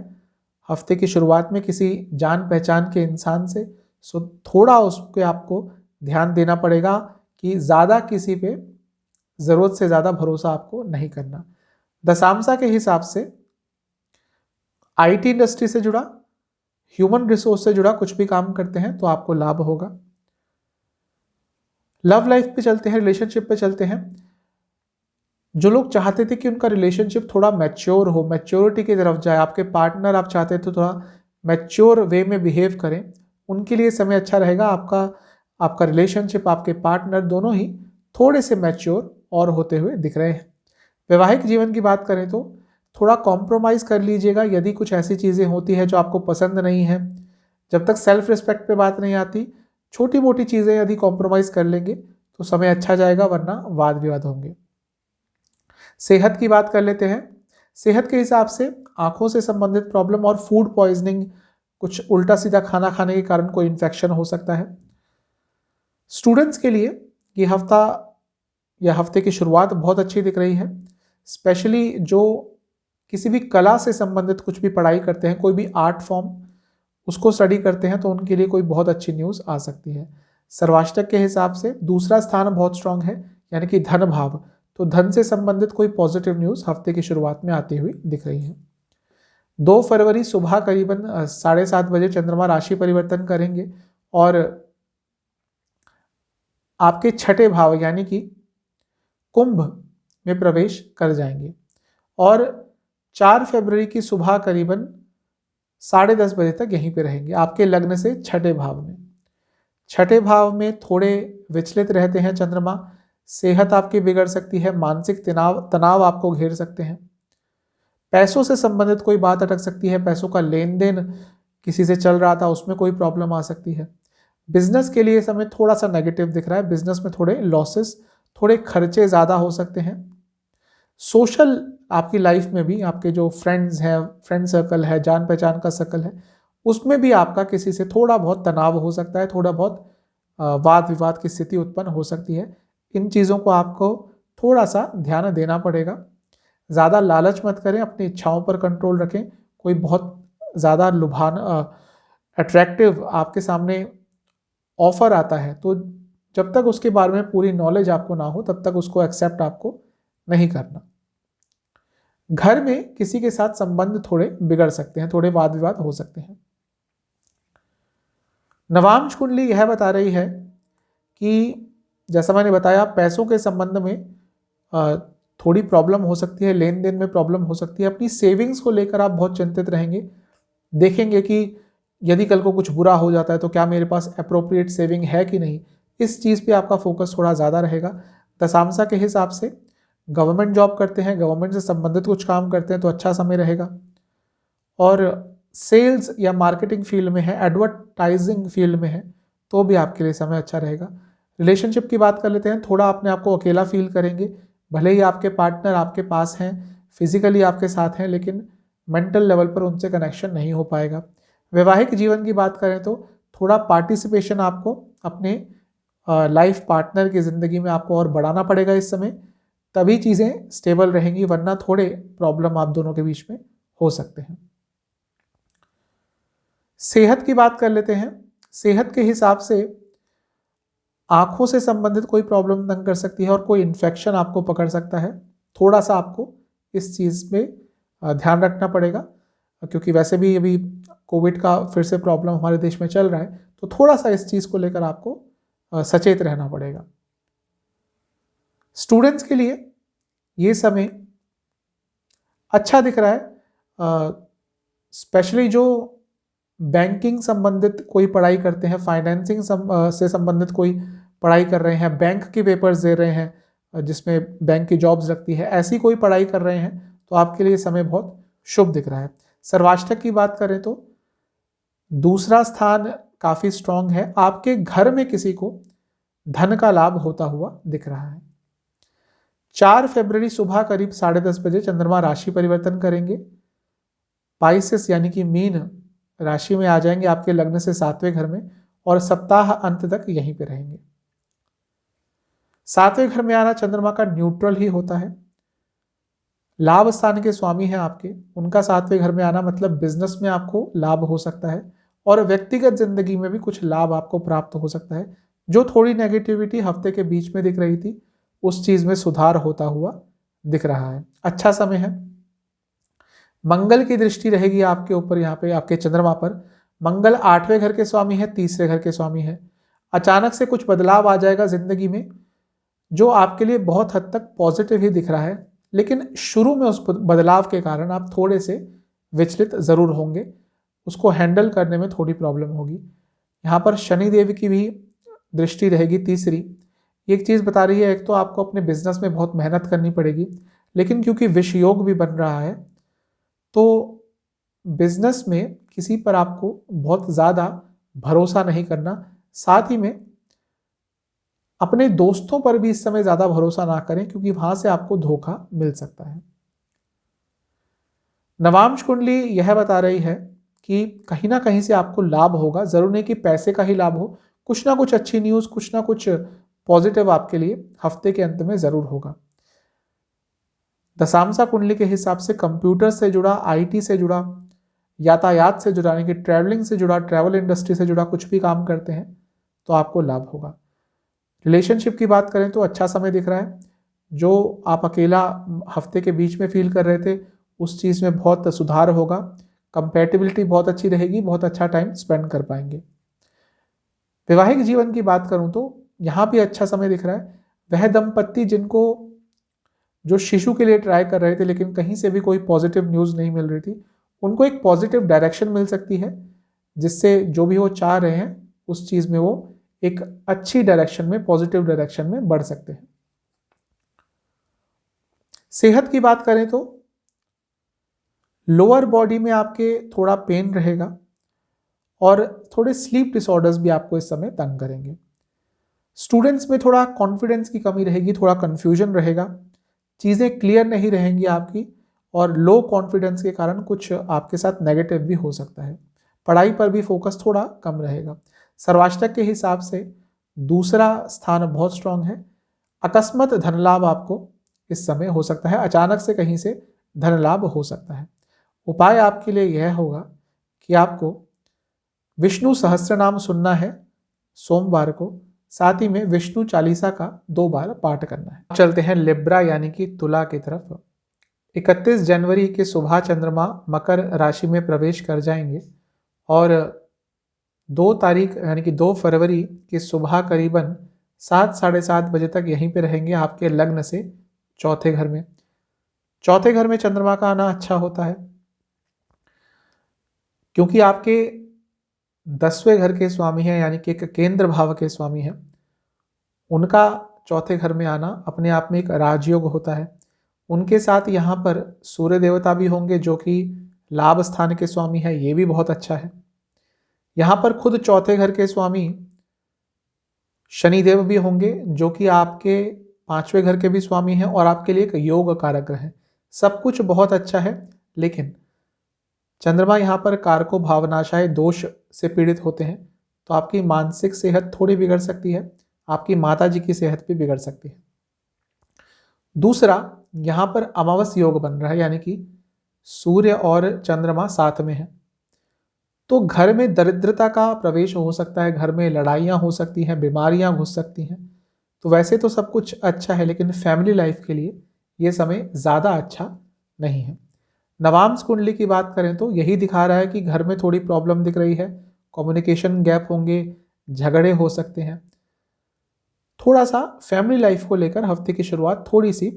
हफ्ते की शुरुआत में किसी जान पहचान के इंसान से, सो थोड़ा उसके आपको ध्यान देना पड़ेगा कि ज़्यादा किसी पे ज़रूरत से ज़्यादा भरोसा आपको नहीं करना। दशांशा के हिसाब से आईटी इंडस्ट्री से जुड़ा, ह्यूमन रिसोर्स से जुड़ा कुछ भी काम करते हैं तो आपको लाभ होगा। लव लाइफ पे चलते हैं, रिलेशनशिप पे चलते हैं। जो लोग चाहते थे कि उनका रिलेशनशिप थोड़ा मैच्योर हो, मैच्योरिटी की तरफ जाए, आपके पार्टनर आप चाहते थे थोड़ा मैच्योर वे में बिहेव करें, उनके लिए समय अच्छा रहेगा। आपका रिलेशनशिप, आपके पार्टनर दोनों ही थोड़े से मैच्योर और होते हुए दिख रहे हैं। वैवाहिक जीवन की बात करें तो थोड़ा कॉम्प्रोमाइज़ कर लीजिएगा यदि कुछ ऐसी चीज़ें होती है जो आपको पसंद नहीं है। जब तक सेल्फ रिस्पेक्ट पे बात नहीं आती, छोटी मोटी चीज़ें यदि कॉम्प्रोमाइज़ कर लेंगे तो समय अच्छा जाएगा, वरना वाद विवाद होंगे। सेहत की बात कर लेते हैं। सेहत के हिसाब से आंखों से संबंधित प्रॉब्लम और फूड पॉइजनिंग, कुछ उल्टा सीधा खाना खाने के कारण कोई इन्फेक्शन हो सकता है। स्टूडेंट्स के लिए ये हफ्ता या हफ्ते की शुरुआत बहुत अच्छी दिख रही है। स्पेशली जो किसी भी कला से संबंधित कुछ भी पढ़ाई करते हैं, कोई भी आर्ट फॉर्म उसको स्टडी करते हैं, तो उनके लिए कोई बहुत अच्छी न्यूज़ आ सकती है। सर्वाष्टक के हिसाब से दूसरा स्थान बहुत स्ट्रांग है, यानी कि धन भाव, तो धन से संबंधित कोई पॉजिटिव न्यूज़ हफ्ते की शुरुआत में आती हुई दिख रही है। 2 फरवरी सुबह करीबन 7:30 बजे चंद्रमा राशि परिवर्तन करेंगे और आपके 6ठे भाव यानी कि कुंभ में प्रवेश कर जाएंगे, और 4 फरवरी की सुबह करीबन 10:30 बजे तक यहीं पे रहेंगे आपके लग्न से 6ठे भाव में। छठे भाव में थोड़े विचलित रहते हैं चंद्रमा। सेहत आपकी बिगड़ सकती है, मानसिक तनाव आपको घेर सकते हैं। पैसों से संबंधित कोई बात अटक सकती है, पैसों का लेन देन किसी से चल रहा था उसमें कोई प्रॉब्लम आ सकती है। बिजनेस के लिए समय थोड़ा सा नेगेटिव दिख रहा है, बिजनेस में थोड़े लॉसेस, थोड़े खर्चे ज़्यादा हो सकते हैं। सोशल आपकी लाइफ में भी आपके जो फ्रेंड्स हैं, फ्रेंड सर्कल है, जान पहचान का सर्कल है, उसमें भी आपका किसी से थोड़ा बहुत तनाव हो सकता है, थोड़ा बहुत वाद विवाद की स्थिति उत्पन्न हो सकती है। इन चीज़ों को आपको थोड़ा सा ध्यान देना पड़ेगा। ज़्यादा लालच मत करें, अपनी इच्छाओं पर कंट्रोल रखें। कोई बहुत ज़्यादा अट्रैक्टिव आपके सामने ऑफर आता है तो जब तक उसके बारे में पूरी नॉलेज आपको ना हो तब तक उसको एक्सेप्ट आपको नहीं करना। घर में किसी के साथ संबंध थोड़े बिगड़ सकते हैं, थोड़े वाद विवाद हो सकते हैं। नवांश कुंडली यह बता रही है कि जैसा मैंने बताया, पैसों के संबंध में थोड़ी प्रॉब्लम हो सकती है, लेन देन में प्रॉब्लम हो सकती है। अपनी सेविंग्स को लेकर आप बहुत चिंतित रहेंगे, देखेंगे कि यदि कल को कुछ बुरा हो जाता है तो क्या मेरे पास अप्रोप्रिएट सेविंग है कि नहीं, इस चीज़ पे आपका फोकस थोड़ा ज़्यादा रहेगा। दशांशा के हिसाब से गवर्नमेंट जॉब करते हैं, गवर्नमेंट से संबंधित कुछ काम करते हैं तो अच्छा समय रहेगा। और सेल्स या मार्केटिंग फील्ड में है, एडवर्टाइजिंग फील्ड में है तो भी आपके लिए समय अच्छा रहेगा। रिलेशनशिप की बात कर लेते हैं, थोड़ा अपने आप को अकेला फील करेंगे, भले ही आपके पार्टनर आपके पास हैं, फिजिकली आपके साथ हैं, लेकिन मेंटल लेवल पर उनसे कनेक्शन नहीं हो पाएगा। वैवाहिक जीवन की बात करें तो थोड़ा पार्टिसिपेशन आपको अपने लाइफ पार्टनर की ज़िंदगी में आपको और बढ़ाना पड़ेगा इस समय, तभी चीज़ें स्टेबल रहेंगी, वरना थोड़े प्रॉब्लम आप दोनों के बीच में हो सकते हैं। सेहत की बात कर लेते हैं। सेहत के हिसाब से आंखों से संबंधित कोई प्रॉब्लम तंग कर सकती है और कोई इन्फेक्शन आपको पकड़ सकता है। थोड़ा सा आपको इस चीज़ में ध्यान रखना पड़ेगा, क्योंकि वैसे भी अभी कोविड का फिर से प्रॉब्लम हमारे देश में चल रहा है, तो थोड़ा सा इस चीज़ को लेकर आपको सचेत रहना पड़ेगा। स्टूडेंट्स के लिए ये समय अच्छा दिख रहा है, स्पेशली जो बैंकिंग संबंधित कोई पढ़ाई करते हैं, फाइनेंसिंग से संबंधित कोई पढ़ाई कर रहे हैं, बैंक के पेपर्स दे रहे हैं जिसमें बैंक की जॉब्स लगती है, ऐसी कोई पढ़ाई कर रहे हैं तो आपके लिए समय बहुत शुभ दिख रहा है। सर्वाष्टक की बात करें तो दूसरा स्थान काफ़ी स्ट्रांग है, आपके घर में किसी को धन का लाभ होता हुआ दिख रहा है। 4 फरवरी सुबह करीब 10:30 बजे चंद्रमा राशि परिवर्तन करेंगे, पाइसेस यानी कि मीन राशि में आ जाएंगे आपके लग्न से 7वें घर में, और सप्ताह अंत तक यहीं पे रहेंगे। 7वें घर में आना चंद्रमा का न्यूट्रल ही होता है। लाभ स्थान के स्वामी हैं आपके, उनका 7वें घर में आना मतलब बिजनेस में आपको लाभ हो सकता है और व्यक्तिगत जिंदगी में भी कुछ लाभ आपको प्राप्त हो सकता है। जो थोड़ी नेगेटिविटी हफ्ते के बीच में दिख रही थी उस चीज में सुधार होता हुआ दिख रहा है। अच्छा समय है। मंगल की दृष्टि रहेगी आपके ऊपर, यहाँ पे आपके चंद्रमा पर। मंगल 8वें घर के स्वामी है, 3रे घर के स्वामी है। अचानक से कुछ बदलाव आ जाएगा जिंदगी में जो आपके लिए बहुत हद तक पॉजिटिव ही दिख रहा है, लेकिन शुरू में उस बदलाव के कारण आप थोड़े से विचलित जरूर होंगे, उसको हैंडल करने में थोड़ी प्रॉब्लम होगी। यहाँ पर शनि देव की भी दृष्टि रहेगी 3री। एक चीज़ बता रही है, एक तो आपको अपने बिजनेस में बहुत मेहनत करनी पड़ेगी, लेकिन क्योंकि विष योग भी बन रहा है तो बिजनेस में किसी पर आपको बहुत ज़्यादा भरोसा नहीं करना। साथ ही में अपने दोस्तों पर भी इस समय ज़्यादा भरोसा ना करें, क्योंकि वहां से आपको धोखा मिल सकता है। नवांश कुंडली यह बता रही है कि कहीं ना कहीं से आपको लाभ होगा, जरूर नहीं कि पैसे का ही लाभ हो, कुछ ना कुछ अच्छी न्यूज़, कुछ ना कुछ पॉजिटिव आपके लिए हफ्ते के अंत में जरूर होगा। दशांशा कुंडली के हिसाब से कंप्यूटर से जुड़ा, आईटी से जुड़ा, यातायात से जुड़ा, यानी कि ट्रैवलिंग से जुड़ा, ट्रैवल इंडस्ट्री से जुड़ा कुछ भी काम करते हैं तो आपको लाभ होगा। रिलेशनशिप की बात करें तो अच्छा समय दिख रहा है। जो आप अकेला हफ्ते के बीच में फील कर रहे थे उस चीज़ में बहुत सुधार होगा। कंपैटिबिलिटी बहुत अच्छी रहेगी, बहुत अच्छा टाइम स्पेंड कर पाएंगे। वैवाहिक जीवन की बात करूं तो यहाँ भी अच्छा समय दिख रहा है। वह दंपत्ति जिनको जो शिशु के लिए ट्राई कर रहे थे लेकिन कहीं से भी कोई पॉजिटिव न्यूज़ नहीं मिल रही थी, उनको एक पॉजिटिव डायरेक्शन मिल सकती है जिससे जो भी वो चाह रहे हैं उस चीज़ में वो एक अच्छी डायरेक्शन में, पॉजिटिव डायरेक्शन में बढ़ सकते हैं। सेहत की बात करें तो लोअर बॉडी में आपके थोड़ा पेन रहेगा और थोड़े स्लीप डिसऑर्डर्स भी आपको इस समय तंग करेंगे। स्टूडेंट्स में थोड़ा कॉन्फिडेंस की कमी रहेगी, थोड़ा कंफ्यूजन रहेगा, चीज़ें क्लियर नहीं रहेंगी आपकी, और लो कॉन्फिडेंस के कारण कुछ आपके साथ नेगेटिव भी हो सकता है। पढ़ाई पर भी फोकस थोड़ा कम रहेगा। सर्वाष्टक के हिसाब से दूसरा स्थान बहुत स्ट्रांग है। अकस्मात धन लाभ आपको इस समय हो सकता है, अचानक से कहीं से धन लाभ हो सकता है। उपाय आपके लिए यह होगा कि आपको विष्णु सहस्त्रनाम सुनना है सोमवार को, साथ ही में विष्णु चालीसा का 2 बार पाठ करना है। चलते हैं लिब्रा यानी कि तुला की तरफ। 31 जनवरी के सुबह चंद्रमा मकर राशि में प्रवेश कर जाएंगे और 2 तारीख यानी कि 2 फरवरी की सुबह करीबन 7 साढ़े 7 बजे तक यहीं पे रहेंगे आपके लग्न से चौथे घर में। चौथे घर में चंद्रमा का आना अच्छा होता है क्योंकि आपके 10वें घर के स्वामी हैं, यानी कि एक केंद्र भाव के स्वामी हैं। उनका चौथे घर में आना अपने आप में एक राजयोग होता है। उनके साथ यहाँ पर सूर्य देवता भी होंगे जो कि लाभ स्थान के स्वामी है, ये भी बहुत अच्छा है। यहाँ पर खुद चौथे घर के स्वामी शनिदेव भी होंगे जो कि आपके 5वें घर के भी स्वामी हैं और आपके लिए एक योग कारक ग्रह है। सब कुछ बहुत अच्छा है, लेकिन चंद्रमा यहाँ पर कारको भावनाशाय दोष से पीड़ित होते हैं, तो आपकी मानसिक सेहत थोड़ी बिगड़ सकती है, आपकी माता जी की सेहत भी बिगड़ सकती है। दूसरा, यहाँ पर अमावस योग बन रहा है, यानी कि सूर्य और चंद्रमा साथ में है, तो घर में दरिद्रता का प्रवेश हो सकता है, घर में लड़ाइयाँ हो सकती हैं, बीमारियाँ घुस सकती हैं। तो वैसे तो सब कुछ अच्छा है, लेकिन फैमिली लाइफ के लिए ये समय ज़्यादा अच्छा नहीं है। नवांश कुंडली की बात करें तो यही दिखा रहा है कि घर में थोड़ी प्रॉब्लम दिख रही है, कम्युनिकेशन गैप होंगे, झगड़े हो सकते हैं। थोड़ा सा फैमिली लाइफ को लेकर हफ्ते की शुरुआत थोड़ी सी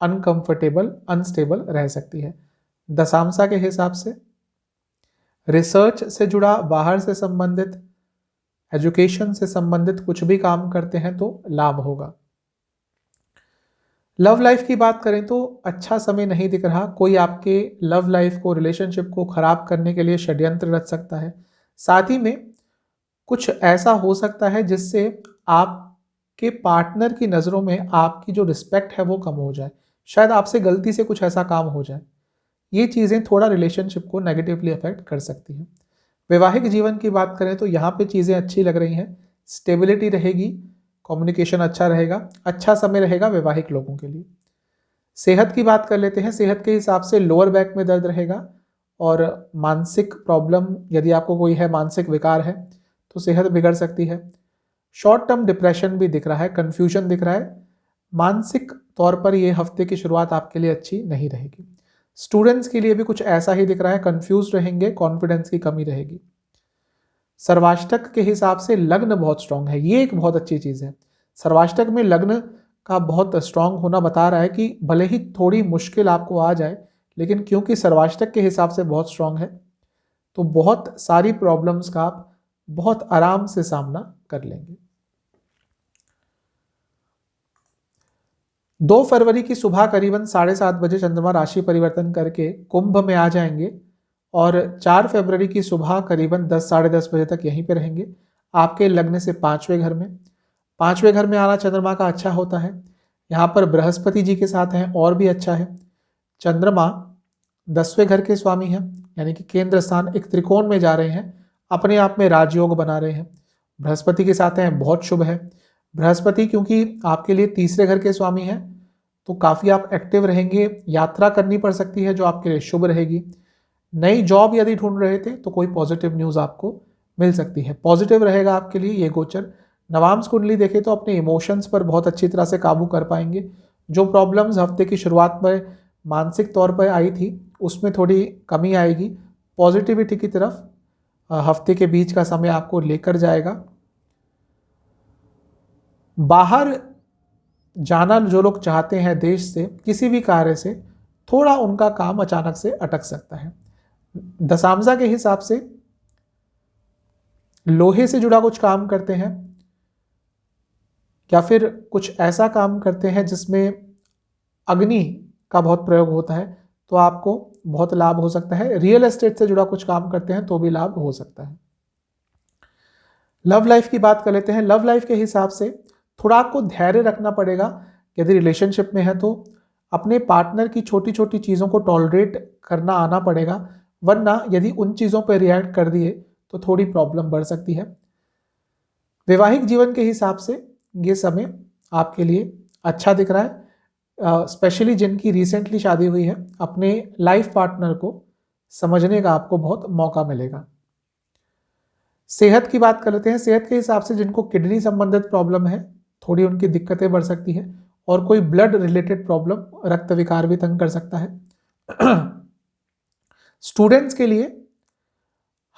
अनकंफर्टेबल, अनस्टेबल रह सकती है। दशांशा के हिसाब से रिसर्च से जुड़ा, बाहर से संबंधित, एजुकेशन से संबंधित कुछ भी काम करते हैं तो लाभ होगा। लव लाइफ की बात करें तो अच्छा समय नहीं दिख रहा। कोई आपके लव लाइफ को, रिलेशनशिप को खराब करने के लिए षड्यंत्र रच सकता है। साथ ही में कुछ ऐसा हो सकता है जिससे आपके पार्टनर की नज़रों में आपकी जो रिस्पेक्ट है वो कम हो जाए। शायद आपसे गलती से कुछ ऐसा काम हो जाए। ये चीज़ें थोड़ा रिलेशनशिप को नेगेटिवली अफेक्ट कर सकती हैं। वैवाहिक जीवन की बात करें तो यहाँ पे चीज़ें अच्छी लग रही हैं, स्टेबिलिटी रहेगी, कम्युनिकेशन अच्छा रहेगा, अच्छा समय रहेगा वैवाहिक लोगों के लिए। सेहत की बात कर लेते हैं। सेहत के हिसाब से लोअर बैक में दर्द रहेगा और मानसिक प्रॉब्लम, यदि आपको कोई है, मानसिक विकार है, तो सेहत बिगड़ सकती है। शॉर्ट टर्म डिप्रेशन भी दिख रहा है, कन्फ्यूजन दिख रहा है। मानसिक तौर पर ये हफ्ते की शुरुआत आपके लिए अच्छी नहीं रहेगी। स्टूडेंट्स के लिए भी कुछ ऐसा ही दिख रहा है, कंफ्यूज रहेंगे, कॉन्फिडेंस की कमी रहेगी। सर्वाष्टक के हिसाब से लग्न बहुत स्ट्रांग है, ये एक बहुत अच्छी चीज़ है। सर्वाष्टक में लग्न का बहुत स्ट्रांग होना बता रहा है कि भले ही थोड़ी मुश्किल आपको आ जाए, लेकिन क्योंकि सर्वाष्टक के हिसाब से बहुत स्ट्रांग है तो बहुत सारी प्रॉब्लम्स का आप बहुत आराम से सामना कर लेंगे। 2 फरवरी की सुबह करीबन 7:30 बजे चंद्रमा राशि परिवर्तन करके कुंभ में आ जाएंगे और 4 फरवरी की सुबह करीबन 10 साढ़े 10 बजे तक यहीं पे रहेंगे आपके लग्न से 5वें घर में। 5वें घर में आना चंद्रमा का अच्छा होता है। यहाँ पर बृहस्पति जी के साथ हैं और भी अच्छा है। चंद्रमा 10वें घर के स्वामी हैं, यानी कि केंद्र स्थान, एक त्रिकोण में जा रहे हैं, अपने आप में राजयोग बना रहे हैं। बृहस्पति के साथ हैं, बहुत शुभ है। बृहस्पति क्योंकि आपके लिए तीसरे घर के स्वामी हैं तो काफ़ी आप एक्टिव रहेंगे, यात्रा करनी पड़ सकती है जो आपके लिए शुभ रहेगी। नई जॉब यदि ढूंढ रहे थे तो कोई पॉजिटिव न्यूज़ आपको मिल सकती है, पॉजिटिव रहेगा आपके लिए ये गोचर। नवांश कुंडली देखें तो अपने इमोशंस पर बहुत अच्छी तरह से काबू कर पाएंगे। जो प्रॉब्लम्स हफ्ते की शुरुआत में मानसिक तौर पर आई थी उसमें थोड़ी कमी आएगी। पॉजिटिविटी की तरफ हफ्ते के बीच का समय आपको लेकर जाएगा। बाहर जाना जो लोग चाहते हैं देश से किसी भी कार्य से, थोड़ा उनका काम अचानक से अटक सकता है। दशांशा के हिसाब से लोहे से जुड़ा कुछ काम करते हैं या फिर कुछ ऐसा काम करते हैं जिसमें अग्नि का बहुत प्रयोग होता है तो आपको बहुत लाभ हो सकता है। रियल एस्टेट से जुड़ा कुछ काम करते हैं तो भी लाभ हो सकता है। लव लाइफ की बात कर लेते हैं। लव लाइफ के हिसाब से थोड़ा आपको धैर्य रखना पड़ेगा। यदि रिलेशनशिप में है तो अपने पार्टनर की छोटी छोटी चीज़ों को टॉलरेट करना आना पड़ेगा, वरना यदि उन चीज़ों पर रिएक्ट कर दिए तो थोड़ी प्रॉब्लम बढ़ सकती है। वैवाहिक जीवन के हिसाब से ये समय आपके लिए अच्छा दिख रहा है। स्पेशली जिनकी रिसेंटली शादी हुई है, अपने लाइफ पार्टनर को समझने का आपको बहुत मौका मिलेगा। सेहत की बात कर लेते हैं। सेहत के हिसाब से जिनको किडनी संबंधित प्रॉब्लम है, थोड़ी उनकी दिक्कतें बढ़ सकती है, और कोई ब्लड रिलेटेड प्रॉब्लम, रक्त विकार भी तंग कर सकता है। स्टूडेंट्स के लिए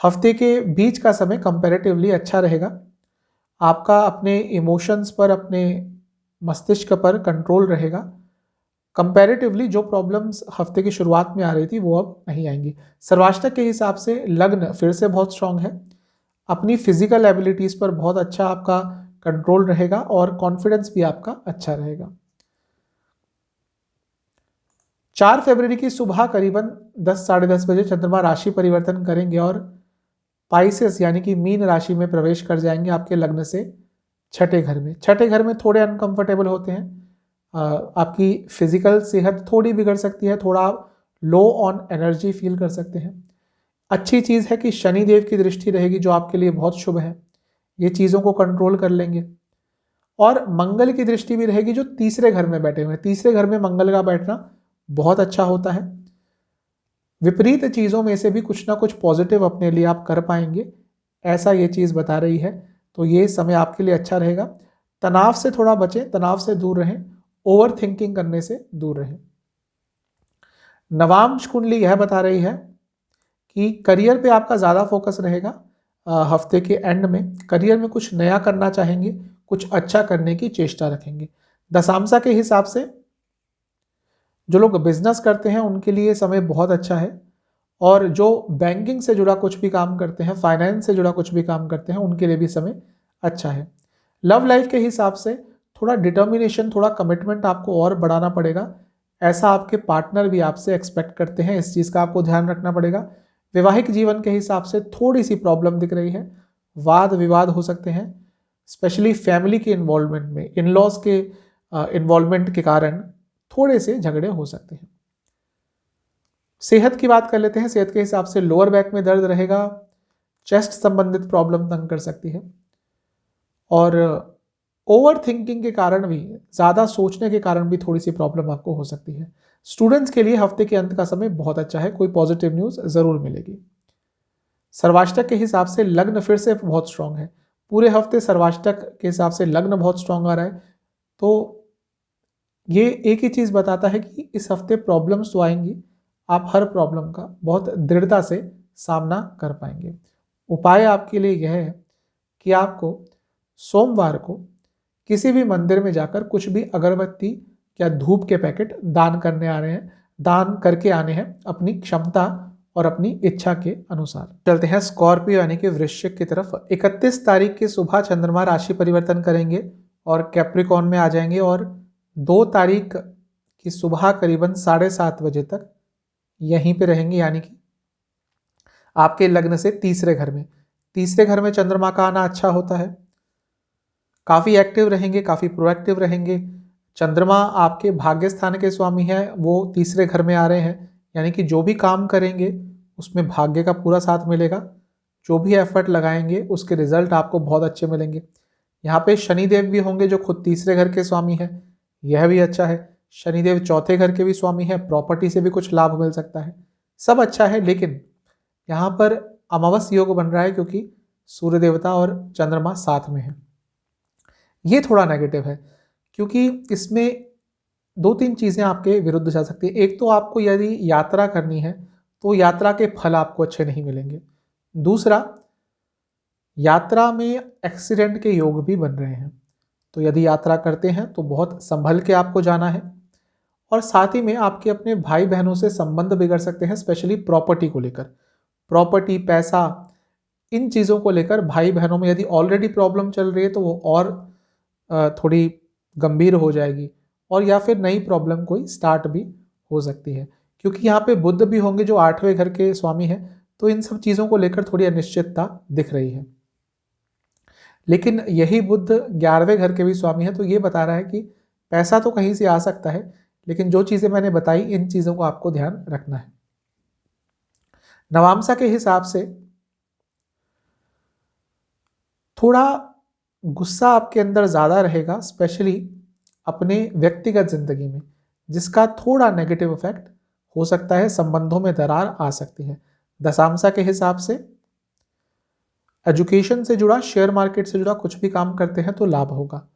हफ्ते के बीच का समय कंपैरेटिवली अच्छा रहेगा। आपका अपने इमोशंस पर, अपने मस्तिष्क पर कंट्रोल रहेगा। कंपैरेटिवली जो प्रॉब्लम्स हफ्ते की शुरुआत में आ रही थी वो अब नहीं आएंगी। सर्वाष्टक के हिसाब से लग्न फिर से बहुत स्ट्रांग है। अपनी फिजिकल एबिलिटीज पर बहुत अच्छा आपका कंट्रोल रहेगा और कॉन्फिडेंस भी आपका अच्छा रहेगा। 4 फरवरी की सुबह करीबन 10 साढ़े 10 बजे चंद्रमा राशि परिवर्तन करेंगे और पाइसेस यानी कि मीन राशि में प्रवेश कर जाएंगे आपके लग्न से छठे घर में। छठे घर में थोड़े अनकंफर्टेबल होते हैं। आपकी फिजिकल सेहत थोड़ी बिगड़ सकती है, थोड़ा लो ऑन एनर्जी फील कर सकते हैं। अच्छी चीज़ है कि शनि देव की दृष्टि रहेगी जो आपके लिए बहुत शुभ है, ये चीज़ों को कंट्रोल कर लेंगे। और मंगल की दृष्टि भी रहेगी जो तीसरे घर में बैठे हुए हैं। तीसरे घर में मंगल का बैठना बहुत अच्छा होता है। विपरीत चीज़ों में से भी कुछ ना कुछ पॉजिटिव अपने लिए आप कर पाएंगे, ऐसा ये चीज़ बता रही है। तो ये समय आपके लिए अच्छा रहेगा। तनाव से थोड़ा बचें, तनाव से दूर रहें, ओवर थिंकिंग करने से दूर रहें। नवांश कुंडली यह बता रही है कि करियर पे आपका ज़्यादा फोकस रहेगा। हफ्ते के एंड में करियर में कुछ नया करना चाहेंगे, कुछ अच्छा करने की चेष्टा रखेंगे। दशांशा के हिसाब से जो लोग बिजनेस करते हैं उनके लिए समय बहुत अच्छा है, और जो बैंकिंग से जुड़ा कुछ भी काम करते हैं, फाइनेंस से जुड़ा कुछ भी काम करते हैं, उनके लिए भी समय अच्छा है। लव लाइफ के हिसाब से थोड़ा डिटर्मिनेशन, थोड़ा कमिटमेंट आपको और बढ़ाना पड़ेगा। ऐसा आपके पार्टनर भी आपसे एक्सपेक्ट करते हैं, इस चीज़ का आपको ध्यान रखना पड़ेगा। वैवाहिक जीवन के हिसाब से थोड़ी सी प्रॉब्लम दिख रही है, वाद विवाद हो सकते हैं, स्पेशली फैमिली के इन्वॉल्वमेंट में, इन लॉज के इन्वॉल्वमेंट के कारण थोड़े से झगड़े हो सकते हैं। सेहत की बात कर लेते हैं। सेहत के हिसाब से लोअर बैक में दर्द रहेगा, चेस्ट संबंधित प्रॉब्लम तंग कर सकती है, और ओवर थिंकिंग के कारण भी, ज़्यादा सोचने के कारण भी थोड़ी सी प्रॉब्लम आपको हो सकती है। स्टूडेंट्स के लिए हफ्ते के अंत का समय बहुत अच्छा है, कोई पॉजिटिव न्यूज़ ज़रूर मिलेगी। सर्वाष्टक के हिसाब से लग्न फिर से बहुत स्ट्रांग है। पूरे हफ्ते सर्वाष्टक के हिसाब से लग्न बहुत स्ट्रांग आ रहा है, तो ये एक ही चीज़ बताता है कि इस हफ्ते प्रॉब्लम्स तो आएंगी, आप हर प्रॉब्लम का बहुत दृढ़ता से सामना कर पाएंगे। उपाय आपके लिए यह है कि आपको सोमवार को किसी भी मंदिर में जाकर कुछ भी अगरबत्ती या धूप के पैकेट दान करके आने हैं अपनी क्षमता और अपनी इच्छा के अनुसार। चलते हैं स्कॉर्पियो यानी कि वृश्चिक की तरफ। 31 तारीख की सुबह चंद्रमा राशि परिवर्तन करेंगे और कैप्रिकॉर्न में आ जाएंगे, और 2 तारीख की सुबह करीबन 7:30 बजे तक यहीं पे रहेंगे, यानी कि आपके लग्न से तीसरे घर में। तीसरे घर में चंद्रमा का आना अच्छा होता है, काफ़ी एक्टिव रहेंगे, काफ़ी प्रोएक्टिव रहेंगे। चंद्रमा आपके भाग्य स्थान के स्वामी हैं, वो तीसरे घर में आ रहे हैं, यानी कि जो भी काम करेंगे उसमें भाग्य का पूरा साथ मिलेगा। जो भी एफर्ट लगाएंगे उसके रिजल्ट आपको बहुत अच्छे मिलेंगे। यहाँ पे शनिदेव भी होंगे जो खुद तीसरे घर के स्वामी हैं, यह भी अच्छा है। शनिदेव चौथे घर के भी स्वामी है, प्रॉपर्टी से भी कुछ लाभ मिल सकता है, सब अच्छा है। लेकिन यहाँ पर अमावस्या योग बन रहा है क्योंकि सूर्य देवता और चंद्रमा साथ में है, ये थोड़ा नेगेटिव है, क्योंकि इसमें 2-3 चीज़ें आपके विरुद्ध जा सकती है। एक तो आपको यदि यात्रा करनी है तो यात्रा के फल आपको अच्छे नहीं मिलेंगे। दूसरा, यात्रा में एक्सीडेंट के योग भी बन रहे हैं, तो यदि यात्रा करते हैं तो बहुत संभल के आपको जाना है। और साथ ही में आपके अपने भाई बहनों से संबंध बिगड़ सकते हैं, स्पेशली प्रॉपर्टी को लेकर। प्रॉपर्टी, पैसा, इन चीज़ों को लेकर भाई बहनों में यदि ऑलरेडी प्रॉब्लम चल रही है तो वो और थोड़ी गंभीर हो जाएगी, और या फिर नई प्रॉब्लम कोई स्टार्ट भी हो सकती है, क्योंकि यहाँ पे बुध भी होंगे जो 8वें घर के स्वामी हैं, तो इन सब चीज़ों को लेकर थोड़ी अनिश्चितता दिख रही है। लेकिन यही बुध 11वें घर के भी स्वामी है, तो ये बता रहा है कि पैसा तो कहीं से आ सकता है, लेकिन जो चीज़ें मैंने बताई इन चीज़ों को आपको ध्यान रखना है। नवांशा के हिसाब से थोड़ा गुस्सा आपके अंदर ज़्यादा रहेगा, स्पेशली अपने व्यक्तिगत जिंदगी में, जिसका थोड़ा नेगेटिव इफेक्ट हो सकता है, संबंधों में दरार आ सकती है। दशांशा के हिसाब से एजुकेशन से जुड़ा, शेयर मार्केट से जुड़ा कुछ भी काम करते हैं तो लाभ होगा।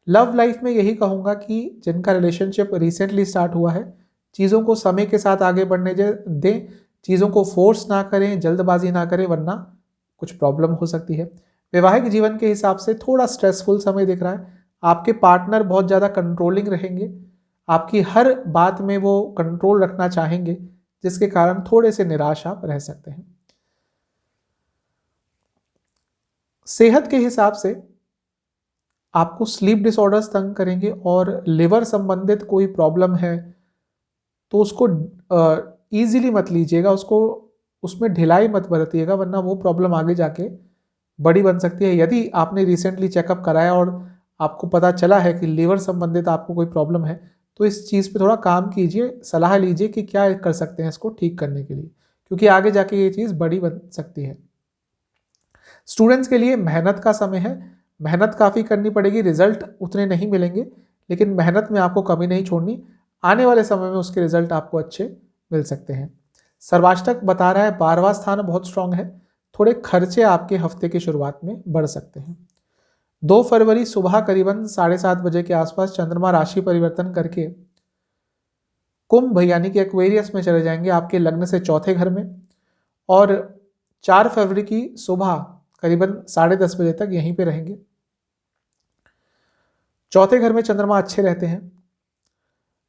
लव लाइफ में यही कहूँगा कि जिनका रिलेशनशिप रिसेंटली स्टार्ट हुआ है, चीज़ों को समय के साथ आगे बढ़ने दें, चीज़ों को फोर्स ना करें, जल्दबाजी ना करें, वरना कुछ प्रॉब्लम हो सकती है। वैवाहिक जीवन के हिसाब से थोड़ा स्ट्रेसफुल समय दिख रहा है। आपके पार्टनर बहुत ज़्यादा कंट्रोलिंग रहेंगे, आपकी हर बात में वो कंट्रोल रखना चाहेंगे, जिसके कारण थोड़े से निराश आप रह सकते हैं। सेहत के हिसाब से आपको स्लीप डिसऑर्डर्स तंग करेंगे, और लिवर संबंधित कोई प्रॉब्लम है तो उसको ईजिली मत लीजिएगा, उसमें ढिलाई मत बरतिएगा, वरना वो प्रॉब्लम आगे जाके बड़ी बन सकती है। यदि आपने रिसेंटली चेकअप कराया और आपको पता चला है कि लीवर संबंधित आपको कोई प्रॉब्लम है, तो इस चीज़ पे थोड़ा काम कीजिए, सलाह लीजिए कि क्या कर सकते हैं इसको ठीक करने के लिए, क्योंकि आगे जाके ये चीज़ बड़ी बन सकती है। स्टूडेंट्स के लिए मेहनत का समय है, मेहनत काफ़ी करनी पड़ेगी, रिजल्ट उतने नहीं मिलेंगे, लेकिन मेहनत में आपको कमी नहीं छोड़नी, आने वाले समय में उसके रिजल्ट आपको अच्छे मिल सकते हैं। सर्वाष्टक बता रहा है 12वां स्थान बहुत स्ट्रांग है, थोड़े खर्चे आपके हफ्ते की शुरुआत में बढ़ सकते हैं। 2 फरवरी सुबह करीबन 7:30 बजे के आसपास चंद्रमा राशि परिवर्तन करके कुंभ यानी कि एक्वेरियस में चले जाएंगे, आपके लग्न से चौथे घर में, और 4 फरवरी की सुबह करीबन 10:30 बजे तक यहीं पे रहेंगे। चौथे घर में चंद्रमा अच्छे रहते हैं,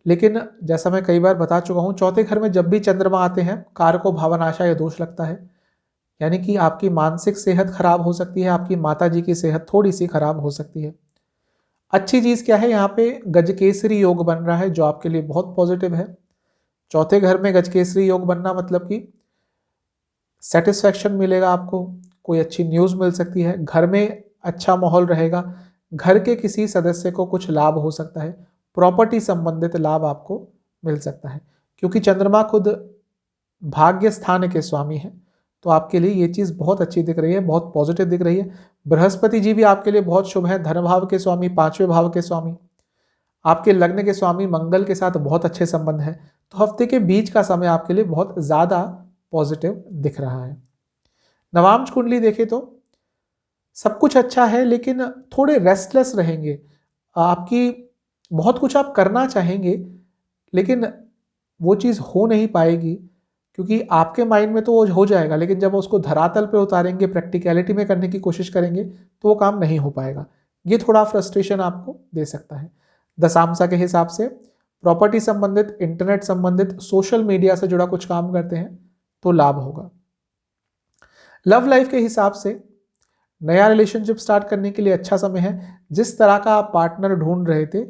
लेकिन जैसा मैं कई बार बता चुका हूं, चौथे घर में जब भी चंद्रमा आते हैं कारको भावनाशा या दोष लगता है, यानी कि आपकी मानसिक सेहत खराब हो सकती है, आपकी माता जी की सेहत थोड़ी सी खराब हो सकती है। अच्छी चीज़ क्या है, यहाँ पे गजकेसरी योग बन रहा है जो आपके लिए बहुत पॉजिटिव है। चौथे घर में गजकेसरी योग बनना मतलब कि सेटिस्फैक्शन मिलेगा आपको, कोई अच्छी न्यूज़ मिल सकती है, घर में अच्छा माहौल रहेगा, घर के किसी सदस्य को कुछ लाभ हो सकता है, प्रॉपर्टी संबंधित लाभ आपको मिल सकता है, क्योंकि चंद्रमा खुद भाग्य स्थान के स्वामी हैं, तो आपके लिए ये चीज़ बहुत अच्छी दिख रही है, बहुत पॉजिटिव दिख रही है। बृहस्पति जी भी आपके लिए बहुत शुभ है, धन भाव के स्वामी, 5वें भाव के स्वामी, आपके लग्न के स्वामी मंगल के साथ बहुत अच्छे संबंध है, तो हफ्ते के बीच का समय आपके लिए बहुत ज़्यादा पॉजिटिव दिख रहा है। नवांश कुंडली देखें तो सब कुछ अच्छा है, लेकिन थोड़े रेस्टलेस रहेंगे, आपकी बहुत कुछ आप करना चाहेंगे, लेकिन वो चीज़ हो नहीं पाएगी, क्योंकि आपके माइंड में तो वो हो जाएगा, लेकिन जब उसको धरातल पे उतारेंगे, प्रैक्टिकलिटी में करने की कोशिश करेंगे, तो वो काम नहीं हो पाएगा। ये थोड़ा फ्रस्ट्रेशन आपको दे सकता है। दशांशा के हिसाब से प्रॉपर्टी संबंधित, इंटरनेट संबंधित, सोशल मीडिया से जुड़ा कुछ काम करते हैं तो लाभ होगा। लव लाइफ के हिसाब से नया रिलेशनशिप स्टार्ट करने के लिए अच्छा समय है। जिस तरह का आप पार्टनर ढूंढ रहे थे,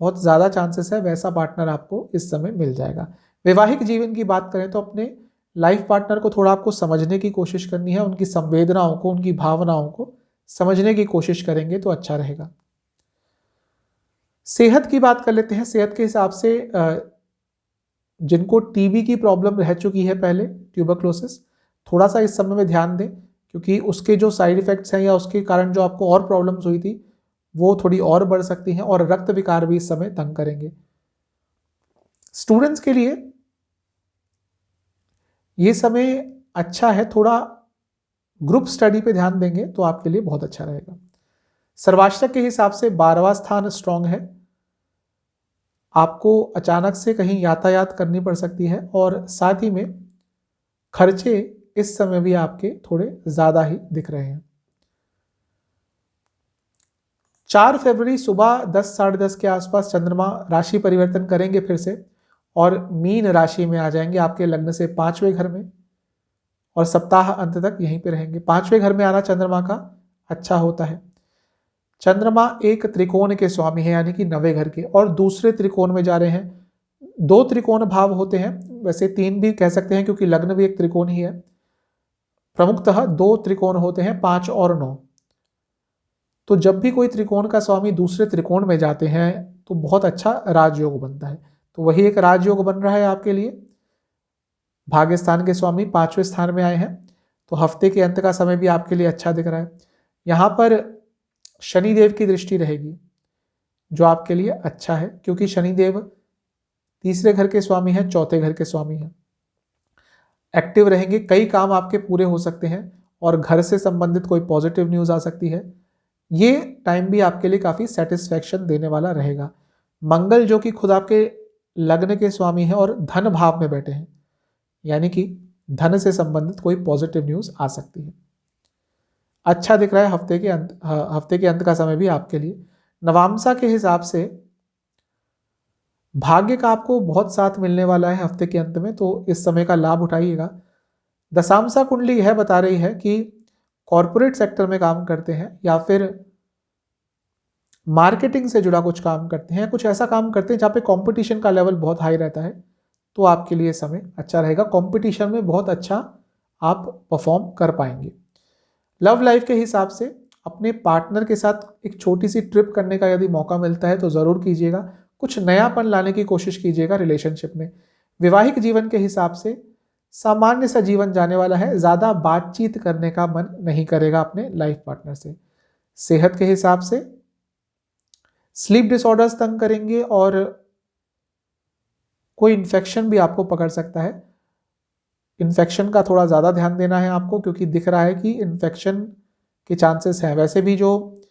बहुत ज़्यादा चांसेस है वैसा पार्टनर आपको इस समय मिल जाएगा। वैवाहिक जीवन की बात करें तो अपने लाइफ पार्टनर को थोड़ा आपको समझने की कोशिश करनी है, उनकी संवेदनाओं को, उनकी भावनाओं को समझने की कोशिश करेंगे तो अच्छा रहेगा। सेहत की बात कर लेते हैं। सेहत के हिसाब से जिनको टीबी की प्रॉब्लम रह चुकी है पहले, ट्यूबरक्लोसिस, थोड़ा सा इस समय में ध्यान दें, क्योंकि उसके जो साइड इफेक्ट्स हैं या उसके कारण जो आपको और प्रॉब्लम्स हुई थी वो थोड़ी और बढ़ सकती हैं, और रक्त विकार भी इस समय तंग करेंगे। स्टूडेंट्स के लिए ये समय अच्छा है, थोड़ा ग्रुप स्टडी पे ध्यान देंगे तो आपके लिए बहुत अच्छा रहेगा। सर्वाष्टक के हिसाब से 12वां स्थान स्ट्रांग है, आपको अचानक से कहीं यातायात करनी पड़ सकती है, और साथ ही में खर्चे इस समय भी आपके थोड़े ज़्यादा ही दिख रहे हैं। 4 फरवरी सुबह 10 साढ़े 10 के आसपास चंद्रमा राशि परिवर्तन करेंगे फिर से, और मीन राशि में आ जाएंगे आपके लग्न से 5वें घर में, और सप्ताह अंत तक यहीं पे रहेंगे। 5वें घर में आना चंद्रमा का अच्छा होता है। चंद्रमा एक त्रिकोण के स्वामी है, यानी कि 9वें घर के, और दूसरे त्रिकोण में जा रहे हैं। 2 त्रिकोण भाव होते हैं, वैसे 3 भी कह सकते हैं क्योंकि लग्न भी एक त्रिकोण ही है। प्रमुखतः 2 त्रिकोण होते हैं, 5 और 9। तो जब भी कोई त्रिकोण का स्वामी दूसरे त्रिकोण में जाते हैं तो बहुत अच्छा राजयोग बनता है। तो वही एक राजयोग बन रहा है आपके लिए। भाग्य स्थान के स्वामी 5वें स्थान में आए हैं, तो हफ्ते के अंत का समय भी आपके लिए अच्छा दिख रहा है। यहाँ पर शनिदेव की दृष्टि रहेगी, जो आपके लिए अच्छा है, क्योंकि शनिदेव तीसरे घर के स्वामी हैं, चौथे घर के स्वामी हैं। एक्टिव रहेंगे, कई काम आपके पूरे हो सकते हैं और घर से संबंधित कोई पॉजिटिव न्यूज़ आ सकती है। ये टाइम भी आपके लिए काफ़ी सेटिस्फैक्शन देने वाला रहेगा। मंगल जो कि खुद आपके लग्न के स्वामी हैं और धन भाव में बैठे हैं, यानी कि धन से संबंधित कोई पॉजिटिव न्यूज़ आ सकती है। अच्छा दिख रहा है हफ्ते के अंत का समय भी आपके लिए। नवांशा के हिसाब से भाग्य का आपको बहुत साथ मिलने वाला है हफ्ते के अंत में, तो इस समय का लाभ उठाइएगा। दशांशा कुंडली यह बता रही है कि कॉरपोरेट सेक्टर में काम करते हैं या फिर मार्केटिंग से जुड़ा कुछ काम करते हैं, कुछ ऐसा काम करते हैं जहाँ पे कंपटीशन का लेवल बहुत हाई रहता है, तो आपके लिए समय अच्छा रहेगा। कंपटीशन में बहुत अच्छा आप परफॉर्म कर पाएंगे। लव लाइफ के हिसाब से अपने पार्टनर के साथ एक छोटी सी ट्रिप करने का यदि मौका मिलता है तो ज़रूर कीजिएगा। कुछ नयापन लाने की कोशिश कीजिएगा रिलेशनशिप में। वैवाहिक जीवन के हिसाब से सामान्य सा जीवन जाने वाला है, ज़्यादा बातचीत करने का मन नहीं करेगा अपने लाइफ पार्टनर से। सेहत के हिसाब से स्लीप डिसऑर्डर्स तंग करेंगे और कोई इन्फेक्शन भी आपको पकड़ सकता है। इन्फेक्शन का थोड़ा ज़्यादा ध्यान देना है आपको, क्योंकि दिख रहा है कि इन्फेक्शन के चांसेस हैं। वैसे भी जो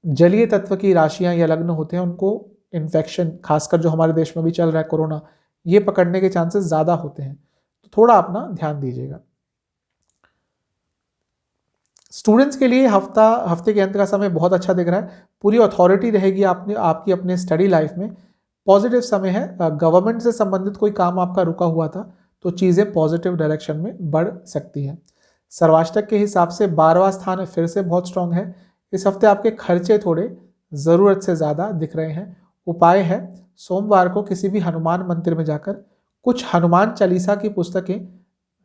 जलीय तत्व की राशियां या लग्न होते हैं उनको इन्फेक्शन, खासकर जो हमारे देश में भी चल रहा है कोरोना, ये पकड़ने के चांसेस ज़्यादा होते हैं, तो थोड़ा अपना ध्यान दीजिएगा। स्टूडेंट्स के लिए हफ्ते के अंत का समय बहुत अच्छा दिख रहा है। पूरी अथॉरिटी रहेगी आपकी अपने स्टडी लाइफ में। पॉजिटिव समय है। गवर्नमेंट से संबंधित कोई काम आपका रुका हुआ था तो चीज़ें पॉजिटिव डायरेक्शन में बढ़ सकती हैं। सर्वाष्टक के हिसाब से 12वां स्थान फिर से बहुत स्ट्रांग है। इस हफ्ते आपके खर्चे थोड़े ज़रूरत से ज़्यादा दिख रहे हैं। उपाय है सोमवार को किसी भी हनुमान मंदिर में जाकर कुछ हनुमान चालीसा की पुस्तकें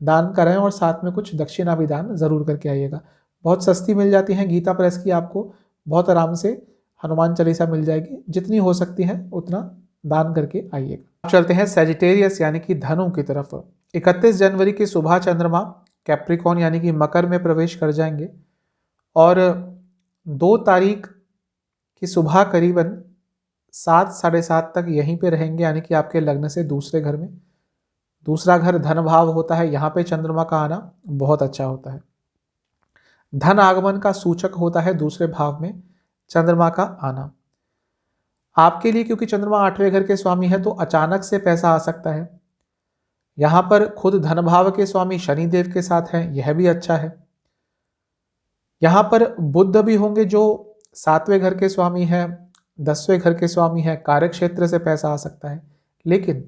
दान करें और साथ में कुछ दक्षिणा भी दान ज़रूर करके आइएगा। बहुत सस्ती मिल जाती हैं, गीता प्रेस की आपको बहुत आराम से हनुमान चालीसा मिल जाएगी। जितनी हो सकती है उतना दान करके आइएगा। चलते हैं सैजिटेरियस यानी कि धनु की तरफ। 31 जनवरी की सुबह चंद्रमा कैप्रिकॉन यानी कि मकर में प्रवेश कर जाएंगे और 2 तारीख की सुबह करीबन 7 साढ़े 7 तक यहीं पे रहेंगे, यानी कि आपके लग्न से दूसरे घर में। दूसरा घर धन भाव होता है, यहाँ पे चंद्रमा का आना बहुत अच्छा होता है। धन आगमन का सूचक होता है दूसरे भाव में चंद्रमा का आना। आपके लिए क्योंकि चंद्रमा 8वें घर के स्वामी है तो अचानक से पैसा आ सकता है। यहाँ पर खुद धन भाव के स्वामी शनिदेव के साथ हैं, यह भी अच्छा है। यहाँ पर बुध भी होंगे जो 7वें घर के स्वामी है, 10वें घर के स्वामी है। कार्य क्षेत्र से पैसा आ सकता है, लेकिन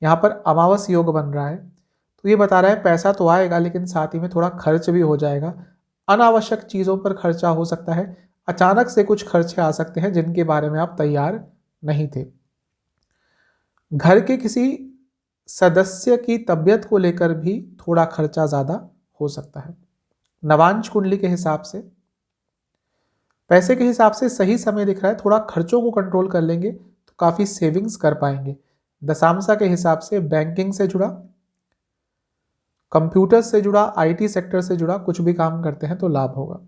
यहाँ पर अमावस योग बन रहा है तो ये बता रहा है पैसा तो आएगा लेकिन साथ ही में थोड़ा खर्च भी हो जाएगा। अनावश्यक चीज़ों पर खर्चा हो सकता है। अचानक से कुछ खर्चे आ सकते हैं जिनके बारे में आप तैयार नहीं थे। घर के किसी सदस्य की तबीयत को लेकर भी थोड़ा खर्चा ज़्यादा हो सकता है। नवांश कुंडली के हिसाब से पैसे के हिसाब से सही समय दिख रहा है। थोड़ा खर्चों को कंट्रोल कर लेंगे तो काफ़ी सेविंग्स कर पाएंगे। दशांशा के हिसाब से बैंकिंग से जुड़ा, कंप्यूटर से जुड़ा, आईटी सेक्टर से जुड़ा कुछ भी काम करते हैं तो लाभ होगा।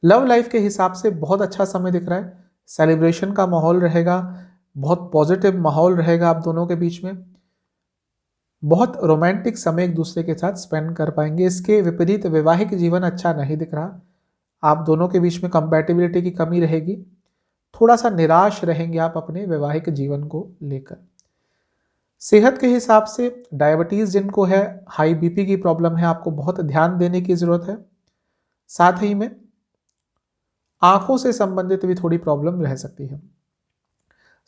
लव लाइफ के हिसाब से बहुत अच्छा समय दिख रहा है। सेलिब्रेशन का माहौल रहेगा, बहुत पॉजिटिव माहौल रहेगा आप दोनों के बीच में। बहुत रोमांटिक समय एक दूसरे के साथ स्पेंड कर पाएंगे। इसके विपरीत वैवाहिक जीवन अच्छा नहीं दिख रहा। आप दोनों के बीच में कंपैटिबिलिटी की कमी रहेगी। थोड़ा सा निराश रहेंगे आप अपने वैवाहिक जीवन को लेकर। सेहत के हिसाब से डायबिटीज़ जिनको है, हाई बीपी की प्रॉब्लम है, आपको बहुत ध्यान देने की ज़रूरत है। साथ ही में आंखों से संबंधित भी थोड़ी प्रॉब्लम रह सकती है।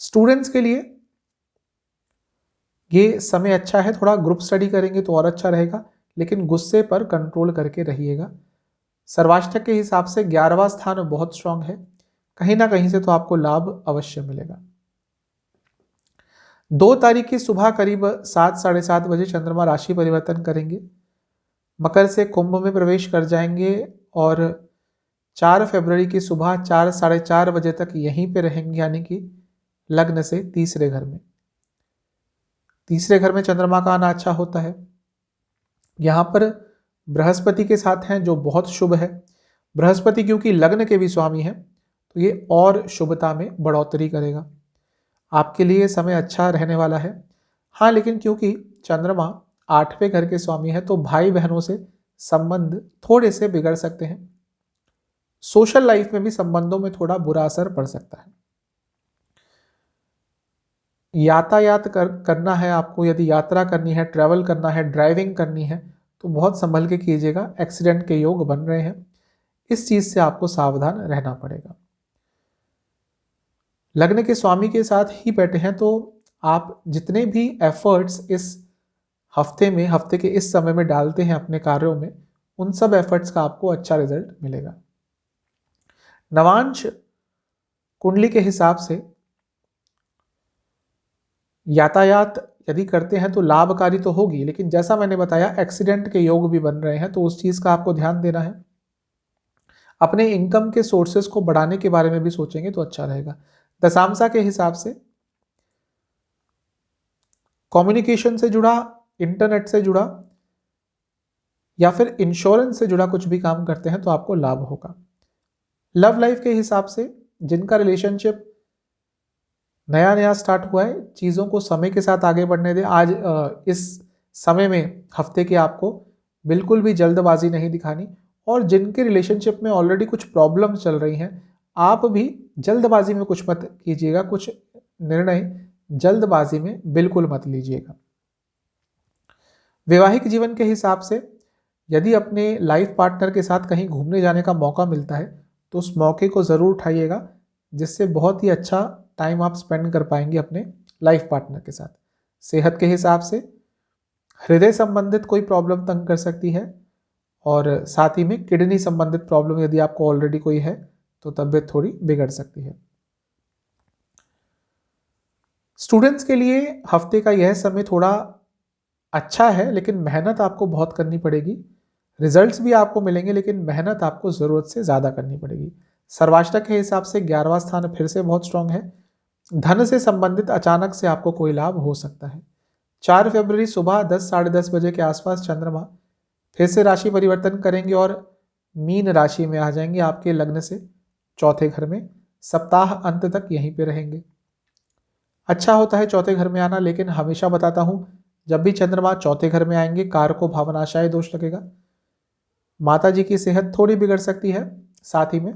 स्टूडेंट्स के लिए ये समय अच्छा है। थोड़ा ग्रुप स्टडी करेंगे तो और अच्छा रहेगा, लेकिन गुस्से पर कंट्रोल करके रहिएगा। सर्वाष्टक के हिसाब से 11वां स्थान बहुत स्ट्रांग है, कहीं ना कहीं से तो आपको लाभ अवश्य मिलेगा। 2 तारीख की सुबह करीब 7 साढ़े 7 बजे चंद्रमा राशि परिवर्तन करेंगे, मकर से कुंभ में प्रवेश कर जाएंगे और 4 फरवरी की सुबह 4 साढ़े 4 बजे तक यहीं पे रहेंगे, यानी कि लग्न से तीसरे घर में। तीसरे घर में चंद्रमा का आना अच्छा होता है। यहाँ पर बृहस्पति के साथ हैं जो बहुत शुभ है। बृहस्पति क्योंकि लग्न के भी स्वामी हैं तो ये और शुभता में बढ़ोतरी करेगा। आपके लिए समय अच्छा रहने वाला है। हाँ, लेकिन क्योंकि चंद्रमा 8वें घर के स्वामी है तो भाई बहनों से संबंध थोड़े से बिगड़ सकते हैं। सोशल लाइफ में भी संबंधों में थोड़ा बुरा असर पड़ सकता है। यातायात करना है आपको, यदि यात्रा करनी है, ट्रैवल करना है, ड्राइविंग करनी है तो बहुत संभल के कीजिएगा। एक्सीडेंट के योग बन रहे हैं, इस चीज से आपको सावधान रहना पड़ेगा। लग्न के स्वामी के साथ ही बैठे हैं तो आप जितने भी एफर्ट्स इस हफ्ते में, हफ्ते के इस समय में डालते हैं अपने कार्यों में, उन सब एफर्ट्स का आपको अच्छा रिजल्ट मिलेगा। नवांश कुंडली के हिसाब से यातायात यदि करते हैं तो लाभकारी तो होगी, लेकिन जैसा मैंने बताया एक्सीडेंट के योग भी बन रहे हैं तो उस चीज का आपको ध्यान देना है। अपने इनकम के सोर्सेस को बढ़ाने के बारे में भी सोचेंगे तो अच्छा रहेगा। दशांशा के हिसाब से कम्युनिकेशन से जुड़ा, इंटरनेट से जुड़ा या फिर इंश्योरेंस से जुड़ा कुछ भी काम करते हैं तो आपको लाभ होगा। लव लाइफ के हिसाब से जिनका रिलेशनशिप नया नया स्टार्ट हुआ है, चीज़ों को समय के साथ आगे बढ़ने दें। आज इस समय में हफ्ते के आपको बिल्कुल भी जल्दबाजी नहीं दिखानी, और जिनके रिलेशनशिप में ऑलरेडी कुछ प्रॉब्लम चल रही हैं आप भी जल्दबाजी में कुछ मत कीजिएगा, कुछ निर्णय जल्दबाजी में बिल्कुल मत लीजिएगा। वैवाहिक जीवन के हिसाब से यदि अपने लाइफ पार्टनर के साथ कहीं घूमने जाने का मौका मिलता है तो उस मौके को ज़रूर उठाइएगा, जिससे बहुत ही अच्छा टाइम आप स्पेंड कर पाएंगे अपने लाइफ पार्टनर के साथ। सेहत के हिसाब से हृदय संबंधित कोई प्रॉब्लम तंग कर सकती है, और साथ ही में किडनी संबंधित प्रॉब्लम यदि आपको ऑलरेडी कोई है तो तबीयत थोड़ी बिगड़ सकती है। स्टूडेंट्स के लिए हफ्ते का यह समय थोड़ा अच्छा है, लेकिन मेहनत आपको बहुत करनी पड़ेगी। रिजल्ट्स भी आपको मिलेंगे लेकिन मेहनत आपको ज़रूरत से ज़्यादा करनी पड़ेगी। सर्वाष्टक के हिसाब से 11वां स्थान फिर से बहुत स्ट्रांग है। धन से संबंधित अचानक से आपको कोई लाभ हो सकता है। 4 फरवरी सुबह 10 साढ़े 10 बजे के आसपास चंद्रमा फिर से राशि परिवर्तन करेंगे और मीन राशि में आ जाएंगे आपके लग्न से चौथे घर में। सप्ताह अंत तक यहीं पे रहेंगे। अच्छा होता है चौथे घर में आना, लेकिन हमेशा बताता हूं जब भी चंद्रमा चौथे घर में आएंगे कार को भावनाशाय दोष लगेगा। माता जी की सेहत थोड़ी बिगड़ सकती है, साथ ही में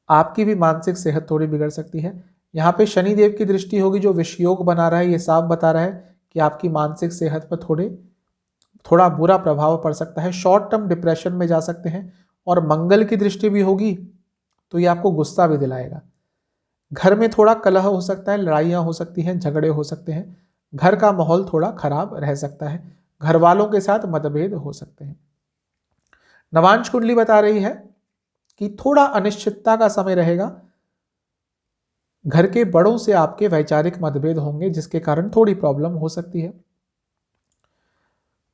आपकी भी मानसिक सेहत थोड़ी बिगड़ सकती है। यहाँ पे शनि देव की दृष्टि होगी जो विषयोग बना रहा है, ये साफ बता रहा है कि आपकी मानसिक सेहत पर थोड़ा बुरा प्रभाव पड़ सकता है। शॉर्ट टर्म डिप्रेशन में जा सकते हैं, और मंगल की दृष्टि भी होगी तो ये आपको गुस्सा भी दिलाएगा। घर में थोड़ा कलह हो सकता है, लड़ाइयाँ हो सकती हैं, झगड़े हो सकते हैं, घर का माहौल थोड़ा खराब रह सकता है, घर वालों के साथ मतभेद हो सकते हैं। नवांश कुंडली बता रही है कि थोड़ा अनिश्चितता का समय रहेगा। घर के बड़ों से आपके वैचारिक मतभेद होंगे जिसके कारण थोड़ी प्रॉब्लम हो सकती है।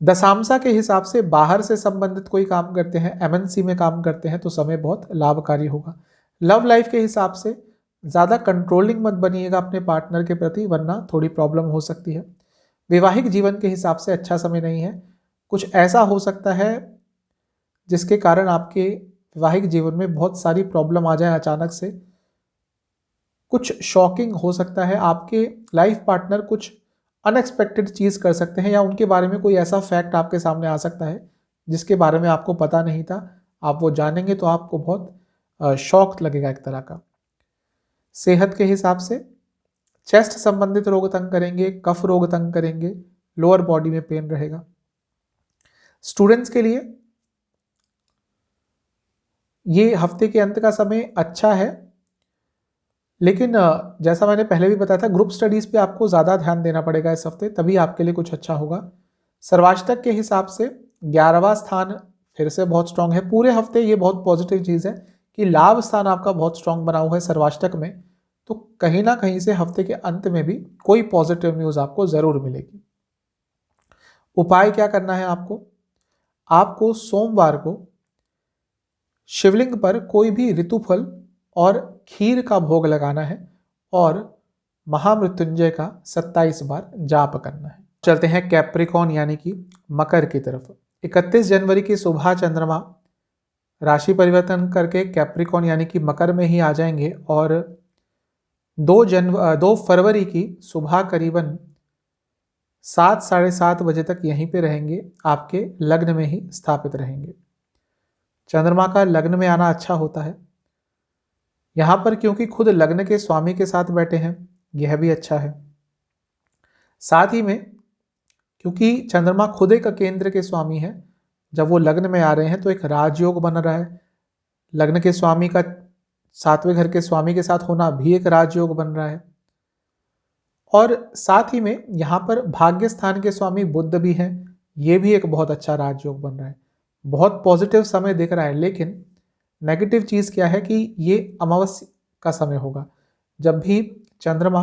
दशांशा के हिसाब से बाहर से संबंधित कोई काम करते हैं, एमएनसी में काम करते हैं तो समय बहुत लाभकारी होगा। लव लाइफ के हिसाब से ज़्यादा कंट्रोलिंग मत बनिएगा अपने पार्टनर के प्रति, वरना थोड़ी प्रॉब्लम हो सकती है। वैवाहिक जीवन के हिसाब से अच्छा समय नहीं है। कुछ ऐसा हो सकता है जिसके कारण आपके वैवाहिक जीवन में बहुत सारी प्रॉब्लम आ जाए अचानक से। कुछ शॉकिंग हो सकता है, आपके लाइफ पार्टनर कुछ अनएक्सपेक्टेड चीज़ कर सकते हैं, या उनके बारे में कोई ऐसा फैक्ट आपके सामने आ सकता है जिसके बारे में आपको पता नहीं था। आप वो जानेंगे तो आपको बहुत शॉक लगेगा एक तरह का। सेहत के हिसाब से चेस्ट संबंधित रोग तंग करेंगे, कफ रोग तंग करेंगे, लोअर बॉडी में पेन रहेगा। स्टूडेंट्स के लिए ये हफ्ते के अंत का समय अच्छा है, लेकिन जैसा मैंने पहले भी बताया था ग्रुप स्टडीज़ पे आपको ज़्यादा ध्यान देना पड़ेगा इस हफ्ते, तभी आपके लिए कुछ अच्छा होगा। सर्वाष्टक के हिसाब से 11वां स्थान फिर से बहुत स्ट्रांग है। पूरे हफ्ते ये बहुत पॉजिटिव चीज़ है कि लाभ स्थान आपका बहुत स्ट्रांग बना हुआ है सर्वाष्टक में, तो कहीं ना कहीं से हफ्ते के अंत में भी कोई पॉजिटिव न्यूज़ आपको ज़रूर मिलेगी। उपाय क्या करना है आपको? आपको सोमवार को शिवलिंग पर कोई भी ऋतुफल और खीर का भोग लगाना है और महामृत्युंजय का 27 बार जाप करना है। चलते हैं कैप्रिकॉन यानी कि मकर की तरफ। 31 जनवरी की सुबह चंद्रमा राशि परिवर्तन करके कैप्रिकॉन यानी कि मकर में ही आ जाएंगे और 2 फरवरी की सुबह करीबन 7 साढ़े 7 बजे तक यहीं पे रहेंगे, आपके लग्न में ही स्थापित रहेंगे। चंद्रमा का लग्न में आना अच्छा होता है यहाँ पर, क्योंकि खुद लग्न के स्वामी के साथ बैठे हैं, यह भी अच्छा है। साथ ही में क्योंकि चंद्रमा खुद एक केंद्र के स्वामी है, जब वो लग्न में आ रहे हैं तो एक राजयोग बन रहा है। लग्न के स्वामी का 7वें घर के स्वामी के साथ होना भी एक राजयोग बन रहा है। और साथ ही में यहाँ पर भाग्य स्थान के स्वामी बुध भी हैं, ये भी एक बहुत अच्छा राजयोग बन रहा है। बहुत पॉजिटिव समय दिख रहा है, लेकिन नेगेटिव चीज़ क्या है कि ये अमावस्या का समय होगा। जब भी चंद्रमा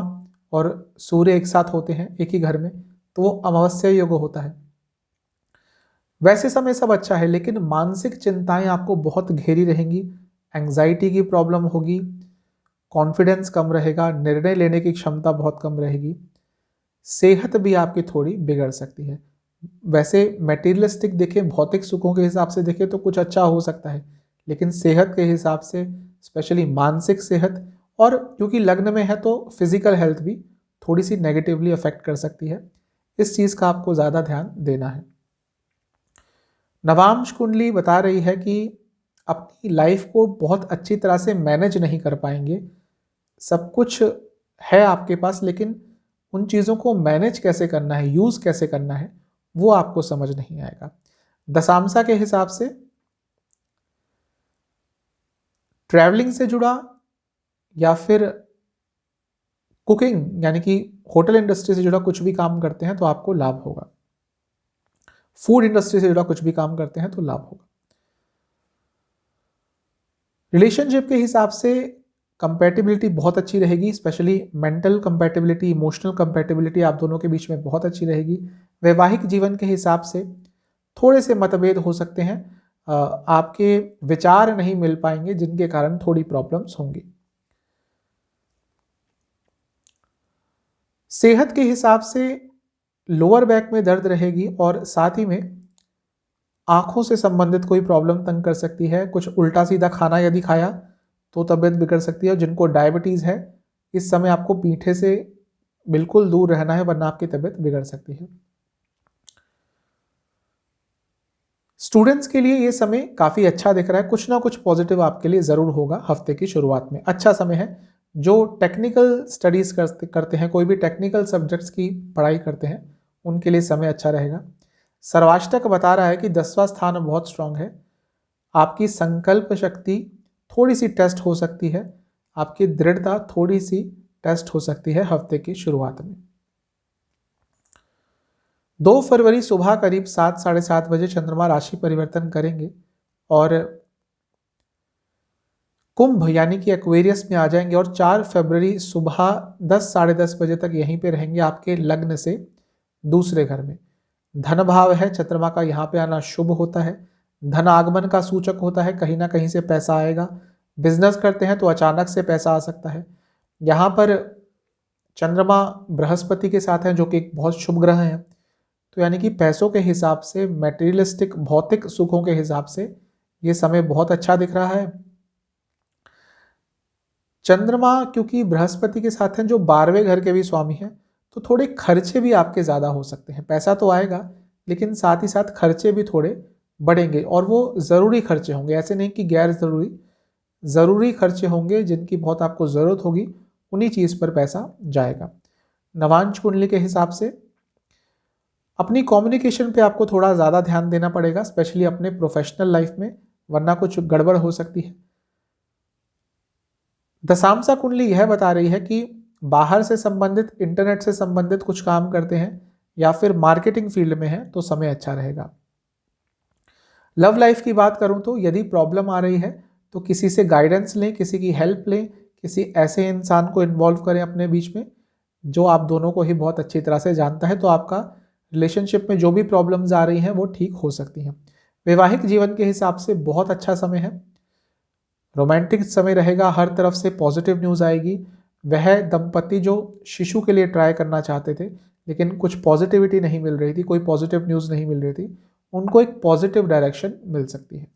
और सूर्य एक साथ होते हैं एक ही घर में, तो वो अमावस्या योग होता है। वैसे समय सब अच्छा है, लेकिन मानसिक चिंताएं आपको बहुत घेरी रहेंगी, एंग्जाइटी की प्रॉब्लम होगी, कॉन्फिडेंस कम रहेगा, निर्णय लेने की क्षमता बहुत कम रहेगी, सेहत भी आपकी थोड़ी बिगड़ सकती है। वैसे मटेरियलिस्टिक देखें, भौतिक सुखों के हिसाब से देखें तो कुछ अच्छा हो सकता है, लेकिन सेहत के हिसाब से स्पेशली मानसिक सेहत, और क्योंकि लग्न में है तो फिजिकल हेल्थ भी थोड़ी सी नेगेटिवली अफेक्ट कर सकती है। इस चीज़ का आपको ज़्यादा ध्यान देना है। नवांश कुंडली बता रही है कि अपनी लाइफ को बहुत अच्छी तरह से मैनेज नहीं कर पाएंगे। सब कुछ है आपके पास, लेकिन उन चीज़ों को मैनेज कैसे करना है, यूज़ कैसे करना है, वो आपको समझ नहीं आएगा। दशांशा के हिसाब से ट्रैवलिंग से जुड़ा या फिर कुकिंग यानी कि होटल इंडस्ट्री से जुड़ा कुछ भी काम करते हैं तो आपको लाभ होगा। फूड इंडस्ट्री से जुड़ा कुछ भी काम करते हैं तो लाभ होगा। रिलेशनशिप के हिसाब से कंपैटिबिलिटी बहुत अच्छी रहेगी, specially mental compatibility, emotional compatibility आप दोनों के बीच में बहुत अच्छी रहेगी। वैवाहिक जीवन के हिसाब से थोड़े से मतभेद हो सकते हैं, आपके विचार नहीं मिल पाएंगे, जिनके कारण थोड़ी प्रॉब्लम्स होंगी। सेहत के हिसाब से लोअर बैक में दर्द रहेगी और साथ ही में आंखों से संबंधित कोई प्रॉब्लम तंग कर सकती है। कुछ उल्टा सीधा खाना यदि खाया तो तबीयत बिगड़ सकती है। और जिनको डायबिटीज़ है, इस समय आपको मीठे से बिल्कुल दूर रहना है, वरना आपकी तबीयत बिगड़ सकती है। स्टूडेंट्स के लिए ये समय काफ़ी अच्छा दिख रहा है, कुछ ना कुछ पॉजिटिव आपके लिए ज़रूर होगा हफ्ते की शुरुआत में। अच्छा समय है। जो टेक्निकल स्टडीज़ करते हैं, कोई भी टेक्निकल सब्जेक्ट्स की पढ़ाई करते हैं, उनके लिए समय अच्छा रहेगा। सर्वाष्टक बता रहा है कि 10वां स्थान बहुत स्ट्रांग है। आपकी संकल्प शक्ति थोड़ी सी टेस्ट हो सकती है, आपकी दृढ़ता थोड़ी सी टेस्ट हो सकती है हफ्ते की शुरुआत में। 2 फरवरी सुबह करीब 7 साढ़े 7 बजे चंद्रमा राशि परिवर्तन करेंगे और कुंभ यानी कि एक्वेरियस में आ जाएंगे और 4 फरवरी सुबह 10 साढ़े 10 बजे तक यहीं पे रहेंगे, आपके लग्न से दूसरे घर में। धन भाव है, चंद्रमा का यहाँ पे आना शुभ होता है, धन आगमन का सूचक होता है, कहीं ना कहीं से पैसा आएगा। बिजनेस करते हैं तो अचानक से पैसा आ सकता है। यहाँ पर चंद्रमा बृहस्पति के साथ हैं, जो कि एक बहुत शुभ ग्रह हैं, तो यानी कि पैसों के हिसाब से, मैटेरियलिस्टिक भौतिक सुखों के हिसाब से ये समय बहुत अच्छा दिख रहा है। चंद्रमा क्योंकि बृहस्पति के साथ हैं, जो 12वें घर के भी स्वामी हैं, तो थोड़े खर्चे भी आपके ज़्यादा हो सकते हैं। पैसा तो आएगा, लेकिन साथ ही साथ खर्चे भी थोड़े बढ़ेंगे, और वो ज़रूरी खर्चे होंगे, ऐसे नहीं कि गैर ज़रूरी खर्चे होंगे, जिनकी बहुत आपको ज़रूरत होगी, उन्हीं चीज़ पर पैसा जाएगा। नवांश कुंडली के हिसाब से अपनी कम्युनिकेशन पे आपको थोड़ा ज़्यादा ध्यान देना पड़ेगा, स्पेशली अपने प्रोफेशनल लाइफ में, वरना कुछ गड़बड़ हो सकती है। दशांशा कुंडली यह बता रही है कि बाहर से संबंधित, इंटरनेट से संबंधित कुछ काम करते हैं या फिर मार्केटिंग फील्ड में है तो समय अच्छा रहेगा। लव लाइफ की बात करूं तो यदि प्रॉब्लम आ रही है तो किसी से गाइडेंस लें, किसी की हेल्प लें, किसी ऐसे इंसान को इन्वॉल्व करें अपने बीच में जो आप दोनों को ही बहुत अच्छी तरह से जानता है, तो आपका रिलेशनशिप में जो भी प्रॉब्लम्स आ रही हैं वो ठीक हो सकती हैं। वैवाहिक जीवन के हिसाब से बहुत अच्छा समय है, रोमांटिक समय रहेगा, हर तरफ से पॉजिटिव न्यूज़ आएगी। वह दंपति जो शिशु के लिए ट्राई करना चाहते थे लेकिन कुछ पॉजिटिविटी नहीं मिल रही थी, कोई पॉजिटिव न्यूज़ नहीं मिल रही थी, उनको एक पॉजिटिव डायरेक्शन मिल सकती है।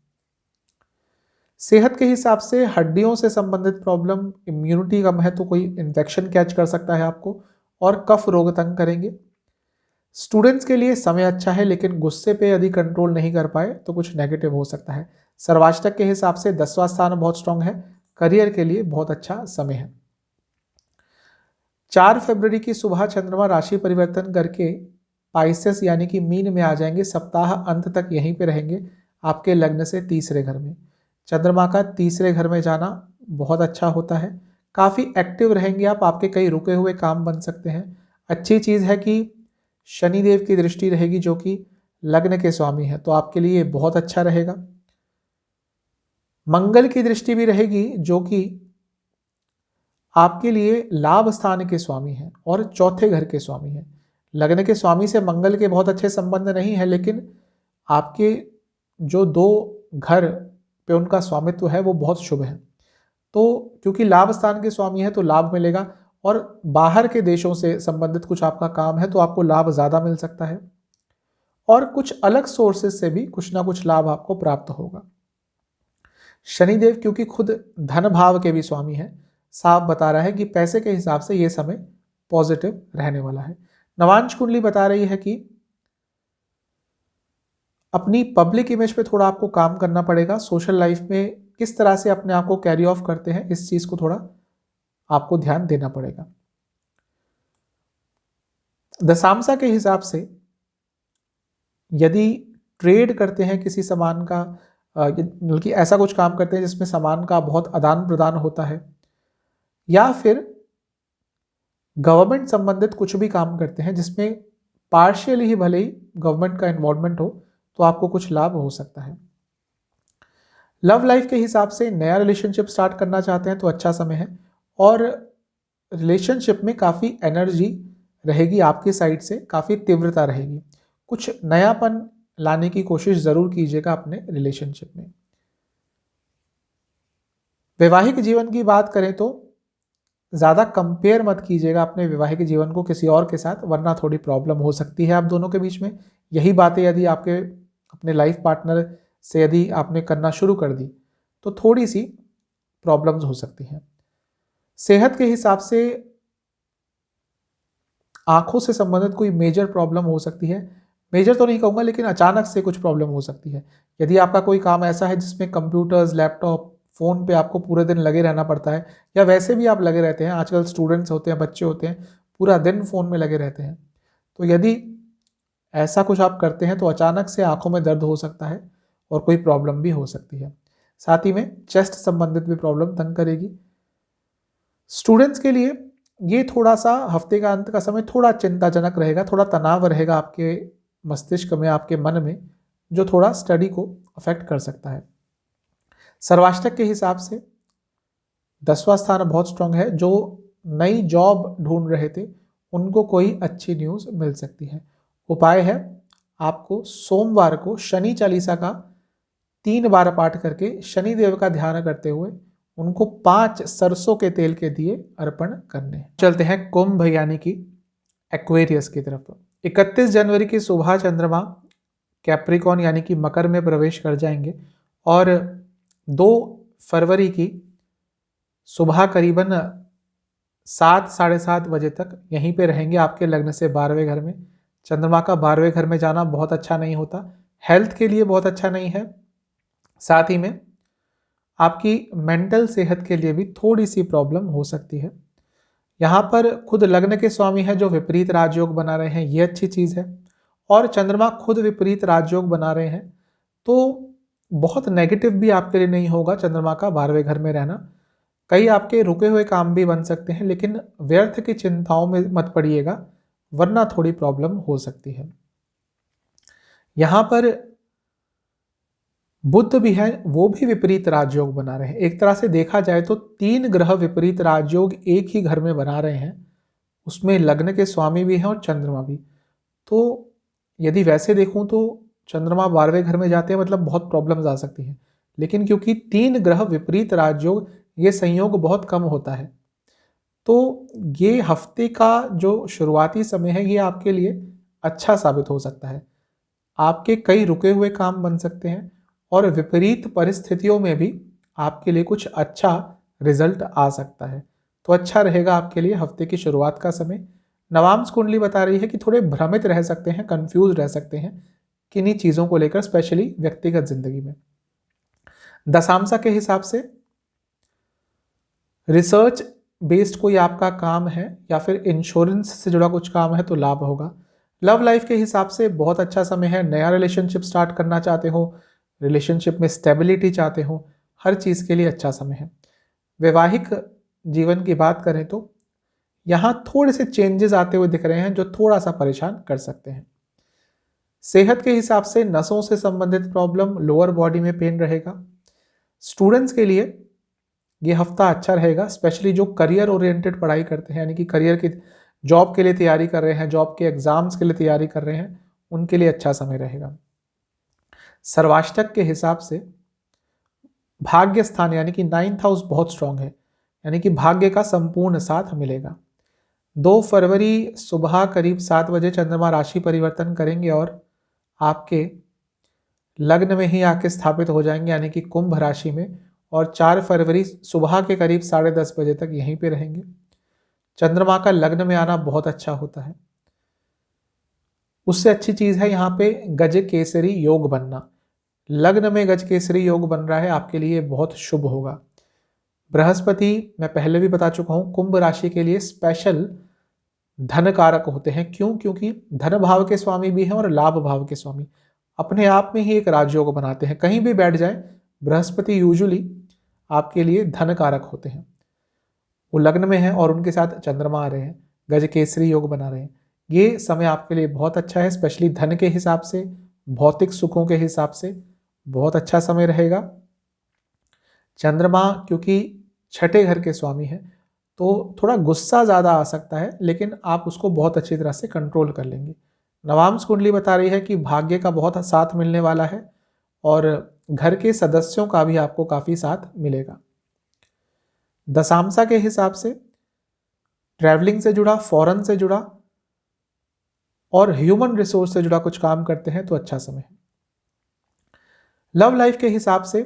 सेहत के हिसाब से हड्डियों से संबंधित प्रॉब्लम, इम्यूनिटी कम है तो कोई इन्फेक्शन कैच कर सकता है आपको, और कफ रोग तंग करेंगे। स्टूडेंट्स के लिए समय अच्छा है लेकिन गुस्से पे यदि कंट्रोल नहीं कर पाए तो कुछ नेगेटिव हो सकता है। सर्वाष्टक के हिसाब से 10वां स्थान बहुत स्ट्रांग है, करियर के लिए बहुत अच्छा समय है। 4 फरवरी की सुबह चंद्रमा राशि परिवर्तन करके पाइसेस यानी कि मीन में आ जाएंगे, सप्ताह अंत तक यहीं पे रहेंगे आपके लग्न से तीसरे घर में। चंद्रमा का तीसरे घर में जाना बहुत अच्छा होता है, काफ़ी एक्टिव रहेंगे आप, आपके कई रुके हुए काम बन सकते हैं। अच्छी चीज़ है कि शनिदेव की दृष्टि रहेगी जो कि लग्न के स्वामी है, तो आपके लिए बहुत अच्छा रहेगा। मंगल की दृष्टि भी रहेगी जो कि आपके लिए लाभ स्थान के स्वामी हैं और चौथे घर के स्वामी हैं। लग्न के स्वामी से मंगल के बहुत अच्छे संबंध नहीं है लेकिन आपके जो 2 घर पे उनका स्वामित्व है वो बहुत शुभ है। तो क्योंकि लाभ स्थान के स्वामी है तो लाभ मिलेगा, और बाहर के देशों से संबंधित कुछ आपका काम है तो आपको लाभ ज़्यादा मिल सकता है, और कुछ अलग सोर्सेज से भी कुछ ना कुछ लाभ आपको प्राप्त होगा। शनिदेव क्योंकि खुद धन भाव के भी स्वामी है, साफ बता रहा है कि पैसे के हिसाब से ये समय पॉजिटिव रहने वाला है। नवांश कुंडली बता रही है कि अपनी पब्लिक इमेज पे थोड़ा आपको काम करना पड़ेगा। सोशल लाइफ में किस तरह से अपने आप को कैरी ऑफ करते हैं इस चीज़ को थोड़ा आपको ध्यान देना पड़ेगा। दशांशा के हिसाब से यदि ट्रेड करते हैं किसी सामान का, बल्कि ऐसा कुछ काम करते हैं जिसमें सामान का बहुत आदान प्रदान होता है, या फिर गवर्नमेंट संबंधित कुछ भी काम करते हैं जिसमें पार्शियली ही भले ही गवर्नमेंट का इन्वॉल्वमेंट हो, तो आपको कुछ लाभ हो सकता है। लव लाइफ के हिसाब से नया रिलेशनशिप स्टार्ट करना चाहते हैं तो अच्छा समय है, और रिलेशनशिप में काफ़ी एनर्जी रहेगी आपकी साइड से, काफ़ी तीव्रता रहेगी। कुछ नयापन लाने की कोशिश ज़रूर कीजिएगा अपने रिलेशनशिप में। वैवाहिक जीवन की बात करें तो ज़्यादा कंपेयर मत कीजिएगा अपने वैवाहिक जीवन को किसी और के साथ, वरना थोड़ी प्रॉब्लम हो सकती है आप दोनों के बीच में। यही बातें यदि आपके अपने लाइफ पार्टनर से यदि आपने करना शुरू कर दी तो थोड़ी सी प्रॉब्लम्स हो सकती हैं। सेहत के हिसाब से आंखों से संबंधित कोई मेजर प्रॉब्लम हो सकती है, मेजर तो नहीं कहूँगा लेकिन अचानक से कुछ प्रॉब्लम हो सकती है। यदि आपका कोई काम ऐसा है जिसमें कंप्यूटर्स, लैपटॉप, फ़ोन पे आपको पूरे दिन लगे रहना पड़ता है, या वैसे भी आप लगे रहते हैं, आजकल स्टूडेंट्स होते हैं, बच्चे होते हैं, पूरा दिन फ़ोन में लगे रहते हैं, तो यदि ऐसा कुछ आप करते हैं तो अचानक से आंखों में दर्द हो सकता है और कोई प्रॉब्लम भी हो सकती है। साथ ही में चेस्ट संबंधित भी प्रॉब्लम तंग करेगी। स्टूडेंट्स के लिए ये थोड़ा सा हफ्ते का अंत का समय थोड़ा चिंताजनक रहेगा, थोड़ा तनाव रहेगा आपके मस्तिष्क में, आपके मन में, जो थोड़ा स्टडी को अफेक्ट कर सकता है। सर्वाष्टक के हिसाब से 10वां स्थान बहुत स्ट्रांग है। जो नई जॉब ढूंढ रहे थे उनको कोई अच्छी न्यूज़ मिल सकती है। उपाय है आपको सोमवार को शनि चालीसा का 3 बार पाठ करके शनि देव का ध्यान करते हुए उनको 5 सरसों के तेल के दिए अर्पण करने हैं। चलते हैं कुंभ यानी कि एक्वेरियस की तरफ। 31 जनवरी की सुबह चंद्रमा कैप्रिकॉन यानी कि मकर में प्रवेश कर जाएंगे, और 2 फरवरी की सुबह करीबन 7 साढ़े 7 बजे तक यहीं पे रहेंगे आपके लग्न से 12वें घर में। चंद्रमा का 12वें घर में जाना बहुत अच्छा नहीं होता, हेल्थ के लिए बहुत अच्छा नहीं है, साथ ही में आपकी मेंटल सेहत के लिए भी थोड़ी सी प्रॉब्लम हो सकती है। यहाँ पर खुद लग्न के स्वामी है जो विपरीत राजयोग बना रहे हैं, ये अच्छी चीज़ है, और चंद्रमा खुद विपरीत राजयोग बना रहे हैं, तो बहुत नेगेटिव भी आपके लिए नहीं होगा चंद्रमा का 12वें घर में रहना। कई आपके रुके हुए काम भी बन सकते हैं, लेकिन व्यर्थ की चिंताओं में मत पड़िएगा, वरना थोड़ी प्रॉब्लम हो सकती है। यहाँ पर बुध भी है, वो भी विपरीत राजयोग बना रहे हैं। एक तरह से देखा जाए तो 3 ग्रह विपरीत राजयोग एक ही घर में बना रहे हैं, उसमें लग्न के स्वामी भी हैं और चंद्रमा भी। तो यदि वैसे देखूं तो चंद्रमा 12वें घर में जाते हैं, मतलब बहुत प्रॉब्लम्स आ सकती हैं। लेकिन क्योंकि 3 ग्रह विपरीत राजयोग, ये संयोग बहुत कम होता है, तो ये हफ्ते का जो शुरुआती समय है ये आपके लिए अच्छा साबित हो सकता है। आपके कई रुके हुए काम बन सकते हैं और विपरीत परिस्थितियों में भी आपके लिए कुछ अच्छा रिजल्ट आ सकता है। तो अच्छा रहेगा आपके लिए हफ्ते की शुरुआत का समय। नवांश कुंडली बता रही है कि थोड़े भ्रमित रह सकते हैं, कंफ्यूज रह सकते हैं किन्हीं चीज़ों को लेकर, स्पेशली व्यक्तिगत जिंदगी में। दशांशा के हिसाब से रिसर्च बेस्ड कोई आपका काम है या फिर इंश्योरेंस से जुड़ा कुछ काम है तो लाभ होगा। लव लाइफ के हिसाब से बहुत अच्छा समय है। नया रिलेशनशिप स्टार्ट करना चाहते हो, रिलेशनशिप में स्टेबिलिटी चाहते हो, हर चीज़ के लिए अच्छा समय है। वैवाहिक जीवन की बात करें तो यहाँ थोड़े से चेंजेस आते हुए दिख रहे हैं जो थोड़ा सा परेशान कर सकते हैं। सेहत के हिसाब से नसों से संबंधित प्रॉब्लम, लोअर बॉडी में पेन रहेगा। स्टूडेंट्स के लिए ये हफ्ता अच्छा रहेगा, स्पेशली जो करियर ओरिएंटेड पढ़ाई करते हैं, यानी कि करियर की जॉब के लिए तैयारी कर रहे हैं, जॉब के एग्जाम्स के लिए तैयारी कर रहे हैं, उनके लिए अच्छा समय रहेगा। सर्वाष्टक के हिसाब से भाग्य स्थान यानी कि 9th हाउस बहुत स्ट्रांग है, यानी कि भाग्य का संपूर्ण साथ मिलेगा। 2 फरवरी सुबह करीब 7 बजे चंद्रमा राशि परिवर्तन करेंगे और आपके लग्न में ही आके स्थापित हो जाएंगे, यानी कि कुंभ राशि में। और 4 फरवरी सुबह के करीब 10:30 बजे तक यहीं पे रहेंगे। चंद्रमा का लग्न में आना बहुत अच्छा होता है। उससे अच्छी चीज है यहाँ पे गज केसरी योग बनना। लग्न में गज केसरी योग बन रहा है, आपके लिए बहुत शुभ होगा। बृहस्पति मैं पहले भी बता चुका हूं, कुंभ राशि के लिए स्पेशल धन कारक होते हैं। क्यों? क्योंकि धन भाव के स्वामी भी हैं और लाभ भाव के स्वामी, अपने आप में ही एक राजयोग बनाते हैं। कहीं भी बैठ जाए, बृहस्पति यूजुअली आपके लिए धन कारक होते हैं। वो लग्न में हैं और उनके साथ चंद्रमा आ रहे हैं, गज केसरी योग बना रहे हैं। ये समय आपके लिए बहुत अच्छा है, स्पेशली धन के हिसाब से, भौतिक सुखों के हिसाब से बहुत अच्छा समय रहेगा। चंद्रमा क्योंकि छठे घर के स्वामी हैं तो थोड़ा गुस्सा ज़्यादा आ सकता है, लेकिन आप उसको बहुत अच्छी तरह से कंट्रोल कर लेंगे। नवांश कुंडली बता रही है कि भाग्य का बहुत साथ मिलने वाला है और घर के सदस्यों का भी आपको काफ़ी साथ मिलेगा। दशांशा के हिसाब से ट्रैवलिंग से जुड़ा, फॉरेन से जुड़ा और ह्यूमन रिसोर्स से जुड़ा कुछ काम करते हैं तो अच्छा समय है। लव लाइफ के हिसाब से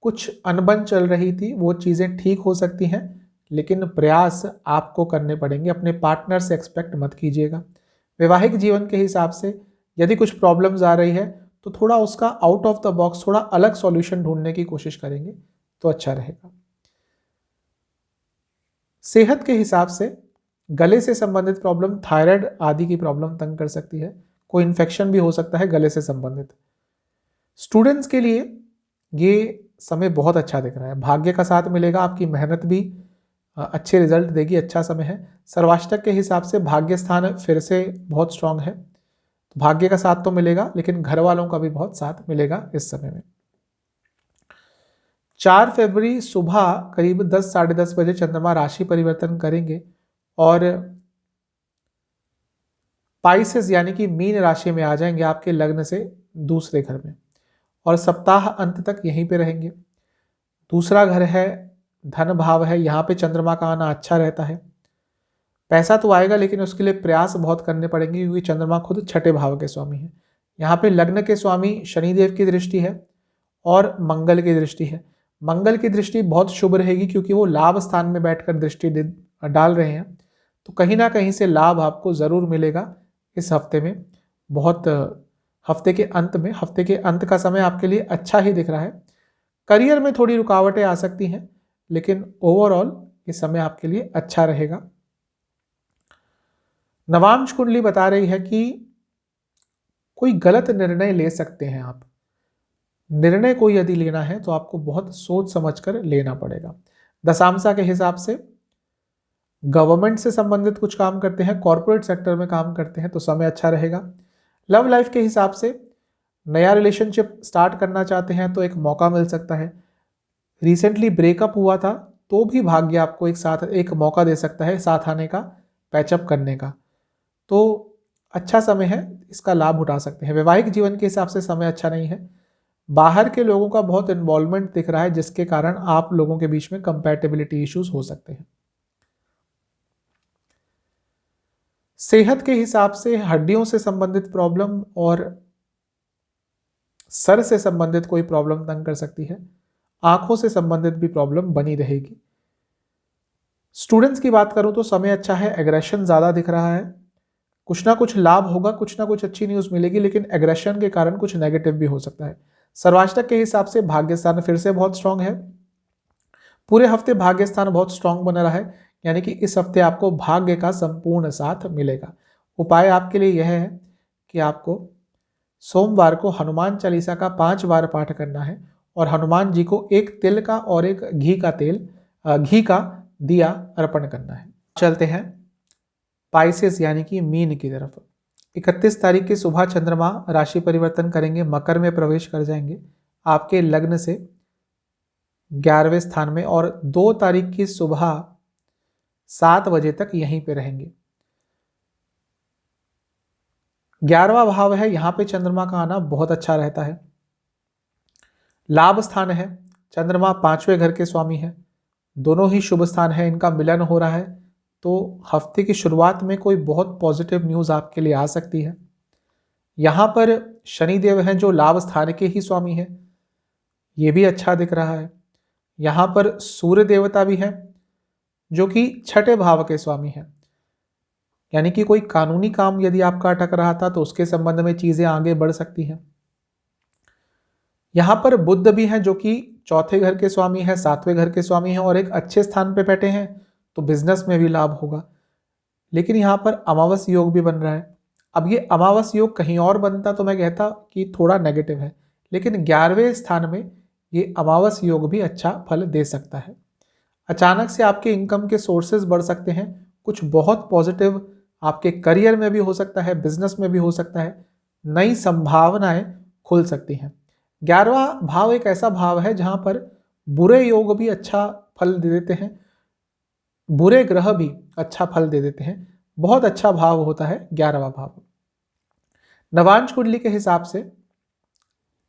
कुछ अनबन चल रही थी, वो चीज़ें ठीक हो सकती हैं, लेकिन प्रयास आपको करने पड़ेंगे। अपने पार्टनर से एक्सपेक्ट मत कीजिएगा। वैवाहिक जीवन के हिसाब से यदि कुछ प्रॉब्लम्स आ रही है तो थोड़ा उसका आउट ऑफ द बॉक्स, थोड़ा अलग सॉल्यूशन ढूंढने की कोशिश करेंगे तो अच्छा रहेगा। सेहत के हिसाब से गले से संबंधित प्रॉब्लम, थायराइड आदि की प्रॉब्लम तंग कर सकती है। कोई इन्फेक्शन भी हो सकता है गले से संबंधित। स्टूडेंट्स के लिए ये समय बहुत अच्छा दिख रहा है, भाग्य का साथ मिलेगा, आपकी मेहनत भी अच्छे रिजल्ट देगी, अच्छा समय है। सर्वाष्टक के हिसाब से भाग्य स्थान फिर से बहुत स्ट्रांग है, तो भाग्य का साथ तो मिलेगा, लेकिन घर वालों का भी बहुत साथ मिलेगा इस समय में। 4 फरवरी सुबह करीब 10 साढ़े 10 बजे चंद्रमा राशि परिवर्तन करेंगे और पाइसेस यानी कि मीन राशि में आ जाएंगे, आपके लग्न से दूसरे घर में, और सप्ताह अंत तक यहीं पे रहेंगे। दूसरा घर है, धन भाव है, यहाँ पे चंद्रमा का आना अच्छा रहता है। पैसा तो आएगा, लेकिन उसके लिए प्रयास बहुत करने पड़ेंगे क्योंकि चंद्रमा खुद छठे भाव के स्वामी है। यहाँ पे लग्न के स्वामी शनिदेव की दृष्टि है और मंगल की दृष्टि है। मंगल की दृष्टि बहुत शुभ रहेगी क्योंकि वो लाभ स्थान में बैठकर दृष्टि डाल रहे हैं, तो कहीं ना कहीं से लाभ आपको ज़रूर मिलेगा इस हफ्ते में। बहुत हफ्ते के अंत में, हफ्ते के अंत का समय आपके लिए अच्छा ही दिख रहा है। करियर में थोड़ी रुकावटें आ सकती हैं, लेकिन ओवरऑल ये समय आपके लिए अच्छा रहेगा। नवांश कुंडली बता रही है कि कोई गलत निर्णय ले सकते हैं आप। निर्णय कोई यदि लेना है तो आपको बहुत सोच समझकर लेना पड़ेगा। दशांशा के हिसाब से गवर्नमेंट से संबंधित कुछ काम करते हैं, कॉर्पोरेट सेक्टर में काम करते हैं तो समय अच्छा रहेगा। लव लाइफ के हिसाब से नया रिलेशनशिप स्टार्ट करना चाहते हैं तो एक मौका मिल सकता है। रिसेंटली ब्रेकअप हुआ था तो भी भाग्य आपको एक मौका दे सकता है साथ आने का, पैचअप करने का। तो अच्छा समय है, इसका लाभ उठा सकते हैं। वैवाहिक जीवन के हिसाब से समय अच्छा नहीं है। बाहर के लोगों का बहुत इन्वॉल्वमेंट दिख रहा है जिसके कारण आप लोगों के बीच में कंपैटिबिलिटी इश्यूज हो सकते हैं। सेहत के हिसाब से हड्डियों से संबंधित प्रॉब्लम और सर से संबंधित कोई प्रॉब्लम तंग कर सकती है। आंखों से संबंधित भी प्रॉब्लम बनी रहेगी। स्टूडेंट्स की बात करूं तो समय अच्छा है, एग्रेशन ज़्यादा दिख रहा है। कुछ ना कुछ लाभ होगा, कुछ ना कुछ अच्छी न्यूज़ मिलेगी, लेकिन एग्रेशन के कारण कुछ नेगेटिव भी हो सकता है। सर्वाष्टक के हिसाब से भाग्य स्थान फिर से बहुत स्ट्रांग है। पूरे हफ्ते भाग्य स्थान बहुत स्ट्रांग बना रहा है, यानी कि इस हफ्ते आपको भाग्य का संपूर्ण साथ मिलेगा। उपाय आपके लिए यह है कि आपको सोमवार को हनुमान चालीसा का 5 बार पाठ करना है और हनुमान जी को एक तिल का और एक घी का दिया अर्पण करना है। चलते हैं पाइसेस यानी कि मीन की तरफ। 31 तारीख की सुबह चंद्रमा राशि परिवर्तन करेंगे, मकर में प्रवेश कर जाएंगे आपके लग्न से 11वें स्थान में, और 2 तारीख की सुबह 7 बजे तक यहीं पे रहेंगे। 11वां भाव है, यहां पे चंद्रमा का आना बहुत अच्छा रहता है। लाभ स्थान है, चंद्रमा 5वें घर के स्वामी है, दोनों ही शुभ स्थान है, इनका मिलन हो रहा है। तो हफ्ते की शुरुआत में कोई बहुत पॉजिटिव न्यूज़ आपके लिए आ सकती है। यहाँ पर शनिदेव हैं जो लाभ स्थान के ही स्वामी है, ये भी अच्छा दिख रहा है। यहाँ पर सूर्य देवता भी है जो कि 6ठे भाव के स्वामी हैं, यानी कि कोई कानूनी काम यदि आपका अटक रहा था तो उसके संबंध में चीज़ें आगे बढ़ सकती हैं। यहाँ पर बुध भी हैं जो कि 4थे घर के स्वामी है, 7वें घर के स्वामी हैं और एक अच्छे स्थान पे बैठे हैं, तो बिजनेस में भी लाभ होगा। लेकिन यहाँ पर अमावस योग भी बन रहा है। अब ये अमावस योग कहीं और बनता तो मैं कहता कि थोड़ा नेगेटिव है, लेकिन 11वें स्थान में ये अमावस योग भी अच्छा फल दे सकता है। अचानक से आपके इनकम के सोर्सेज बढ़ सकते हैं, कुछ बहुत पॉजिटिव आपके करियर में भी हो सकता है, बिजनेस में भी हो सकता है, नई संभावनाएं खुल सकती हैं। 11वां भाव एक ऐसा भाव है जहां पर बुरे योग भी अच्छा फल दे देते हैं, बुरे ग्रह भी अच्छा फल दे देते हैं। बहुत अच्छा भाव होता है 11वां भाव। नवांश कुंडली के हिसाब से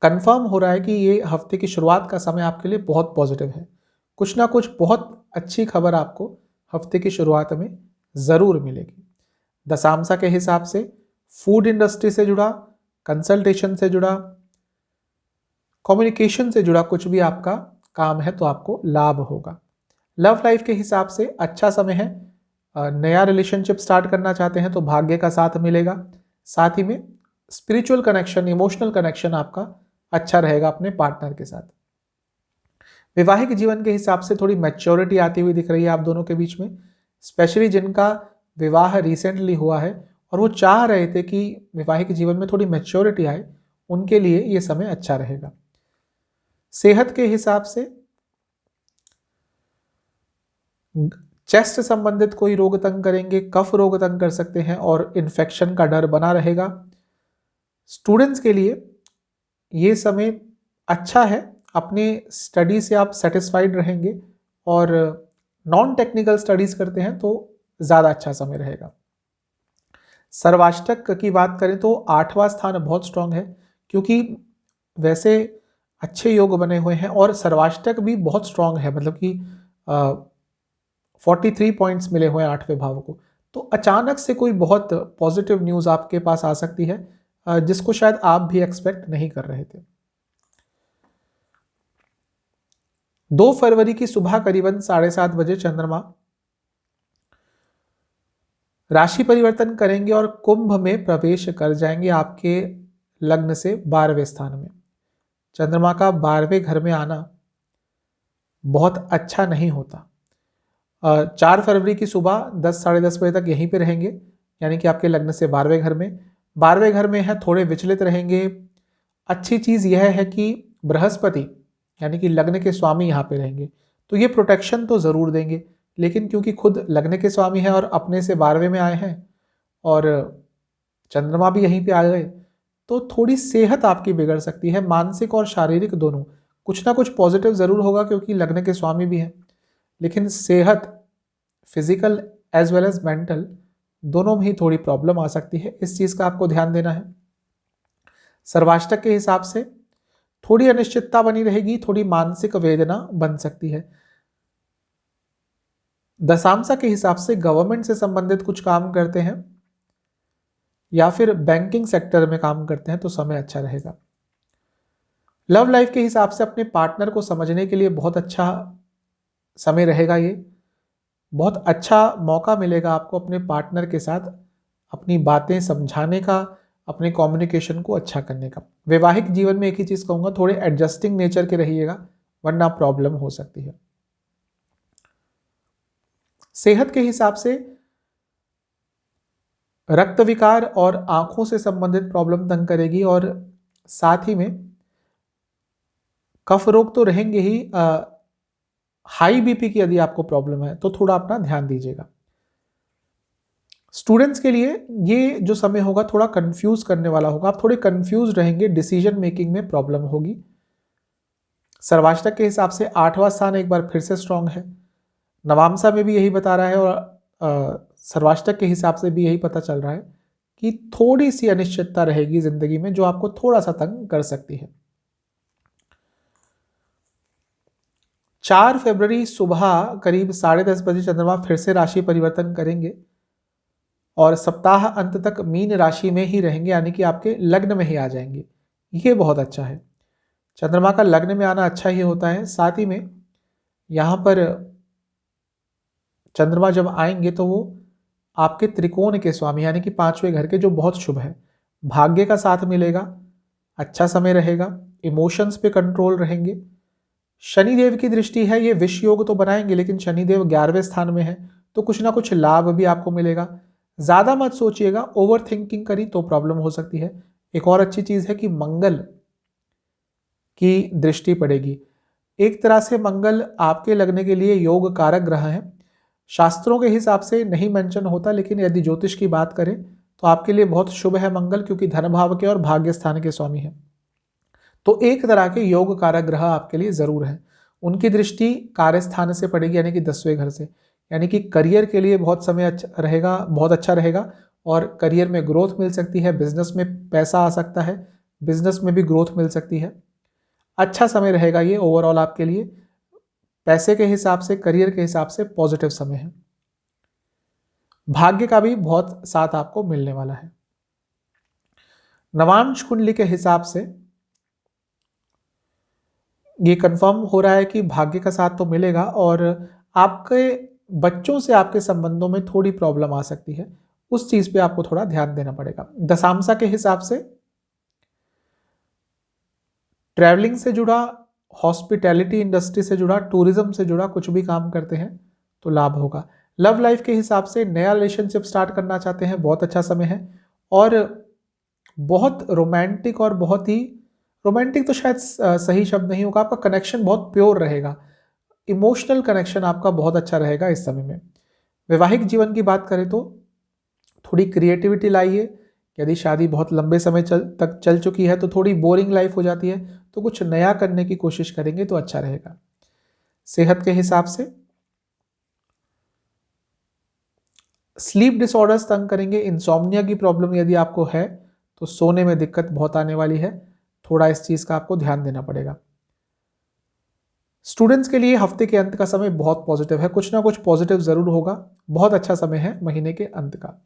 कंफर्म हो रहा है कि ये हफ्ते की शुरुआत का समय आपके लिए बहुत पॉजिटिव है। कुछ ना कुछ बहुत अच्छी खबर आपको हफ्ते की शुरुआत में ज़रूर मिलेगी। दशांशा के हिसाब से फूड इंडस्ट्री से जुड़ा, कंसल्टेशन से जुड़ा, कम्युनिकेशन से जुड़ा कुछ भी आपका काम है तो आपको लाभ होगा। लव लाइफ के हिसाब से अच्छा समय है। नया रिलेशनशिप स्टार्ट करना चाहते हैं तो भाग्य का साथ मिलेगा। साथ ही में स्पिरिचुअल कनेक्शन, इमोशनल कनेक्शन आपका अच्छा रहेगा अपने पार्टनर के साथ। वैवाहिक जीवन के हिसाब से थोड़ी मैच्योरिटी आती हुई दिख रही है आप दोनों के बीच में, स्पेशली जिनका विवाह रिसेंटली हुआ है और वो चाह रहे थे कि वैवाहिक जीवन में थोड़ी मैच्योरिटी आए, उनके लिए ये समय अच्छा रहेगा। सेहत के हिसाब से चेस्ट संबंधित कोई रोग तंग करेंगे, कफ रोग तंग कर सकते हैं और इन्फेक्शन का डर बना रहेगा। स्टूडेंट्स के लिए ये समय अच्छा है, अपने स्टडी से आप सेटिस्फाइड रहेंगे और नॉन टेक्निकल स्टडीज करते हैं तो ज़्यादा अच्छा समय रहेगा। सर्वाष्टक की बात करें तो 8वां स्थान बहुत स्ट्रांग है, क्योंकि वैसे अच्छे योग बने हुए हैं और सर्वाष्टक भी बहुत स्ट्रांग है, मतलब कि 43 पॉइंट्स मिले हुए हैं 8वें भाव को। तो अचानक से कोई बहुत पॉजिटिव न्यूज़ आपके पास आ सकती है जिसको शायद आप भी एक्सपेक्ट नहीं कर रहे थे। 2 फरवरी की सुबह करीबन 7:30 बजे चंद्रमा राशि परिवर्तन करेंगे और कुंभ में प्रवेश कर जाएंगे आपके लग्न से 12वें स्थान में। चंद्रमा का 12वें घर में आना बहुत अच्छा नहीं होता। 4 फरवरी की सुबह 10 साढ़े 10 बजे तक यहीं पे रहेंगे, यानी कि आपके लग्न से 12वें घर में। 12वें घर में है, थोड़े विचलित रहेंगे। अच्छी चीज़ यह है कि बृहस्पति यानी कि लग्न के स्वामी यहाँ पे रहेंगे, तो ये प्रोटेक्शन तो ज़रूर देंगे, लेकिन क्योंकि खुद लग्न के स्वामी हैं और अपने से 12वें में आए हैं और चंद्रमा भी यहीं पे आ गए, तो थोड़ी सेहत आपकी बिगड़ सकती है, मानसिक और शारीरिक दोनों। कुछ ना कुछ पॉजिटिव ज़रूर होगा क्योंकि लग्न के स्वामी भी हैं, लेकिन सेहत physical as well as mental दोनों में ही थोड़ी प्रॉब्लम आ सकती है। इस चीज़ का आपको ध्यान देना है। सर्वाष्टक के हिसाब से थोड़ी अनिश्चितता बनी रहेगी, थोड़ी मानसिक वेदना बन सकती है। दशांशा के हिसाब से गवर्नमेंट से संबंधित कुछ काम करते हैं या फिर बैंकिंग सेक्टर में काम करते हैं तो समय अच्छा रहेगा। लव लाइफ के हिसाब से अपने पार्टनर को समझने के लिए बहुत अच्छा समय रहेगा। ये बहुत अच्छा मौका मिलेगा आपको अपने पार्टनर के साथ अपनी बातें समझाने का, अपने कम्युनिकेशन को अच्छा करने का। वैवाहिक जीवन में एक ही चीज़ कहूँगा, थोड़े एडजस्टिंग नेचर के रहिएगा वरना प्रॉब्लम हो सकती है। सेहत के हिसाब से रक्त विकार और आंखों से संबंधित प्रॉब्लम तंग करेगी, और साथ ही में कफ रोग तो रहेंगे ही। हाई बीपी की यदि आपको प्रॉब्लम है तो थोड़ा अपना ध्यान दीजिएगा। स्टूडेंट्स के लिए ये जो समय होगा थोड़ा कंफ्यूज करने वाला होगा, आप थोड़े कंफ्यूज रहेंगे, डिसीजन मेकिंग में प्रॉब्लम होगी। सर्वाष्टक के हिसाब से 8वां स्थान एक बार फिर से स्ट्रांग है। नवांशा में भी यही बता रहा है और सर्वाष्टक के हिसाब से भी यही पता चल रहा है कि थोड़ी सी अनिश्चितता रहेगी जिंदगी में जो आपको थोड़ा सा तंग कर सकती है। 4 फरवरी सुबह करीब 10:30 बजे चंद्रमा फिर से राशि परिवर्तन करेंगे और सप्ताह अंत तक मीन राशि में ही रहेंगे, यानी कि आपके लग्न में ही आ जाएंगे। ये बहुत अच्छा है। चंद्रमा का लग्न में आना अच्छा ही होता है। साथ ही में यहाँ पर चंद्रमा जब आएंगे तो वो आपके त्रिकोण के स्वामी यानी कि 5वें घर के, जो बहुत शुभ है। भाग्य का साथ मिलेगा, अच्छा समय रहेगा, इमोशंस पे कंट्रोल रहेंगे। शनिदेव की दृष्टि है, ये विष योग तो बनाएंगे लेकिन शनिदेव 11वें स्थान में है तो कुछ ना कुछ लाभ भी आपको मिलेगा। ज़्यादा मत सोचिएगा, ओवर थिंकिंग करी तो प्रॉब्लम हो सकती है। एक और अच्छी चीज़ है कि मंगल की दृष्टि पड़ेगी। एक तरह से मंगल आपके लगने के लिए योग कारक ग्रह है। शास्त्रों के हिसाब से नहीं मेंशन होता, लेकिन यदि ज्योतिष की बात करें तो आपके लिए बहुत शुभ है मंगल, क्योंकि धन भाव के और भाग्य स्थान के स्वामी है। तो एक तरह के योग कारक ग्रह आपके लिए जरूर है। उनकी दृष्टि कार्य स्थान से पड़ेगी यानी कि 10वें घर से, यानी कि करियर के लिए बहुत समय अच्छा रहेगा, बहुत अच्छा रहेगा और करियर में ग्रोथ मिल सकती है। बिजनेस में पैसा आ सकता है, बिजनेस में भी ग्रोथ मिल सकती है। अच्छा समय रहेगा ये ओवरऑल आपके लिए। पैसे के हिसाब से, करियर के हिसाब से पॉजिटिव समय है। भाग्य का भी बहुत साथ आपको मिलने वाला है। नवांश कुंडली के हिसाब से ये कंफर्म हो रहा है कि भाग्य का साथ तो मिलेगा और आपके बच्चों से आपके संबंधों में थोड़ी प्रॉब्लम आ सकती है, उस चीज पे आपको थोड़ा ध्यान देना पड़ेगा। दशांशा के हिसाब से ट्रैवलिंग से जुड़ा, हॉस्पिटैलिटी इंडस्ट्री से जुड़ा, टूरिज्म से जुड़ा कुछ भी काम करते हैं तो लाभ होगा। लव लाइफ के हिसाब से नया रिलेशनशिप स्टार्ट करना चाहते हैं, बहुत अच्छा समय है और बहुत रोमांटिक, और बहुत ही रोमांटिक तो शायद सही शब्द नहीं होगा, आपका कनेक्शन बहुत प्योर रहेगा। इमोशनल कनेक्शन आपका बहुत अच्छा रहेगा इस समय में। वैवाहिक जीवन की बात करें तो थोड़ी क्रिएटिविटी लाइए। यदि शादी बहुत लंबे समय तक चल चुकी है तो थोड़ी बोरिंग लाइफ हो जाती है, तो कुछ नया करने की कोशिश करेंगे तो अच्छा रहेगा। सेहत के हिसाब से स्लीप डिसऑर्डर्स तंग करेंगे। इंसोम्निया की प्रॉब्लम यदि आपको है तो सोने में दिक्कत बहुत आने वाली है, थोड़ा इस चीज का आपको ध्यान देना पड़ेगा। स्टूडेंट्स के लिए हफ्ते के अंत का समय बहुत पॉजिटिव है, कुछ ना कुछ पॉजिटिव जरूर होगा, बहुत अच्छा समय है महीने के अंत का।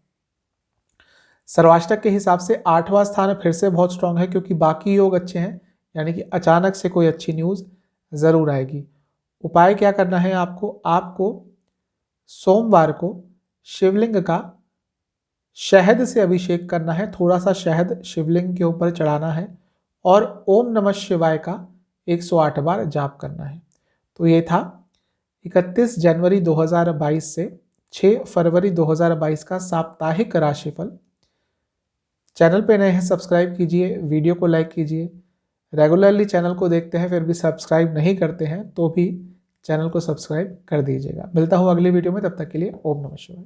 सर्वाष्टक के हिसाब से 8वां स्थान फिर से बहुत स्ट्रांग है क्योंकि बाकी योग अच्छे हैं, यानी कि अचानक से कोई अच्छी न्यूज जरूर आएगी। उपाय क्या करना है आपको सोमवार को शिवलिंग का शहद से अभिषेक करना है, थोड़ा सा शहद शिवलिंग के ऊपर चढ़ाना है और ओम नमः शिवाय का 108 बार जाप करना है। तो ये था 31 जनवरी 2022 से 6 फरवरी 2022 का साप्ताहिक राशिफल। चैनल पे नए हैं सब्सक्राइब कीजिए, वीडियो को लाइक कीजिए। रेगुलरली चैनल को देखते हैं फिर भी सब्सक्राइब नहीं करते हैं तो भी चैनल को सब्सक्राइब कर दीजिएगा। मिलता हूँ अगली वीडियो में, तब तक के लिए ओम नमः शिवाय।